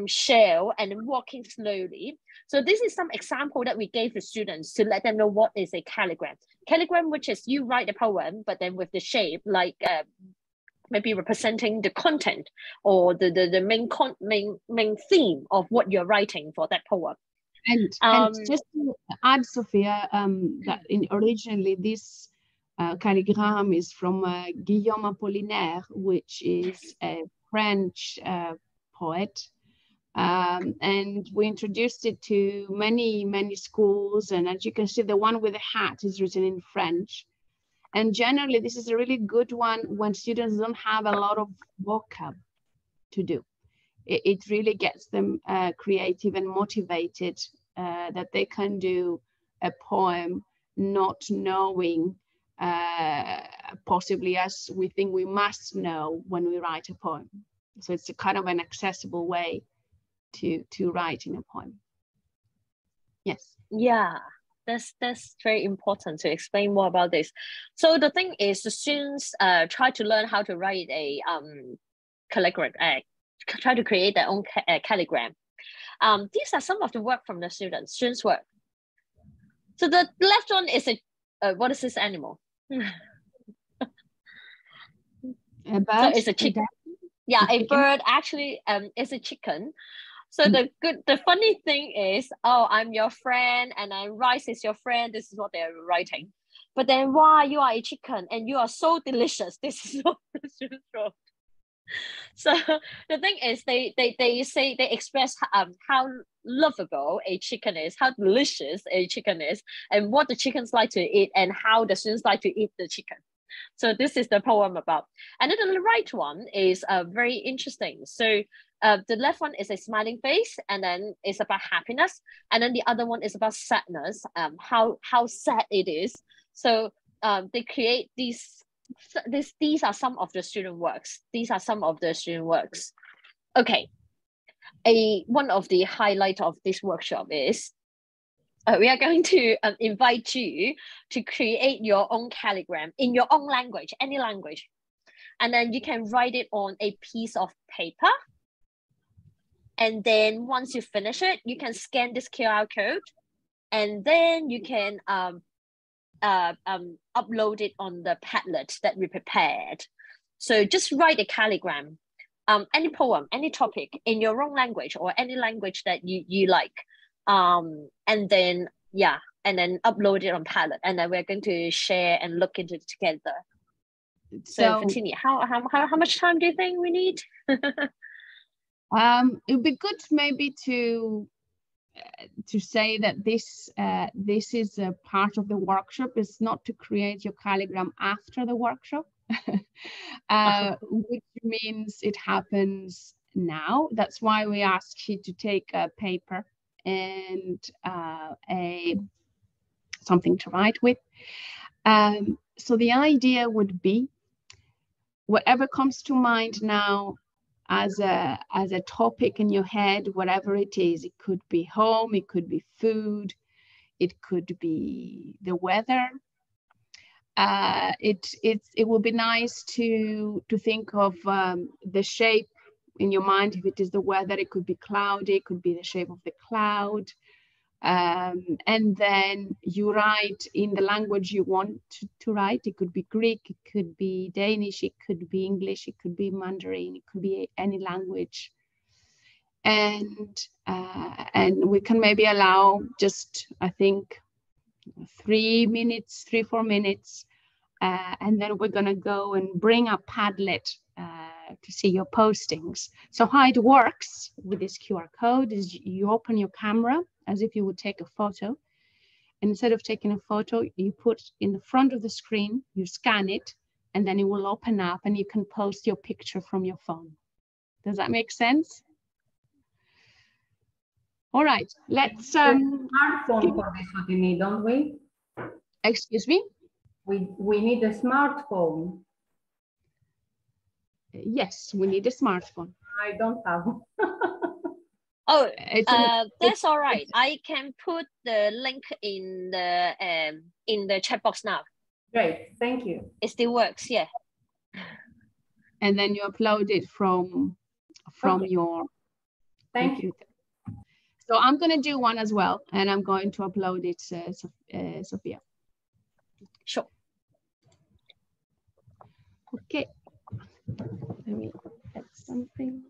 shell and walking slowly. So this is some example that we gave the students to let them know what is a calligram. Calligram, which is you write a poem, but then with the shape, like maybe representing the content or the main theme of what you're writing for that poem. And just to add, Sophia, that originally this calligram is from Guillaume Apollinaire, which is a French poet. And we introduced it to many schools. And as you can see, the one with the hat is written in French. And generally, this is a really good one when students don't have a lot of vocab to do. It really gets them creative and motivated that they can do a poem not knowing possibly as we think we must know when we write a poem. So it's a kind of an accessible way to write in a poem. Yes. Yeah. That's very important to explain more about this. So the thing is, the students try to learn how to write a calligram, try to create their own calligram. These are some of the work from the students' work. So the left one is a what is this animal? A bird. So it's a chicken. Yeah, a bird actually is a chicken. So the funny thing is, oh, I'm your friend and Rice is your friend. This is what they're writing. But then, why you are a chicken and you are so delicious? This is what the students wrote. So the thing is, they say, they express how lovable a chicken is, how delicious a chicken is, and what the chickens like to eat, and how the students like to eat the chicken. So this is the poem about. And then the right one is very interesting. So the left one is a smiling face, and then it's about happiness, and then the other one is about sadness, how sad it is. So they create these are some of the student works. These are some of the student works. Okay, one of the highlights of this workshop is we are going to invite you to create your own calligram in your own language, any language. And then you can write it on a piece of paper. And then once you finish it, you can scan this QR code, and then you can upload it on the Padlet that we prepared. So just write a calligram, any poem, any topic in your own language or any language that you like. And then, yeah, and then upload it on Padlet, and then we're going to share and look into it together. So Fatini, how much time do you think we need? It would be good maybe to say that this is a part of the workshop. It's not to create your calligram after the workshop, which means it happens now. That's why we ask you to take a paper and something to write with. So the idea would be, whatever comes to mind now as a topic in your head, whatever it is, it could be home, it could be food, it could be the weather. It would be nice to think of the shape in your mind. If it is the weather, it could be cloudy, it could be the shape of the cloud. And then you write in the language you want to write. It could be Greek, it could be Danish, it could be English, it could be Mandarin, it could be any language. And we can maybe allow just, I think, 3 minutes, 3-4 minutes and then we're going to go and bring up Padlet to see your postings. So how it works with this QR code is you open your camera as if you would take a photo. And instead of taking a photo, you put in the front of the screen, you scan it, and then it will open up and you can post your picture from your phone. Does that make sense? All right, let's smartphone for this what you need, don't we? Excuse me? We need a smartphone. Yes, we need a smartphone. I don't have one. Oh, that's all right. I can put the link in the chat box now. Great, thank you. It still works, yeah. And then you upload it from Okay. your Thank computer. So I'm going to do one as well, and I'm going to upload it, Sophia. Sure. Okay. Let me add something.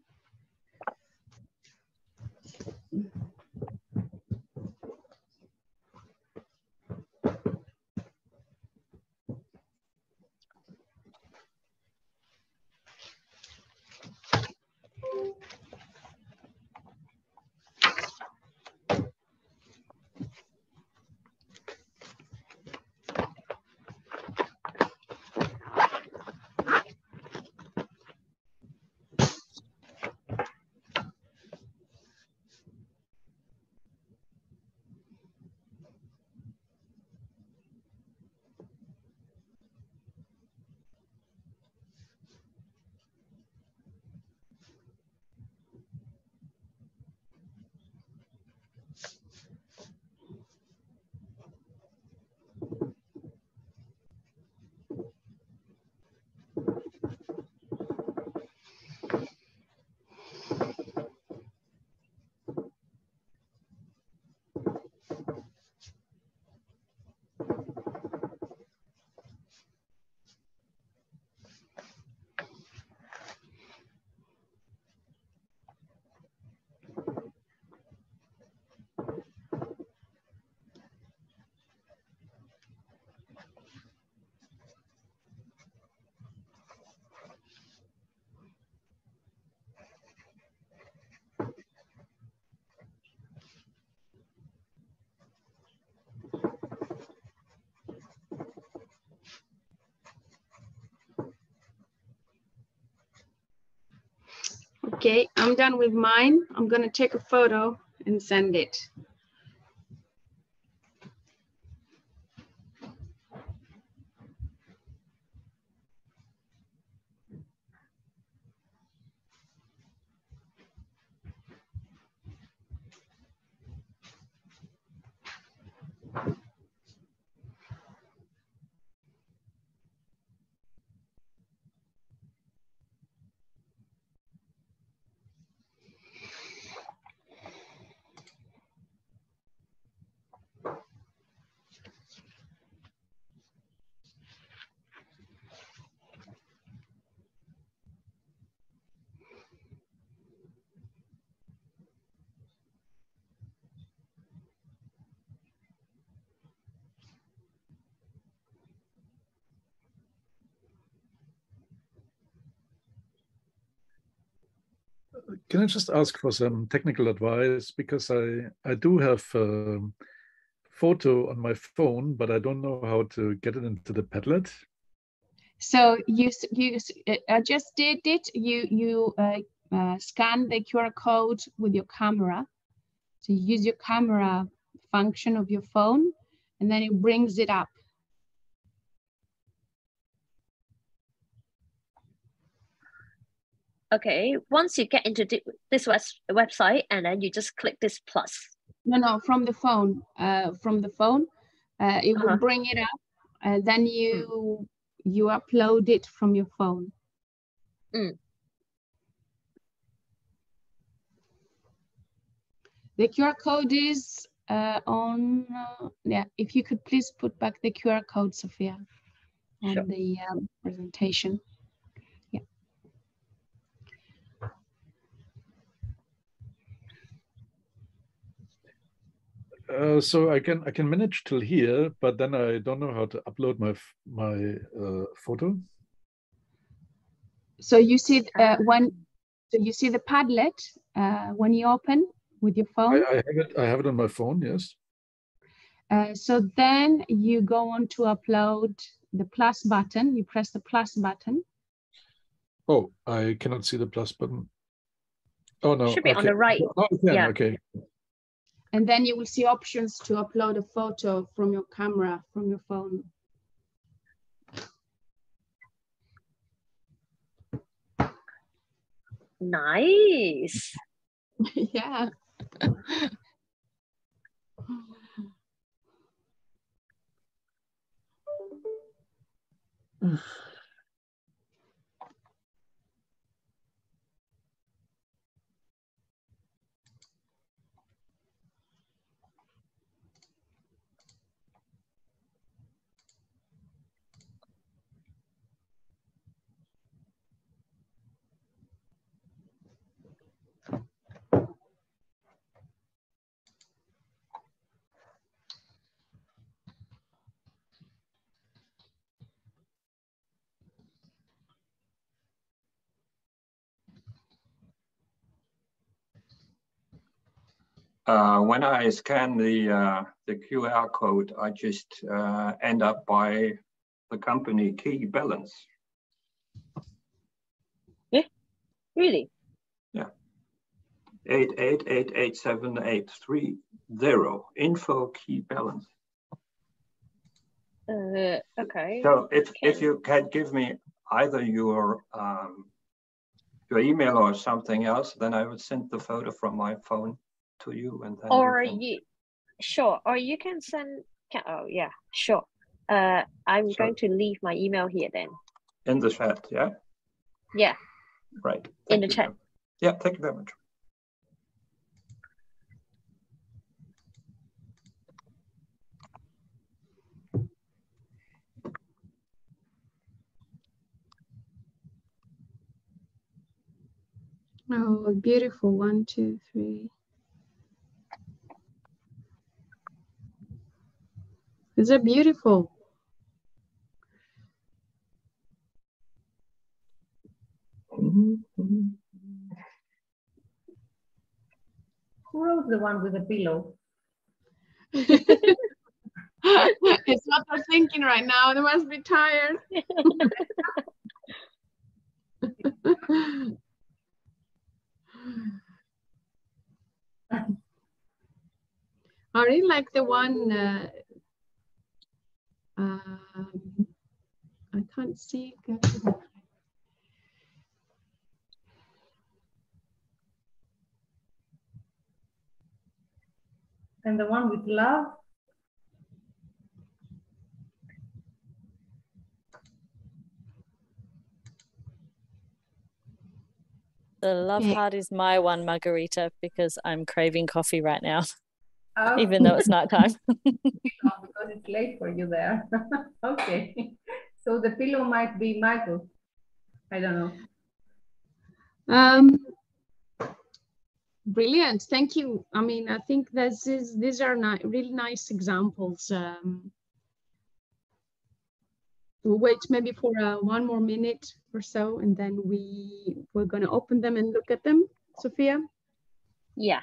Okay, I'm done with mine. I'm going to take a photo and send it. Can I just ask for some technical advice? Because I do have a photo on my phone, but I don't know how to get it into the Padlet. So I just did it. You scan the QR code with your camera. So you use your camera function of your phone, and then it brings it up. Okay, once you get into this website, and then you just click this plus. No, from the phone. It will bring it up, and then you upload it from your phone. Mm. The QR code is on. Yeah, if you could please put back the QR code, Sophia, on sure. the presentation. So I can manage till here, but then I don't know how to upload my photo. So you see you see the Padlet when you open with your phone. I have it on my phone. Yes. So then you go on to upload the plus button. You press the plus button. Oh, I cannot see the plus button. Oh no, should be on the right. Oh, yeah. Okay. And then you will see options to upload a photo from your camera, from your phone. Nice. Yeah. When I scan the QR code, I just end up by the company key balance. Yeah, really? Yeah. 88887830 info key balance. Okay. So if you can give me either your email or something else, then I would send the photo from my phone to you, and then Or sure, or you can send. Oh yeah, sure. I'm going to leave my email here then. In the chat, yeah. Yeah. Right. In the chat. Yeah. Thank you very much. Oh, beautiful. 1, 2, 3. Is it beautiful? Who wrote the one with the pillow? It's what they're thinking right now. They must be tired. I really like the one. I can't see. And the one with love? The love heart is my one, Margarita, because I'm craving coffee right now, even though it's nighttime. Because it's late for you there. Okay. So the pillow might be Michael. I don't know. Brilliant. Thank you. I mean, I think these are really nice examples. We'll wait maybe for 1 more minute or so, and then we're going to open them and look at them, Sophia. Yeah.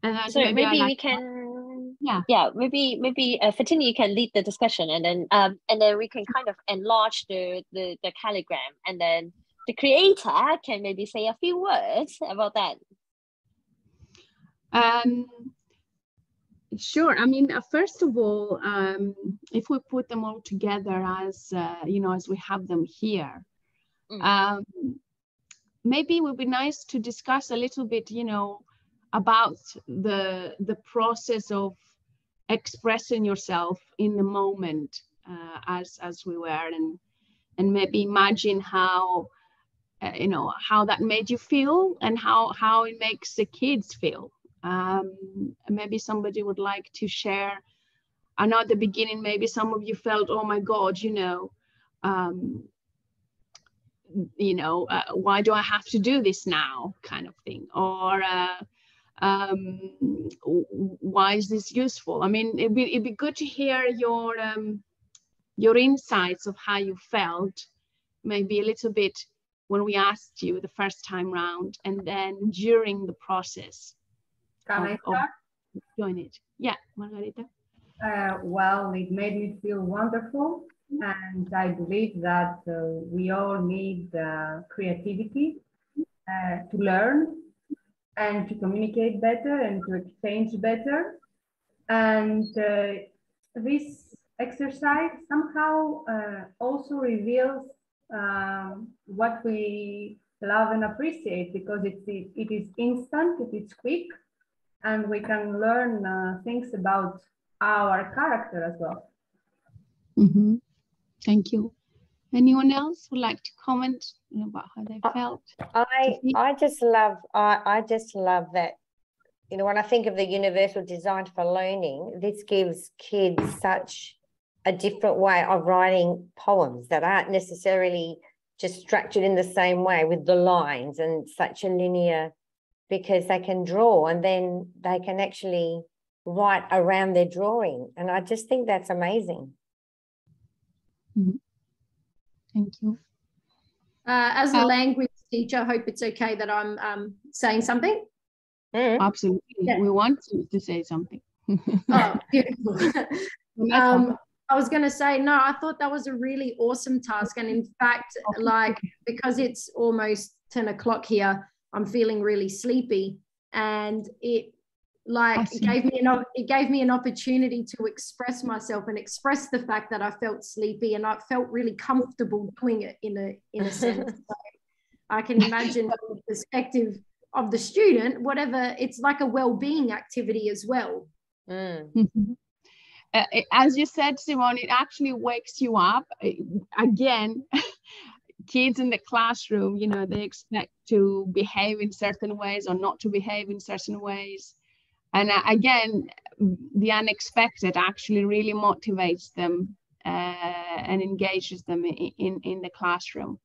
And so maybe we can. Yeah. Maybe Fatina, you can lead the discussion, and then we can kind of enlarge the Calligram, and then the creator can maybe say a few words about that. Sure. I mean, first of all, if we put them all together as as we have them here, maybe it would be nice to discuss a little bit, about the process of expressing yourself in the moment, as we were, and maybe imagine how how that made you feel and how it makes the kids feel. Maybe somebody would like to share. I know at the beginning, maybe some of you felt, oh my God, why do I have to do this now, kind of thing. Or why is this useful? I mean, it'd be good to hear your insights of how you felt, maybe a little bit when we asked you the first time round, and then during the process. Can I start? Doing it. Yeah, Margarita. Well, it made me feel wonderful, and I believe that we all need creativity to learn and to communicate better and to exchange better. And this exercise somehow also reveals what we love and appreciate, because it is instant, it is quick, and we can learn things about our character as well. Mm-hmm. Thank you. Anyone else would like to comment about how they felt? I just love that, you know, when I think of the universal design for learning, this gives kids such a different way of writing poems that aren't necessarily just structured in the same way with the lines and such a linear, because they can draw and then they can actually write around their drawing. And I just think that's amazing. Mm-hmm. Thank you. As a language teacher, I hope it's okay that I'm saying something. Absolutely. Yeah. We want you to say something. Oh, beautiful. I was going to say, no, I thought that was a really awesome task. And in fact, like, because it's almost 10 o'clock here, I'm feeling really sleepy. And it gave me an opportunity to express myself and express the fact that I felt sleepy, and I felt really comfortable doing it in a sense. So I can imagine from the perspective of the student, whatever, it's like a well-being activity as well. As you said, Simone, it actually wakes you up. Again, kids in the classroom, you know, they expect to behave in certain ways or not to behave in certain ways. And again, the unexpected actually really motivates them and engages them in the classroom.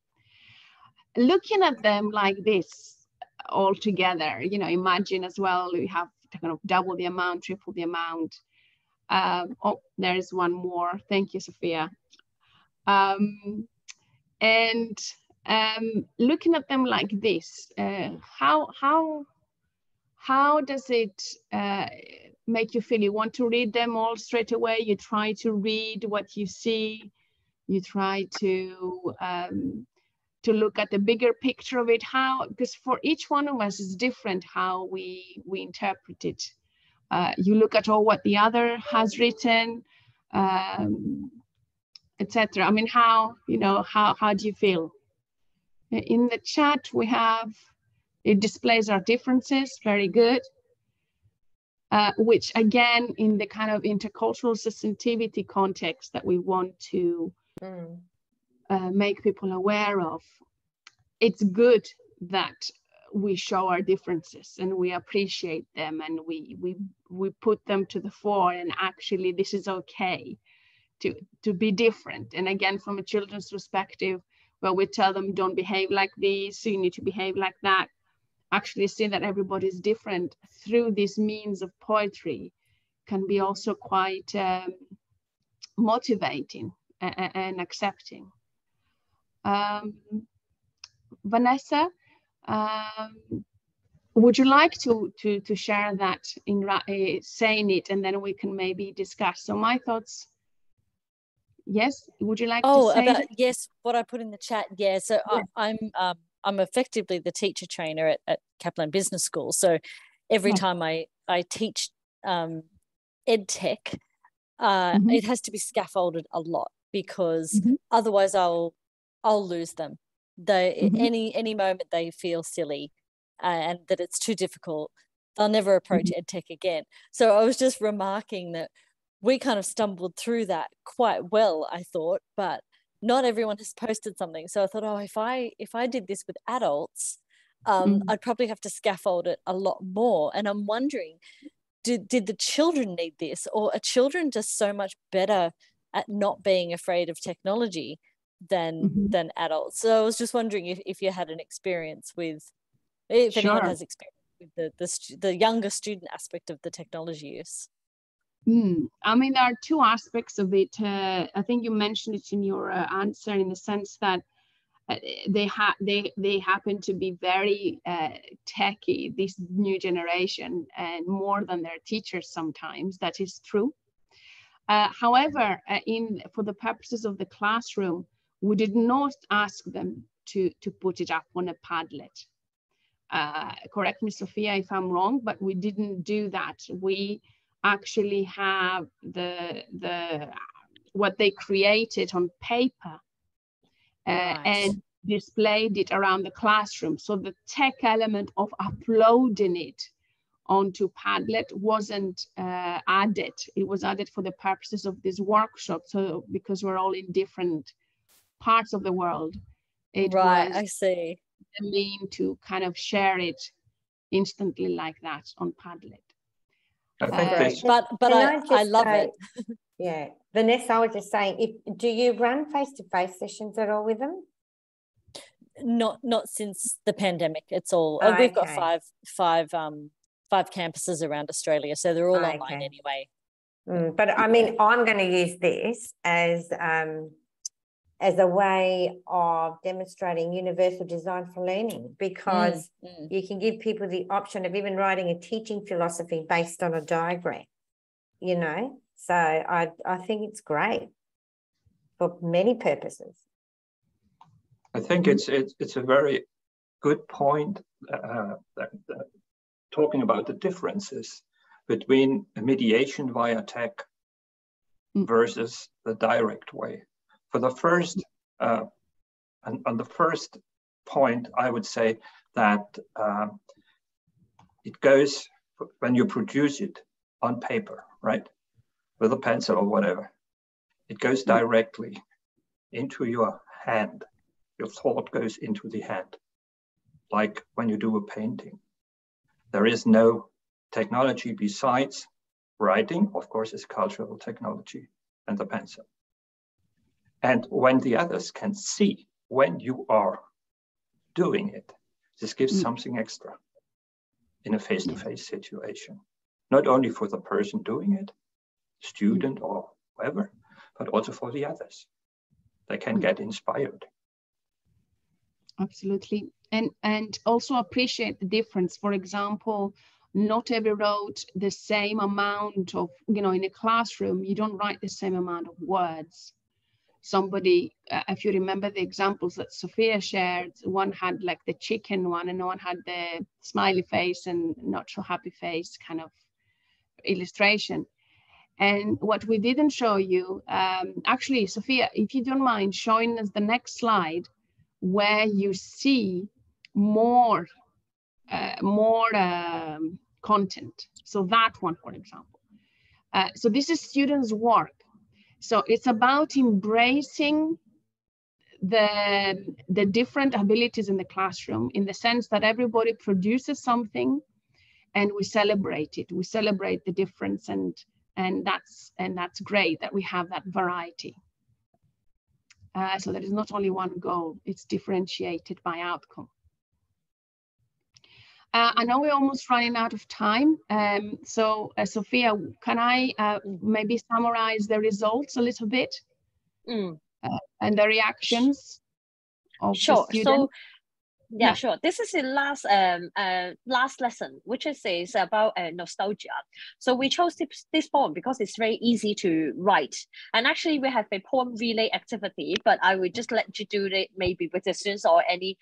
Looking at them like this all together, you know, imagine as well, we have to kind of double the amount, triple the amount. Oh, there is one more. Thank you, Sophia. Looking at them like this, how does it make you feel? You want to read them all straight away? You try to read what you see. You try to look at the bigger picture of it. How? Because for each one of us is different how we interpret it. You look at all what the other has written, etc. I mean, how do you feel? In the chat we have, it displays our differences, very good. Which again, in the kind of intercultural sensitivity context that we want to make people aware of, it's good that we show our differences and we appreciate them and we put them to the fore, and actually this is okay to be different. And again, from a children's perspective, where we tell them don't behave like this, you need to behave like that, actually see that everybody is different through this means of poetry can be also quite motivating and accepting. Vanessa, would you like to share that in saying it, and then we can maybe discuss? So my thoughts. Yes, would you like to say about, yes, what I put in the chat? Yeah, so yeah. I'm effectively the teacher trainer at Kaplan Business School. So every time I teach ed tech, it has to be scaffolded a lot, because otherwise I'll lose them. Any moment they feel silly and that it's too difficult, they'll never approach ed tech again. So I was just remarking that we kind of stumbled through that quite well, I thought, but not everyone has posted something. So I thought, oh, if I did this with adults, I'd probably have to scaffold it a lot more. And I'm wondering, did the children need this, or are children just so much better at not being afraid of technology than adults? So I was just wondering if you had an experience with, if anyone has experience. with the younger student aspect of the technology use? I mean, there are two aspects of it. I think you mentioned it in your answer, in the sense that they happen to be very techy, this new generation, and more than their teachers sometimes. That is true. However, for the purposes of the classroom, we did not ask them to put it up on a Padlet. Correct me, Sophia, if I'm wrong, but we didn't do that. We actually have what they created on paper and displayed it around the classroom. So the tech element of uploading it onto Padlet wasn't added. It was added for the purposes of this workshop. So because we're all in different parts of the world, it was I see. the mean to kind of share it instantly like that on Padlet. I think but I love it. Yeah, Vanessa, I was just saying, do you run face-to-face sessions at all with them? Not since the pandemic. It's all we've got five campuses around Australia, so they're all online anyway. But I mean, I'm going to use this as a way of demonstrating universal design for learning, because you can give people the option of even writing a teaching philosophy based on a diagram, you know. So I think it's great for many purposes. I think it's a very good point talking about the differences between a mediation via tech versus the direct way. For the first, on the first point, I would say that it goes, when you produce it on paper, right, with a pencil or whatever, it goes directly into your hand. Your thought goes into the hand, like when you do a painting. There is no technology besides writing, of course, is cultural technology and the pencil. And when the others can see when you are doing it, this gives something extra in a face-to-face situation, not only for the person doing it, student or whoever, but also for the others. They can get inspired. Absolutely. And also appreciate the difference. For example, not every wrote the same amount of, you know, in a classroom, you don't write the same amount of words. Somebody, if you remember the examples that Sophia shared, one had like the chicken one and one had the smiley face and not so happy face kind of illustration. And what we didn't show you, actually, Sophia, if you don't mind showing us the next slide where you see more content. So that one, for example. So this is students' work. So it's about embracing the different abilities in the classroom, in the sense that everybody produces something and we celebrate it. We celebrate the difference, and that's great that we have that variety. So there is not only one goal, it's differentiated by outcome. I know we're almost running out of time. So Sophia, can I maybe summarize the results a little bit and the reactions of the students? So yeah, sure. This is the last lesson, which is about nostalgia. So we chose this poem because it's very easy to write. And actually we have a poem relay activity, but I would just let you do it maybe with the students or any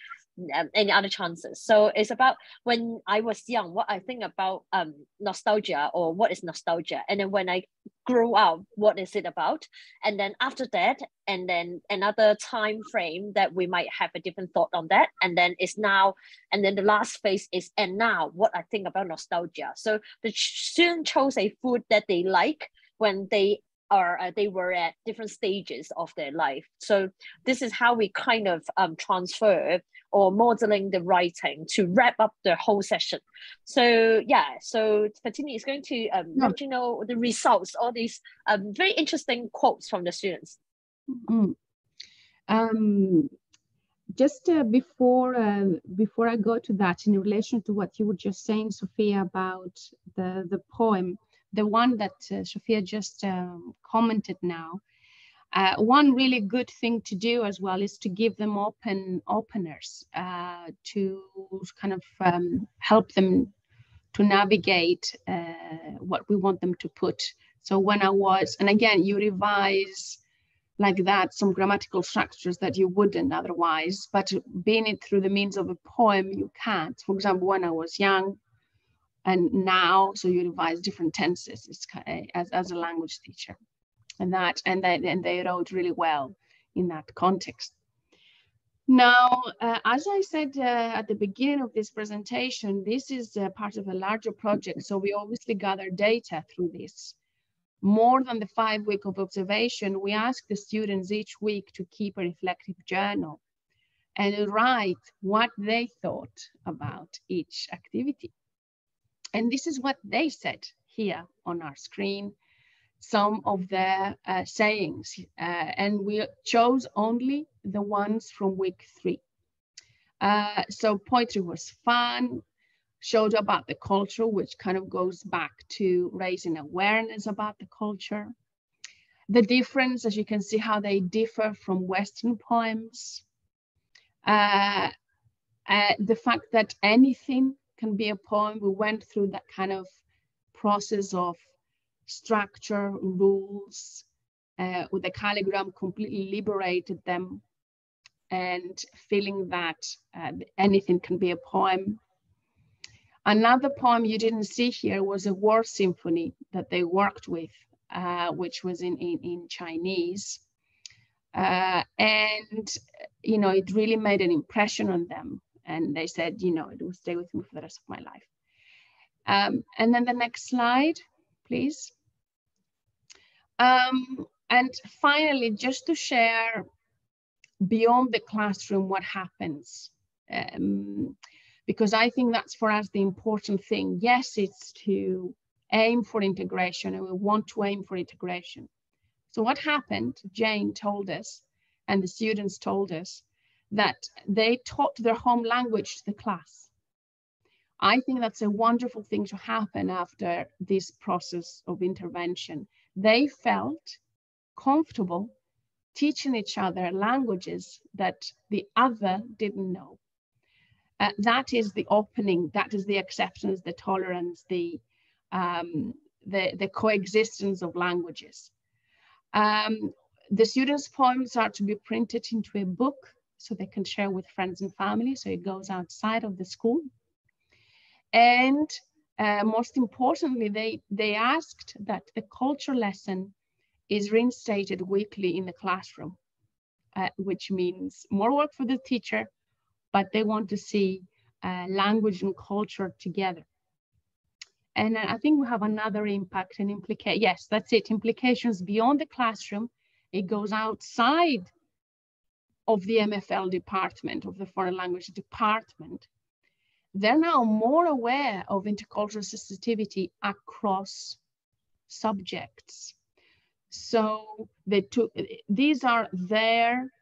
other chances. So it's about when I was young, what I think about nostalgia, or what is nostalgia, and then when I grew up, what is it about, and then after that, and then another time frame that we might have a different thought on that, and then it's now, and then the last phase is and now, what I think about nostalgia. So the student chose a food that they like when they were at different stages of their life. So this is how we kind of transfer or modeling the writing to wrap up the whole session. So yeah, so Fatini is going to let you know the results, all these very interesting quotes from the students. just before I go to that, in relation to what you were just saying, Sophia, about the poem, the one that Sophia just commented now, one really good thing to do as well is to give them openers to kind of help them to navigate what we want them to put. So when I was, and again, you revise like that some grammatical structures that you wouldn't otherwise, but being it through the means of a poem, you can't. For example, when I was young and now, so you revise different tenses. It's as a language teacher, and they wrote really well in that context. Now, as I said at the beginning of this presentation, this is part of a larger project. So we obviously gather data through this. More than the 5 week of observation, we ask the students each week to keep a reflective journal and write what they thought about each activity. And this is what they said here on our screen, some of their sayings, and we chose only the ones from week 3. So poetry was fun, showed about the culture, which kind of goes back to raising awareness about the culture. The difference, as you can see, how they differ from Western poems. The fact that anything can be a poem. We went through that kind of process of structure, rules, with the Calligram completely liberated them, and feeling that anything can be a poem. Another poem you didn't see here was a war symphony that they worked with, which was in Chinese. And, you know, it really made an impression on them. And they said, you know, it will stay with me for the rest of my life. And then the next slide, please. And finally, just to share beyond the classroom what happens. Because I think that's for us the important thing. Yes, it's to aim for integration, and we want to aim for integration. So what happened, Jane told us, and the students told us, that they taught their home language to the class. I think that's a wonderful thing to happen after this process of intervention. They felt comfortable teaching each other languages that the other didn't know. That is the opening, that is the acceptance, the tolerance, the coexistence of languages. The students' poems are to be printed into a book so they can share with friends and family, so it goes outside of the school. And most importantly, they asked that the culture lesson is reinstated weekly in the classroom, which means more work for the teacher, but they want to see language and culture together. And I think we have another impact and implication. Yes, that's it. Implications beyond the classroom. It goes outside of the MFL department, of the foreign language department. They're now more aware of intercultural sensitivity across subjects. So these are their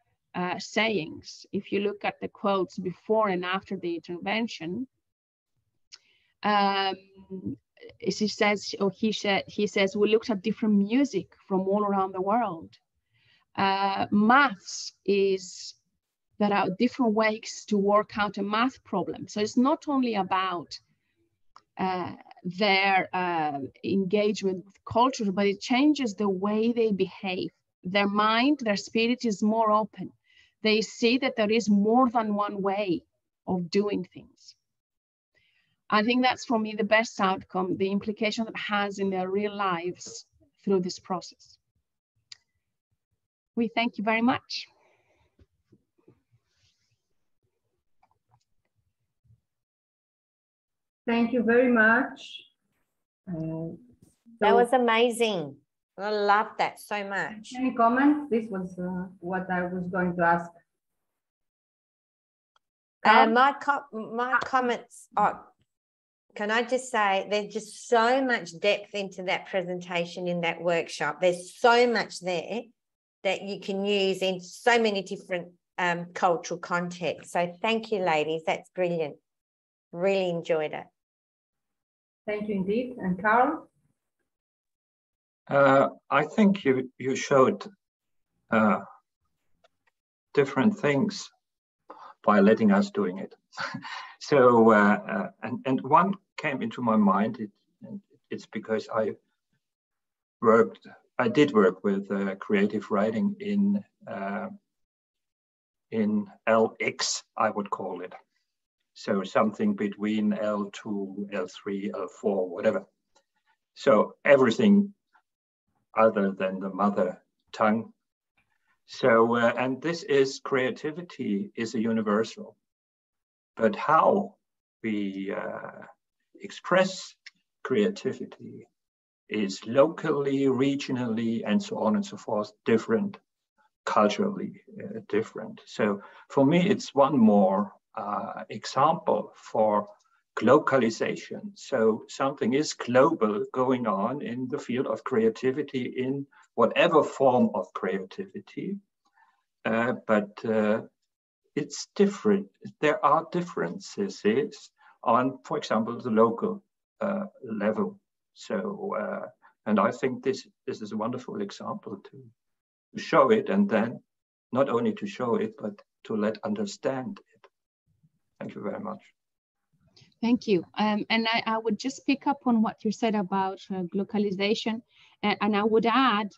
sayings. If you look at the quotes before and after the intervention, he says, we looked at different music from all around the world. Maths there are different ways to work out a math problem. So it's not only about their engagement with culture, but it changes the way they behave. Their mind, their spirit is more open. They see that there is more than one way of doing things. I think that's, for me, the best outcome, the implication that it has in their real lives through this process. We thank you very much. Thank you very much. That was amazing. I love that so much. Any comments? This was what I was going to ask. My comments are, can I just say, there's just so much depth into that presentation in that workshop. There's so much there that you can use in so many different cultural context. So thank you, ladies. That's brilliant. Really enjoyed it. Thank you indeed. And Carl? I think you showed different things by letting us doing it. So, and one came into my mind, it's because I did work with creative writing in LX, I would call it. So something between L2, L3, L4, whatever. So everything other than the mother tongue. So, and this is creativity is a universal, but how we express creativity is locally, regionally, and so on and so forth, different, culturally different. So for me, it's one more example for globalization. So something is global going on in the field of creativity in whatever form of creativity, but it's different. There are differences on, for example, the local level. So, and I think this is a wonderful example to show it, and then not only to show it, but to let understand it. Thank you very much. Thank you. And I would just pick up on what you said about globalization, and I would add,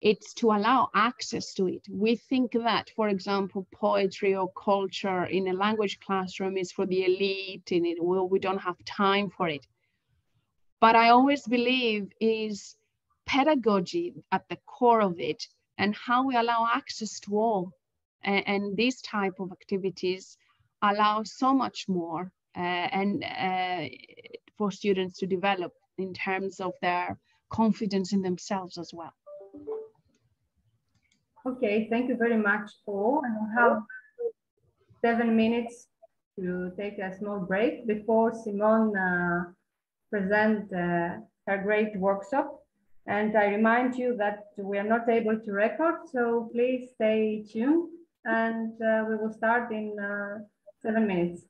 it's to allow access to it. We think that, for example, poetry or culture in a language classroom is for the elite, and we don't have time for it. But I always believe is pedagogy at the core of it, and how we allow access to all. And these type of activities allow so much more for students to develop in terms of their confidence in themselves as well. Okay, thank you very much, Paul. And we have 7 minutes to take a small break before Simone presents her great workshop. And I remind you that we are not able to record, so please stay tuned, and we will start in 7 minutes.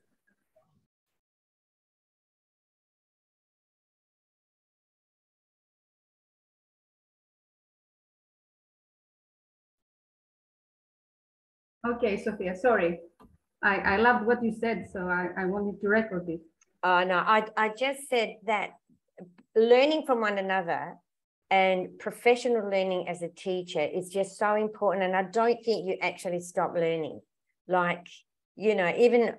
Okay, Sophia, sorry. I loved what you said, so I wanted to record it. Oh, no, I just said that learning from one another and professional learning as a teacher is just so important. And I don't think you actually stop learning. Like, you know, even,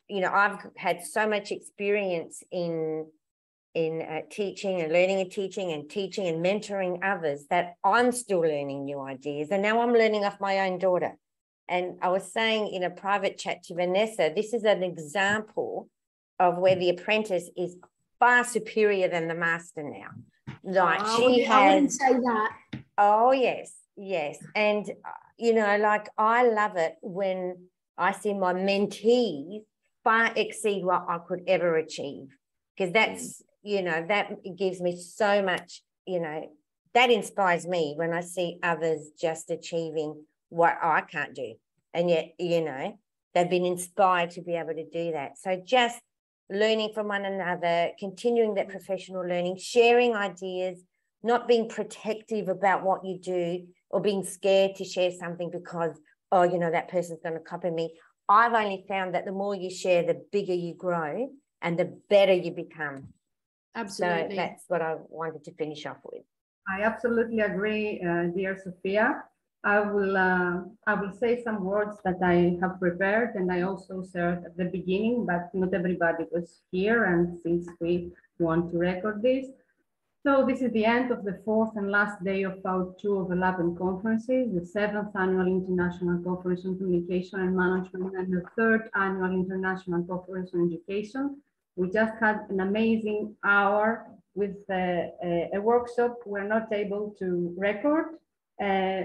you know, I've had so much experience in teaching and learning and teaching and mentoring others that I'm still learning new ideas. And now I'm learning off my own daughter. And I was saying in a private chat to Vanessa, this is an example of where the apprentice is far superior than the master now. Like I wouldn't say that. Oh, yes, yes. And, you know, like I love it when I see my mentees far exceed what I could ever achieve. Because that's, you know, that gives me so much, you know, that inspires me when I see others just achieving what I can't do. And yet, you know, they've been inspired to be able to do that. So just learning from one another, continuing that professional learning, sharing ideas, not being protective about what you do or being scared to share something because, oh, you know, that person's going to copy me. I've only found that the more you share, the bigger you grow and the better you become. Absolutely. So that's what I wanted to finish off with. I absolutely agree, dear Sophia. I will say some words that I have prepared, and I also said at the beginning, but not everybody was here, and since we want to record this. So this is the end of the fourth and last day of our two overlapping conferences, the 7th Annual International Conference on Communication and Management and the 3rd Annual International Conference on Education. We just had an amazing hour with a workshop we're not able to record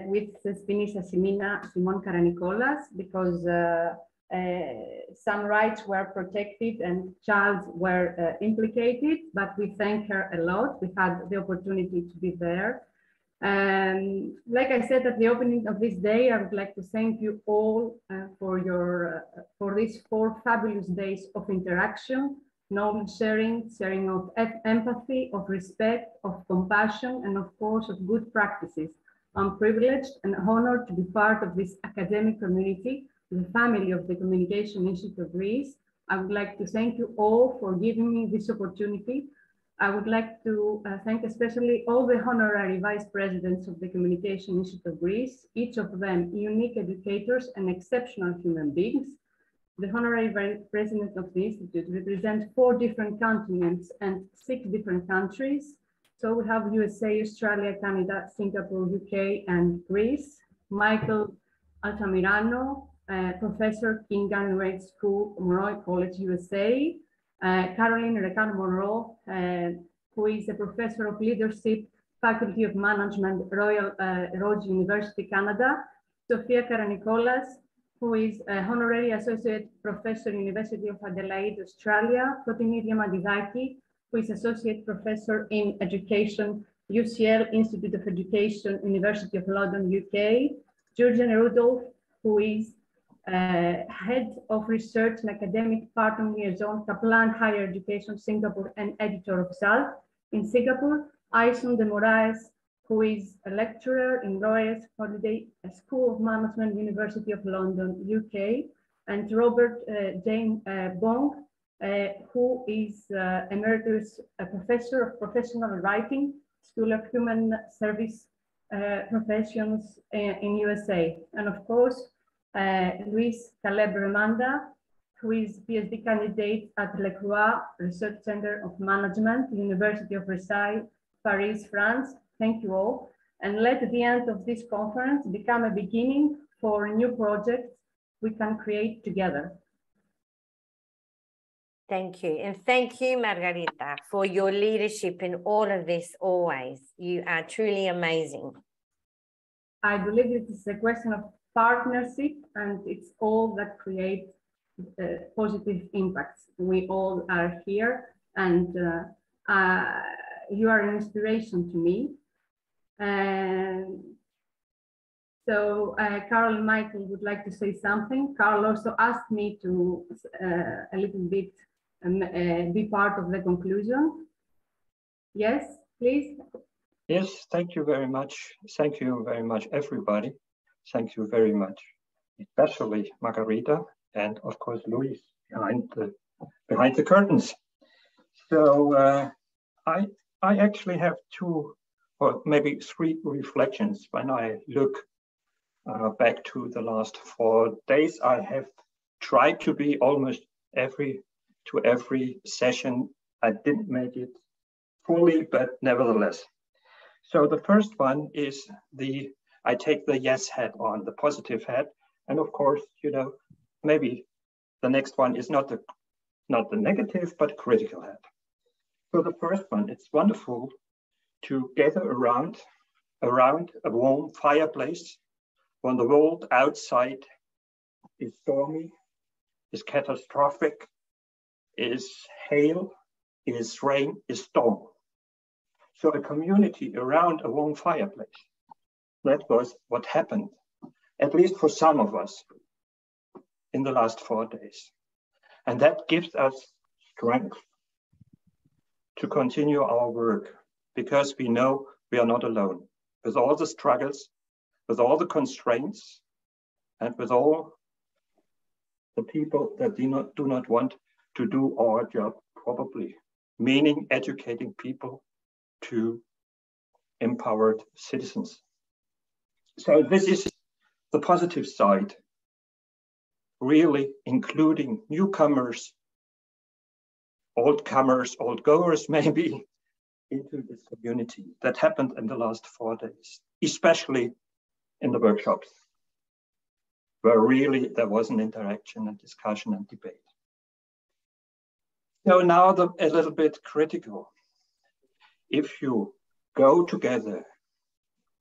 with Spinisa Simon Karanicolas because some rights were protected and child were implicated, but we thank her a lot. We had the opportunity to be there. Like I said at the opening of this day, I would like to thank you all for these 4 fabulous days of interaction, knowledge sharing, sharing of empathy, of respect, of compassion, and of course of good practices. I'm privileged and honored to be part of this academic community, the family of the Communication Institute of Greece. I would like to thank you all for giving me this opportunity. I would like to thank especially all the honorary vice presidents of the Communication Institute of Greece, each of them unique educators and exceptional human beings. The honorary vice president of the Institute represents 4 different continents and 6 different countries. So we have USA, Australia, Canada, Singapore, UK, and Greece. Michael Altamirano, Professor, King Graduate School, Monroe College, USA. Caroline Recan Monroe, who is a Professor of Leadership, Faculty of Management, Royal Roads University, Canada. Sofia Karanicolas, who is Honorary Associate Professor, University of Adelaide, Australia. Fotini Diamandidaki, who is Associate Professor in Education, UCL Institute of Education, University of London, UK. Georgian Rudolph, who is Head of Research and Academic Partner Liaison, Kaplan Higher Education, Singapore, and Editor of SALT in Singapore. Aison de Moraes, who is a lecturer in Royal Holiday School of Management, University of London, UK. And Robert Jane Bong, who is Emeritus Professor of Professional Writing, School of Human Service Professions in USA. And of course, Luis Caleb-Remanda, who is PhD candidate at Le Croix Research Center of Management, University of Versailles, Paris, France. Thank you all. And let the end of this conference become a beginning for new projects we can create together. Thank you. And thank you, Margarita, for your leadership in all of this always. You are truly amazing. I believe it is a question of partnership, and it's all that creates positive impacts. We all are here, and you are an inspiration to me. And so Carl and Michael would like to say something. Carl also asked me to a little bit be part of the conclusion. Yes, please. Yes, thank you very much. Thank you very much, everybody. Thank you very much, especially Margarita and of course Luis behind the curtains. So I actually have 2 or maybe 3 reflections when I look back to the last 4 days. I have tried to be almost every session. I didn't make it fully, but nevertheless. So the first one is I take the yes hat on, the positive hat. And of course, you know, maybe the next one is not the negative, but critical hat. So the first one, it's wonderful to gather around a warm fireplace when the world outside is stormy, is catastrophic, is hail, is rain, is storm. So a community around a warm fireplace. That was what happened, at least for some of us, in the last 4 days. And that gives us strength to continue our work, because we know we are not alone. With all the struggles, with all the constraints, and with all the people that do not want to do our job properly, meaning educating people to empowered citizens. So this is the positive side, really including newcomers, old goers maybe, into this community. That happened in the last 4 days, especially in the workshops, where really there was an interaction and discussion and debate. So now a little bit critical. If you go together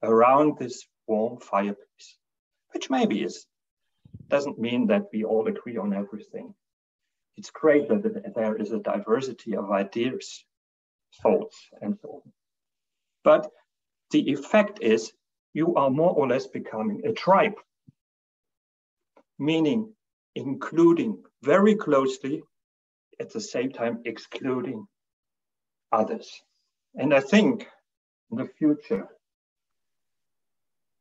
around this warm fireplace, which maybe doesn't mean that we all agree on everything. It's great that there is a diversity of ideas, thoughts, and so on. But the effect is you are more or less becoming a tribe, meaning including very closely, at the same time excluding others. And I think in the future,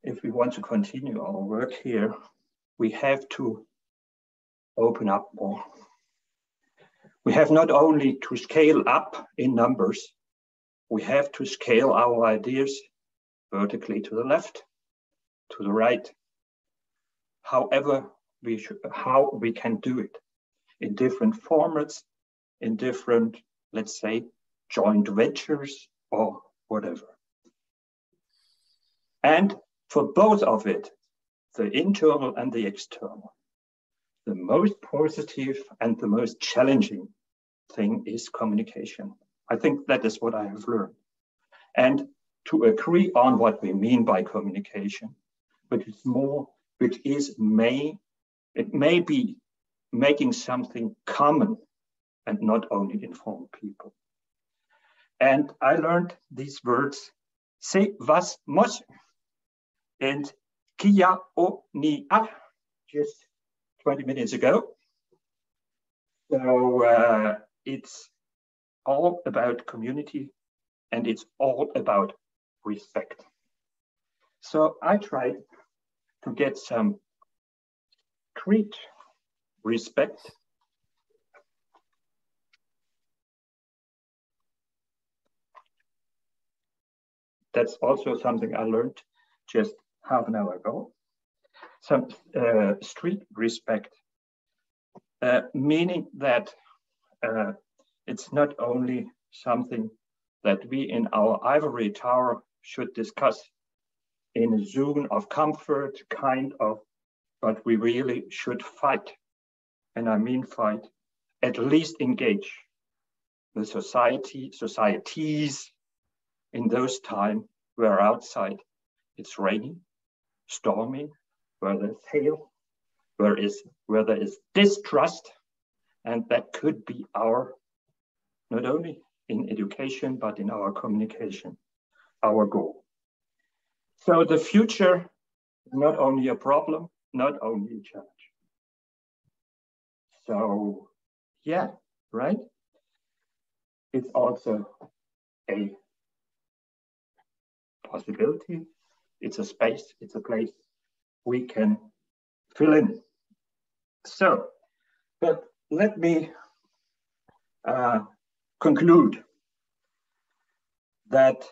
if we want to continue our work here, we have to open up more. We have not only to scale up in numbers, we have to scale our ideas vertically to the left, to the right, however how we can do it in different formats, in different, let's say, joint ventures or whatever. And for both of it, the internal and the external, the most positive and the most challenging thing is communication. I think that is what I have learned. And to agree on what we mean by communication, it may be making something common and not only inform people. And I learned these words, se was mos and kia o ni a, just 20 minutes ago. So it's all about community and it's all about respect. So I tried to get some concrete respect. That's also something I learned just half an hour ago. Some street respect, meaning that it's not only something that we in our ivory tower should discuss in a zone of comfort, kind of, but we really should fight. And I mean fight, at least engage the societies in those times where outside it's raining, storming, where there's hail, where there is distrust, and that could be our, not only in education, but in our communication, our goal. So the future is not only a problem, not only a challenge. So yeah, right? It's also a possibility. It's a space, it's a place we can fill in. So, but let me conclude that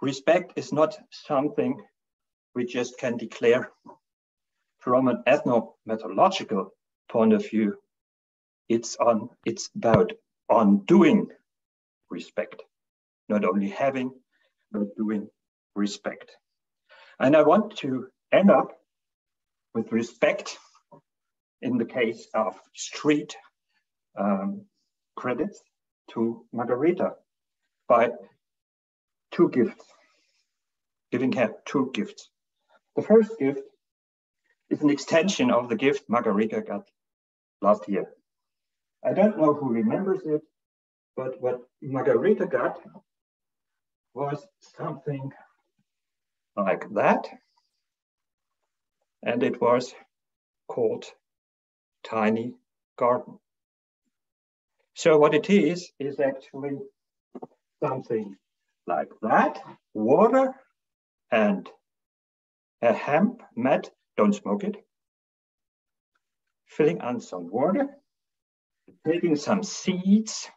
respect is not something we just can declare. From an ethno-methodological point of view, it's about doing respect, not only having, but doing respect. And I want to end up with respect in the case of street credits to Margareta by two gifts, giving her two gifts. The first gift is an extension of the gift Margareta got last year. I don't know who remembers it, but what Margareta got was something like that. And it was called Tiny Garden. So what it is actually something like that, water and a hemp mat, don't smoke it, filling on some water, taking some seeds,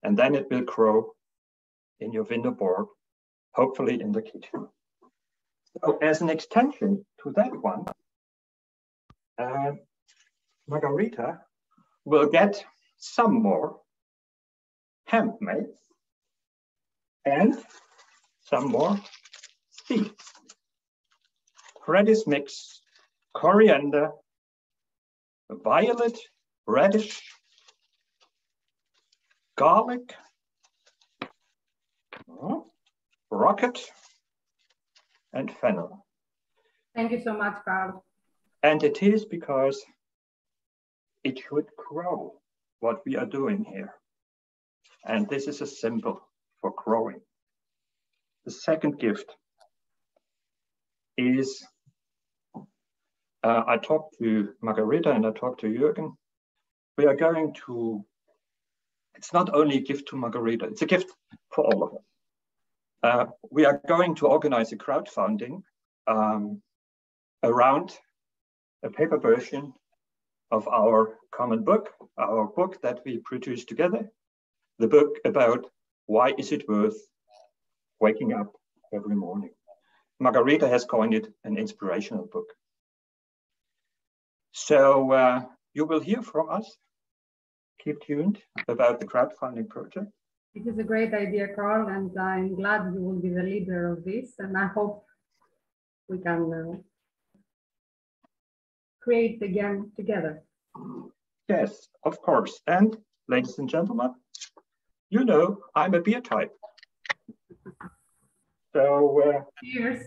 and then it will grow in your window board, hopefully in the kitchen. So as an extension to that one, Margareta will get some more hemp mats and some more seeds. Reddish mix, coriander, violet, radish, garlic, rocket, and fennel. Thank you so much, Carl. And it is because it should grow what we are doing here. And this is a symbol for growing. The second gift is I talked to Margareta and I talked to Jürgen. We are going to, it's not only a gift to Margareta, it's a gift for all of us. We are going to organize a crowdfunding around a paper version of our common book, our book that we produced together, the book about why is it worth waking up every morning. Margareta has coined it an inspirational book. So you will hear from us. Keep tuned about the crowdfunding project. It is a great idea, Carl, and I'm glad you will be the leader of this. And I hope we can create again together. Yes, of course. And ladies and gentlemen, you know, I'm a beer type. So cheers.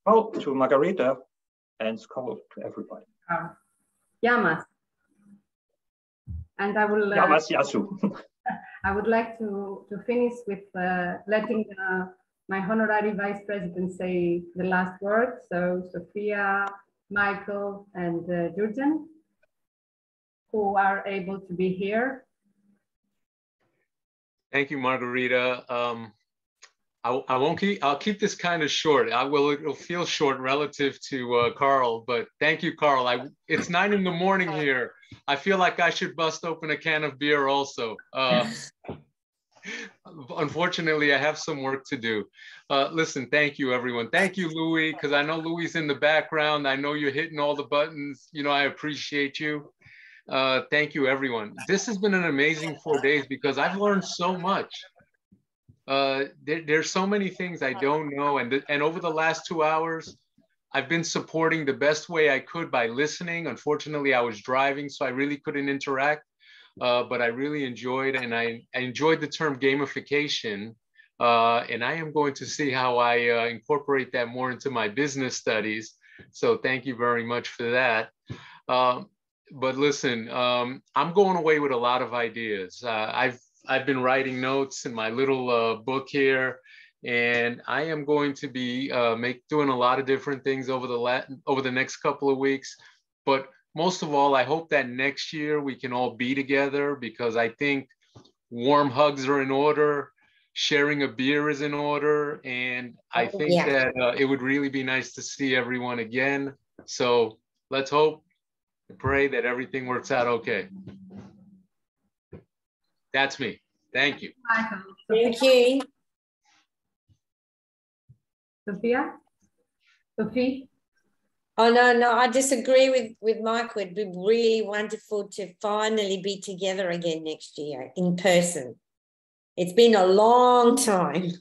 Skål to Margareta and skål to everybody. Yamas. And I will. Yamas Yasu. I would like to finish with letting my honorary vice president say the last word. So Sophia, Michael, and Jurgen, who are able to be here. Thank you, Margarita. I'll keep this kind of short. It'll feel short relative to Carl, but thank you, Carl. It's 9 in the morning here. I feel like I should bust open a can of beer also. Unfortunately, I have some work to do. Listen, thank you, everyone. Thank you, Louis, because I know Louis is in the background. I know you're hitting all the buttons. You know, I appreciate you. Thank you, everyone. This has been an amazing 4 days because I've learned so much. There's so many things I don't know. And over the last 2 hours, I've been supporting the best way I could by listening. Unfortunately, I was driving, so I really couldn't interact. But I really enjoyed, and I enjoyed the term gamification. And I am going to see how I incorporate that more into my business studies. So thank you very much for that. But listen, I'm going away with a lot of ideas. I've been writing notes in my little book here, and I am going to be doing a lot of different things over the next couple of weeks. But most of all, I hope that next year we can all be together, because I think warm hugs are in order, sharing a beer is in order, and I think that it would really be nice to see everyone again. So let's hope and pray that everything works out okay. That's me. Thank you. Thank you. Sophia? Sophie? Oh, no, I disagree with Michael. It'd be really wonderful to finally be together again next year in person. It's been a long time.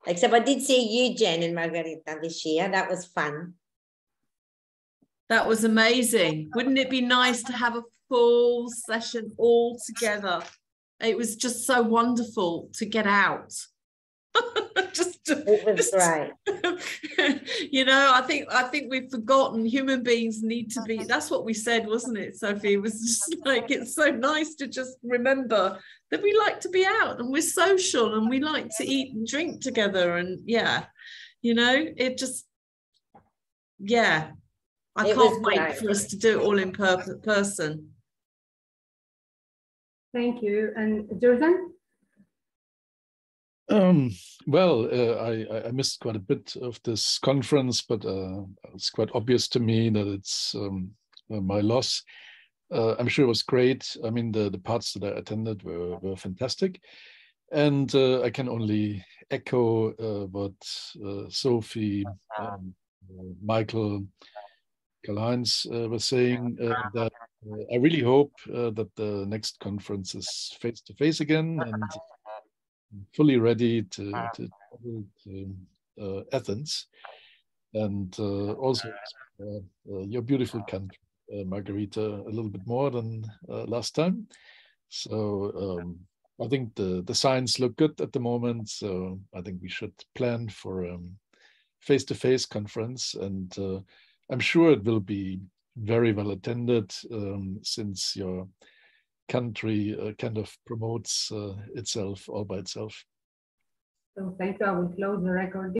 Except I did see you, Jen and Margarita, this year. That was fun. That was amazing. Wouldn't it be nice to have a full session all together? It was just so wonderful to get out. It was great. You know, I think we've forgotten human beings need to be. That's what we said, wasn't it, Sophie? It was just like, it's so nice to just remember that we like to be out and we're social and we like to eat and drink together. And yeah, you know, it just, yeah. I can't wait for us to do it all in person. Thank you. And Jordan? Well, I missed quite a bit of this conference, but it's quite obvious to me that it's my loss. I'm sure it was great. I mean, the parts that I attended were fantastic. And I can only echo what Sophie, Michael, Karl-Heinz was saying, that I really hope that the next conference is face-to-face again, and fully ready to travel to Athens, and also your beautiful country, Margarita, a little bit more than last time. So I think the signs look good at the moment. So I think we should plan for a face-to-face conference, and I'm sure it will be very well attended, since your country kind of promotes itself all by itself. So thank you. I will close the recording.